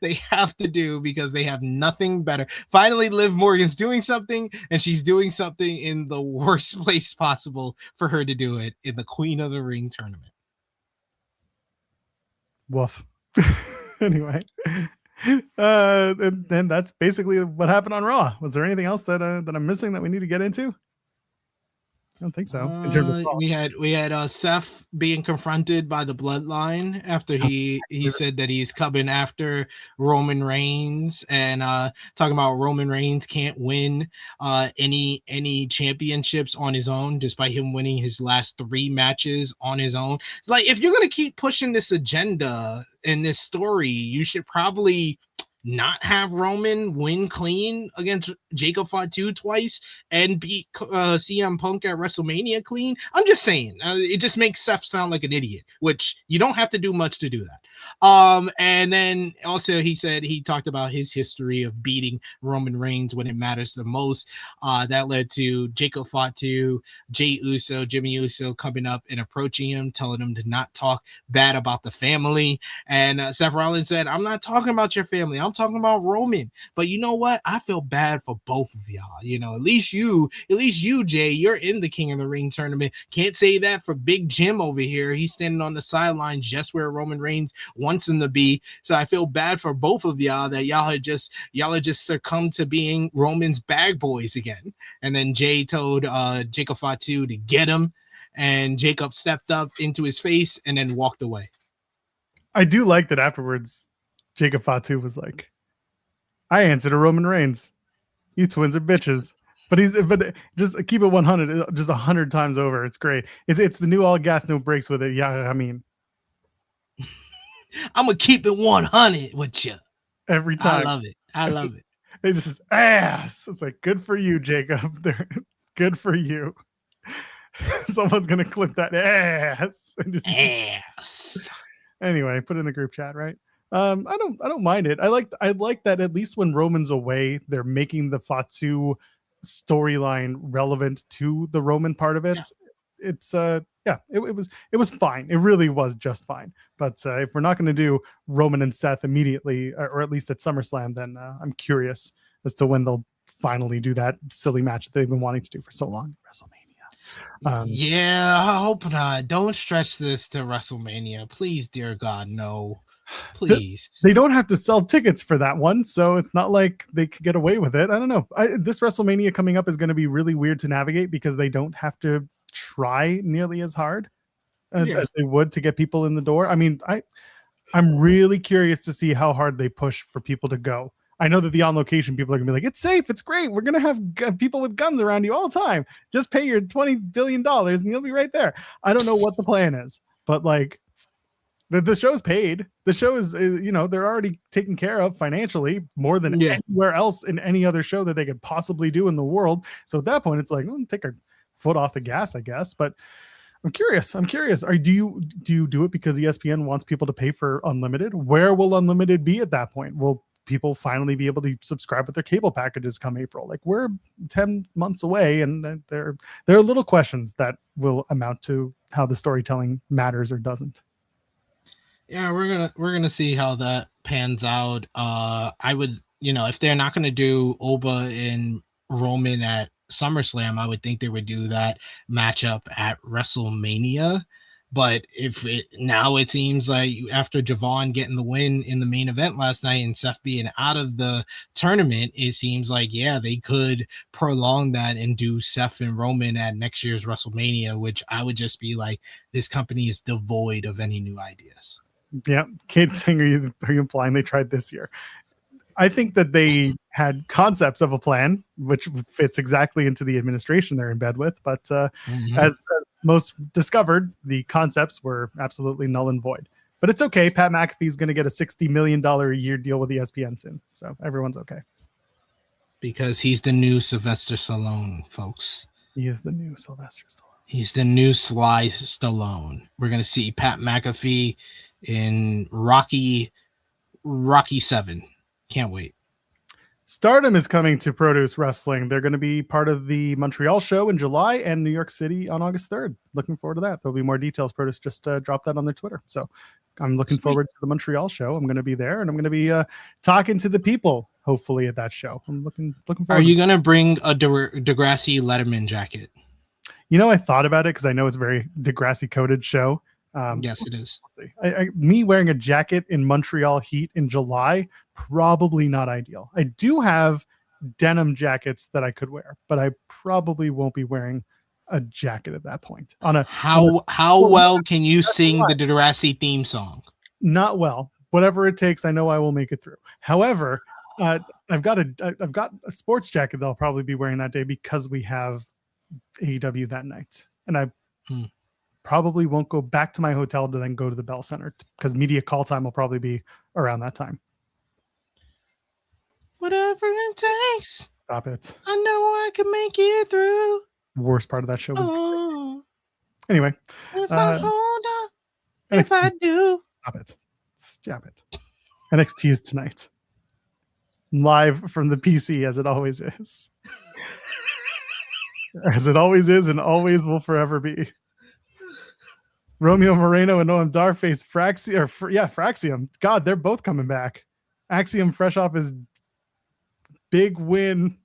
They have to do because they have nothing better. Finally, Liv Morgan's doing something, and she's doing something in the worst place possible for her to do it, in the Queen of the Ring tournament. Woof. Anyway, and that's basically what happened on Raw. Was there anything else that I'm missing that we need to get into? I don't think so. In terms of Raw. we had Seth being confronted by the Bloodline after he said that he's coming after Roman Reigns, and talking about Roman Reigns can't win any championships on his own, despite him winning his last 3 matches on his own. Like, if you're gonna keep pushing this agenda and this story, you should probably not have Roman win clean against Jacob Fatu twice and beat CM Punk at WrestleMania clean. I'm just saying, it just makes Seth sound like an idiot, which you don't have to do much to do that. And then also he talked about his history of beating Roman Reigns when it matters the most. That led to Jacob Fatu, Jey Uso, Jimmy Uso coming up and approaching him, telling him to not talk bad about the family. And Seth Rollins said, "I'm not talking about your family. I'm talking about Roman." But you know what? I feel bad for both of y'all. You know, at least you, Jay, you're in the King of the Ring tournament. Can't say that for Big Jim over here. He's standing on the sidelines just where Roman Reigns wants him to be. So I feel bad for both of y'all that y'all are just succumbed to being Roman's bag boys again. And then Jay told Jacob Fatu to get him, and Jacob stepped up into his face and then walked away. I do like that afterwards, Jacob Fatu was like, "I answer to Roman Reigns. You twins are bitches." But just keep it 100, just 100 times over. It's great. It's the new all gas, no brakes with it. Yeah, I mean, I'm gonna keep it 100 with you every time. I love it. It's just ass. It's like, good for you, Jacob. Good for you. Someone's gonna clip that ass. And just, ass. Anyway, put it in the group chat, right? I don't mind it. I like that at least when Roman's away, they're making the Fatu storyline relevant to the Roman part of it. Yeah. It was fine. It really was just fine. But if we're not going to do Roman and Seth immediately, or at least at SummerSlam, then I'm curious as to when they'll finally do that silly match that they've been wanting to do for so long, WrestleMania. Yeah, I hope not. Don't stretch this to WrestleMania, please, dear God, no. Please. They don't have to sell tickets for that one, so it's not like they could get away with it. I don't know. This WrestleMania coming up is going to be really weird to navigate because they don't have to try nearly as hard as they would to get people in the door. I mean, I'm really curious to see how hard they push for people to go. I know that the on location people are gonna be like, "It's safe, it's great. We're gonna have people with guns around you all the time. Just pay your $20 billion and you'll be right there." I don't know what the plan is, but like, the show's paid. The show is, they're already taken care of financially more than anywhere else in any other show that they could possibly do in the world. So at that point, it's like, take our foot off the gas, I guess. But I'm curious. Do you do it because ESPN wants people to pay for unlimited? Where will unlimited be at that point? Will people finally be able to subscribe with their cable packages come April? Like, we're 10 months away, and there are little questions that will amount to how the storytelling matters or doesn't. Yeah, we're gonna see how that pans out. I would, if they're not gonna do Oba and Roman at SummerSlam, I would think they would do that matchup at WrestleMania. But now it seems like after Javon getting the win in the main event last night and Seth being out of the tournament, it seems like, they could prolong that and do Seth and Roman at next year's WrestleMania, which I would just be like, this company is devoid of any new ideas. Yeah. Kate saying, are you implying they tried this year? I think that they had concepts of a plan, which fits exactly into the administration they're in bed with. But as most discovered, the concepts were absolutely null and void. But it's okay. Pat McAfee's going to get a $60 million a year deal with ESPN soon. So everyone's okay. Because he's the new Sylvester Stallone, folks. He is the new Sylvester Stallone. He's the new Sly Stallone. We're going to see Pat McAfee in Rocky 7. Can't wait. Stardom is coming to Produce Wrestling. They're going to be part of the Montreal show in July and New York City on August 3rd. Looking forward to that. There'll be more details. Produce just dropped that on their Twitter. So I'm looking forward to the Montreal show. I'm going to be there, and I'm going to be talking to the people, hopefully, at that show. I'm looking forward. Are you going to bring a Degrassi Letterman jacket? You know, I thought about it because I know it's a very Degrassi coded show. Yes, it is. We'll see. Me wearing a jacket in Montreal heat in July, probably not ideal. I do have denim jackets that I could wear, but I probably won't be wearing a jacket at that point. How well can you sing the Degrassi theme song? Not well. Whatever it takes, I know I will make it through. However, I've got a sports jacket that I'll probably be wearing that day because we have AEW that night, and I probably won't go back to my hotel to then go to the Bell Center because media call time will probably be around that time. Whatever it takes. Stop it. I know I can make it through. Worst part of that show was anyway. If I hold on, NXT, if I do. Stop it. NXT is tonight. Live from the PC as it always is. As it always is and always will forever be. Romeo Moreno and Noam Dar face Fraxium. God, they're both coming back. Axiom fresh off his big win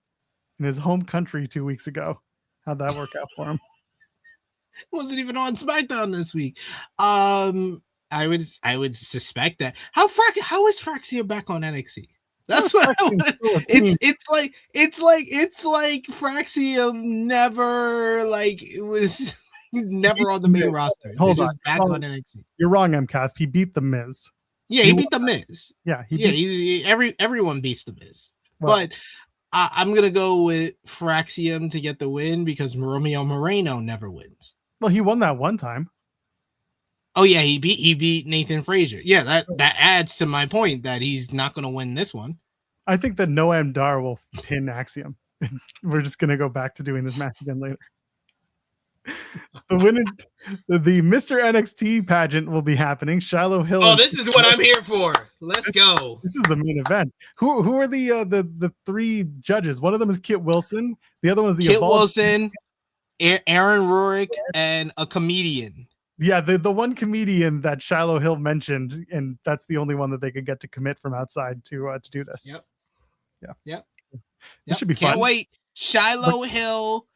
in his home country 2 weeks ago. How'd that work out for him? Wasn't even on SmackDown this week. I would suspect that. How is Fraxium back on NXT? That's what it's like Fraxium never was never on the main roster. Hold on. Back on NXT. You're wrong, MCast. He beat the Miz. Yeah, he beat the Miz. Yeah, everyone beats the Miz. Well, but I'm gonna go with Fraxium to get the win because Romeo Moreno never wins. Well, he won that one time. Oh yeah, he beat Nathan Frazier. Yeah, that adds to my point that he's not going to win this one. I think that Noam Dar will pin Axiom. We're just going to go back to doing this match again later. The Mr. NXT pageant will be happening. Shiloh Hill. Oh, this is what I'm here for. Let's go. This is the main event. Who are the three judges? One of them is Kit Wilson. The other one is Kit Wilson, Aaron Rorick, and a comedian. Yeah, the one comedian that Shiloh Hill mentioned, and that's the only one that they could get to commit from outside to do this. Yep. This should be fun. Can't wait. Shiloh Hill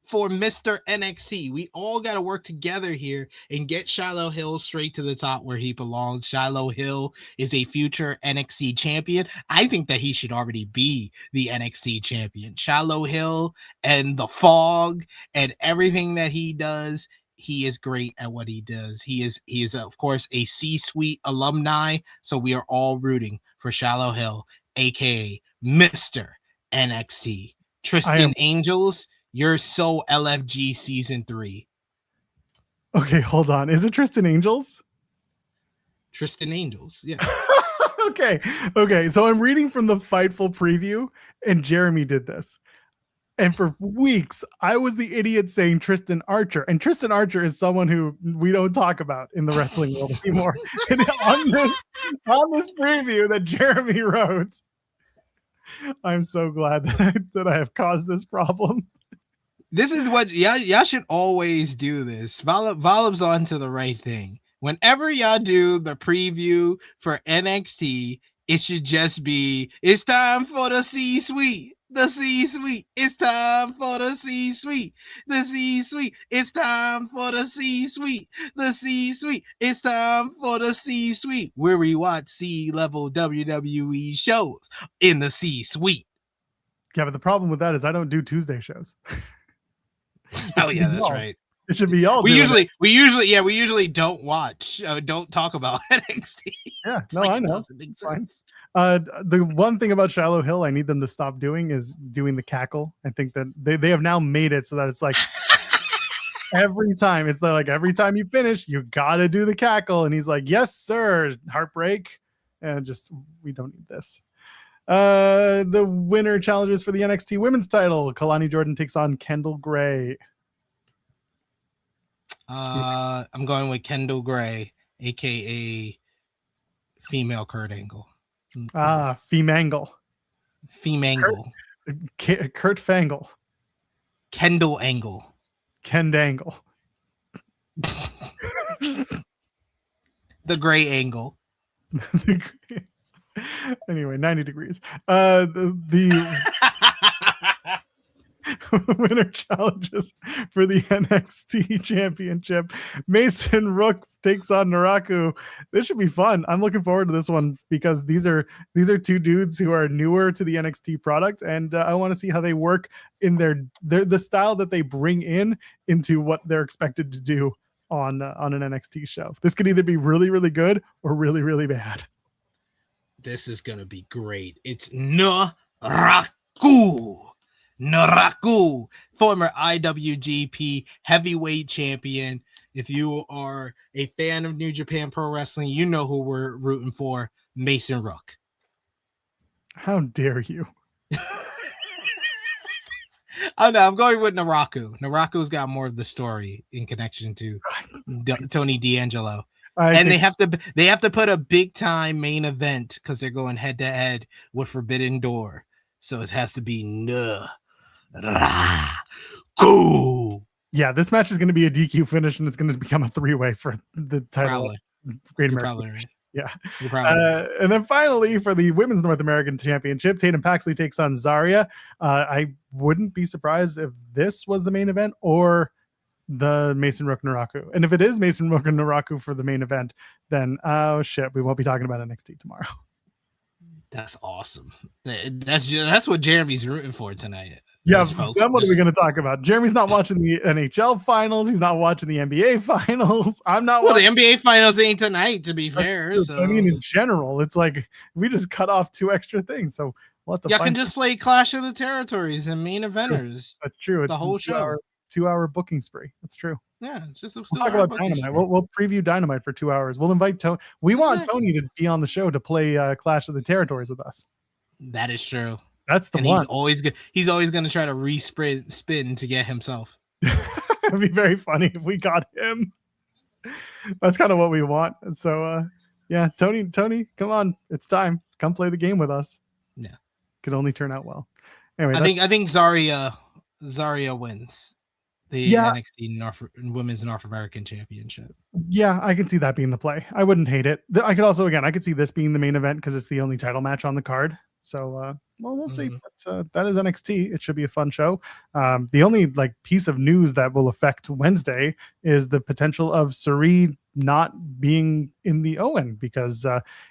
for Mr. NXT. We all got to work together here and get Shiloh Hill straight to the top where he belongs. Shiloh Hill is a future NXT champion. I think that he should already be the NXT champion. Shiloh Hill and the fog and everything that he does. He is great at what he does. He is of course a C-suite alumni, so we are all rooting for Shiloh Hill, aka Mr. NXT. Tristan Angels, you're so LFG season 3. Okay, hold on. Is it Tristan Angels? Tristan Angels, yeah. Okay. So I'm reading from the Fightful preview, and Jeremy did this. And for weeks, I was the idiot saying Tristan Archer. And Tristan Archer is someone who we don't talk about in the wrestling world anymore. And on this preview that Jeremy wrote, I'm so glad that I have caused this problem. This is what y'all should always do this. Volum's on to the right thing. Whenever y'all do the preview for NXT, it should just be, it's time for the C-suite. The C-suite. It's time for the C-suite. The C-suite. It's time for the C-suite. The C-suite. It's time for the C-suite. Where we watch C-level WWE shows in the C-suite. Yeah, but the problem with that is I don't do Tuesday shows. Oh yeah, that's right. It should be all. We usually don't talk about NXT. Yeah, I know. It's fine. The one thing about Shiloh Hill I need them to stop doing is doing the cackle. I think that they have now made it so that it's like every time you finish, you gotta do the cackle. And he's like, yes, sir. Heartbreak. And just, we don't need this. The winner challenges for the NXT women's title. Kalani Jordan takes on Kendall Gray. I'm going with Kendall Gray, aka female Kurt Angle. Femangle. Femangle. Kurt Fangle. Kendall Angle. Ken Dangle. The Gray Angle. Anyway, 90 degrees. The winner challenges for the NXT Championship. Mason Rook takes on Naraku. This should be fun. I'm looking forward to this one because these are two dudes who are newer to the NXT product, and I want to see how they work in the style that they bring into what they're expected to do on an NXT show. This could either be really, really good or really, really bad. This is gonna be great. It's Naraku, former IWGP Heavyweight Champion. If you are a fan of New Japan Pro Wrestling, you know who we're rooting for, Mason Rook. How dare you? Oh no, I'm going with Naraku. Naraku's got more of the story in connection to Tony D'Angelo. They have to put a big time main event because they're going head to head with Forbidden Door. So it has to be Naraku. Yeah, this match is going to be a DQ finish, and it's going to become a 3-way for the title. Great American. Right. Yeah. Right. And then finally, for the Women's North American Championship, Tatum Paxley takes on Zarya. I wouldn't be surprised if this was the main event or the Mason Rook Naraku. And if it is Mason Rook and Naraku for the main event, then oh shit, we won't be talking about NXT tomorrow. That's awesome. That's what Jeremy's rooting for tonight. Yeah, then what are we going to talk about? Jeremy's not watching the NHL finals. He's not watching the NBA finals. I'm not. Well, the NBA finals ain't tonight, to be fair. So. I mean, in general, it's like we just cut off 2 extra things. So y'all can just play Clash of the Territories and main eventers. That's true. The whole show. 2-hour booking spree. That's true. Yeah, just we'll talk about Dynamite. We'll preview Dynamite for 2 hours. We'll invite Tony. We want Tony to be on the show to play Clash of the Territories with us. That is true. That's the one. He's always going to try to spin to get himself. It'd be very funny if we got him. That's kind of what we want. So, yeah, Tony, come on, it's time. Come play the game with us. Yeah, could only turn out well. Anyway, I think Zarya wins the NXT Women's North American Championship. Yeah, I can see that being the play. I wouldn't hate it. I could also, I could see this being the main event because it's the only title match on the card. So, we'll see. But, that is NXT. It should be a fun show. The only piece of news that will affect Wednesday is the potential of Suri not being in the Owen because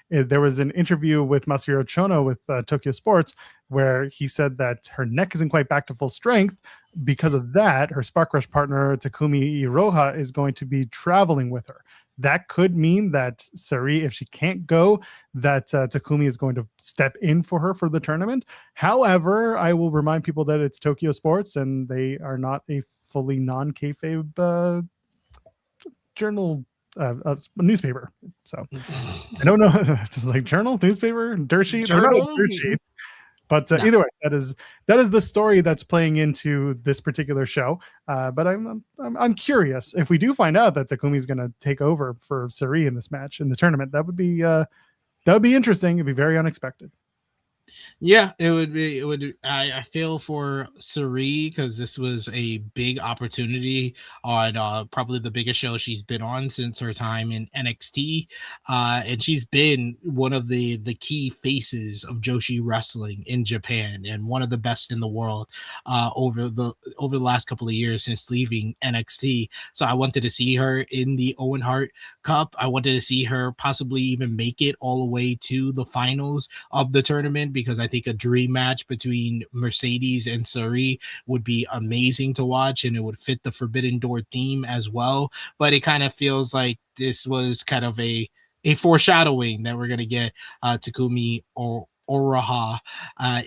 there was an interview with Masahiro Chono with Tokyo Sports where he said that her neck isn't quite back to full strength. Because of that, her Spark Rush partner Takumi Iroha is going to be traveling with her. That could mean that Suri, if she can't go, that Takumi is going to step in for her for the tournament. However, I will remind people that it's Tokyo Sports and they are not a fully non-kayfabe journal newspaper. So I don't know. It was like journal, newspaper, dirt sheet. Dirt sheet. But either way, that is the story that's playing into this particular show. But I'm curious if we do find out that Takumi's going to take over for Suri in this match in the tournament. That would be interesting. It'd be very unexpected. Yeah, it would be. It would. I feel for Suri because this was a big opportunity on probably the biggest show she's been on since her time in NXT, and she's been one of the key faces of Joshi wrestling in Japan and one of the best in the world over the last couple of years since leaving NXT. So I wanted to see her in the Owen Hart Cup. I wanted to see her possibly even make it all the way to the finals of the tournament because I think a dream match between Mercedes and Suri would be amazing to watch, and it would fit the Forbidden Door theme as well. But it kind of feels like this was kind of a foreshadowing that we're going to get Takumi Oraha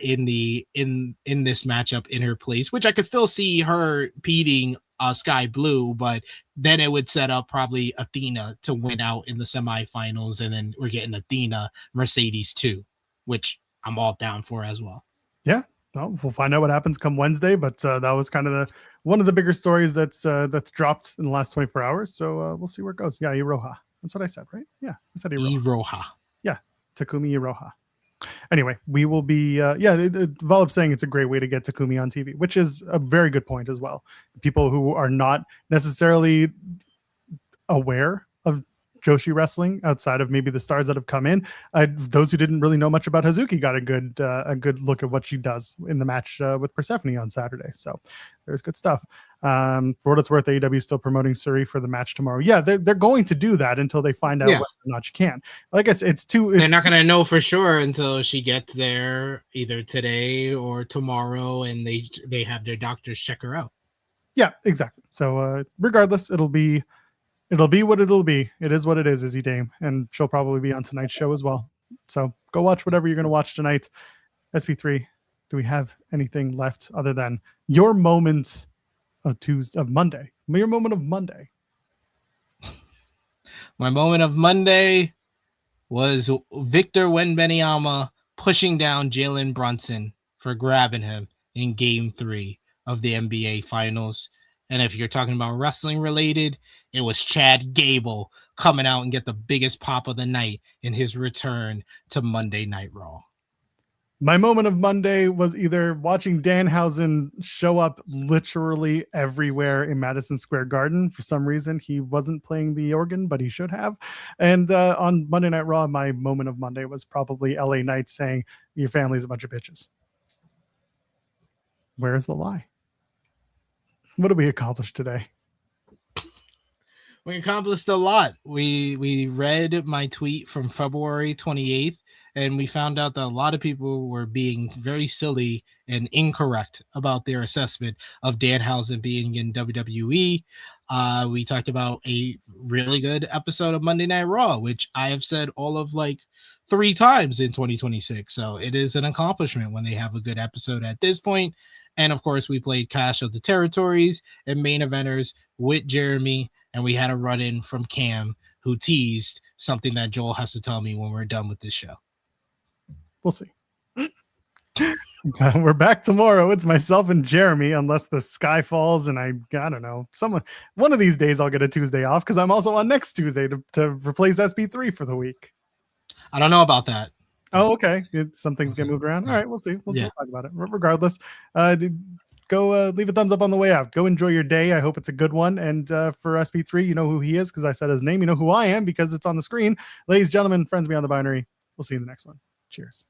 in this matchup in her place, which I could still see her beating Sky Blue, but then it would set up probably Athena to win out in the semifinals, and then we're getting Athena Mercedes too, which I'm all down for as well. Yeah, well, we'll find out what happens come Wednesday, but that was kind of one of the bigger stories that's dropped in the last 24 hours. So we'll see where it goes. Yeah, Iroha. That's what I said, right? Yeah, I said Iroha. Iroha. Yeah, Takumi Iroha. Anyway, we will be Volop saying it's a great way to get Takumi on TV, which is a very good point as well. People who are not necessarily aware of Joshi wrestling outside of maybe the stars that have come in, those who didn't really know much about Hazuki got a good look at what she does in the match with Persephone on Saturday. So there's good stuff. For what it's worth, AEW is still promoting Suri for the match tomorrow. Yeah, they're going to do that until they find out whether or not she can. Like I said, they're not going to know for sure until she gets there either today or tomorrow, and they have their doctors check her out. Yeah, exactly. So regardless, it'll be what it'll be. It is what it is, Izzy Dame, and she'll probably be on tonight's show as well. So go watch whatever you're going to watch tonight. SP3, do we have anything left other than your moment of Monday? Your moment of Monday. My moment of Monday was Victor Wembanyama pushing down Jalen Brunson for grabbing him in Game 3 of the NBA Finals. And if you're talking about wrestling related, it was Chad Gable coming out and get the biggest pop of the night in his return to Monday Night Raw. My moment of Monday was either watching Danhausen show up literally everywhere in Madison Square Garden. For some reason, he wasn't playing the organ, but he should have. And on Monday Night Raw, my moment of Monday was probably LA Knight saying, "Your family's a bunch of bitches." Where's the lie? What did we accomplish today? We accomplished a lot. We read my tweet from February 28th, and we found out that a lot of people were being very silly and incorrect about their assessment of Danhausen being in WWE. We talked about a really good episode of Monday Night Raw, which I have said all of 3 times in 2026. So it is an accomplishment when they have a good episode at this point. And of course, we played Clash of the Territories and main eventers with Jeremy, and we had a run-in from Cam, who teased something that Joel has to tell me when we're done with this show. We'll see. We're back tomorrow. It's myself and Jeremy, unless the sky falls and I don't know. One of these days I'll get a Tuesday off because I'm also on next Tuesday to replace SP3 for the week. I don't know about that. Oh, okay. Some things get moved around. All right, we'll see. We'll talk about it. Regardless, go leave a thumbs up on the way out. Go enjoy your day. I hope it's a good one. And for SP3, you know who he is because I said his name. You know who I am because it's on the screen. Ladies, gentlemen, friends beyond the binary. We'll see you in the next one. Cheers.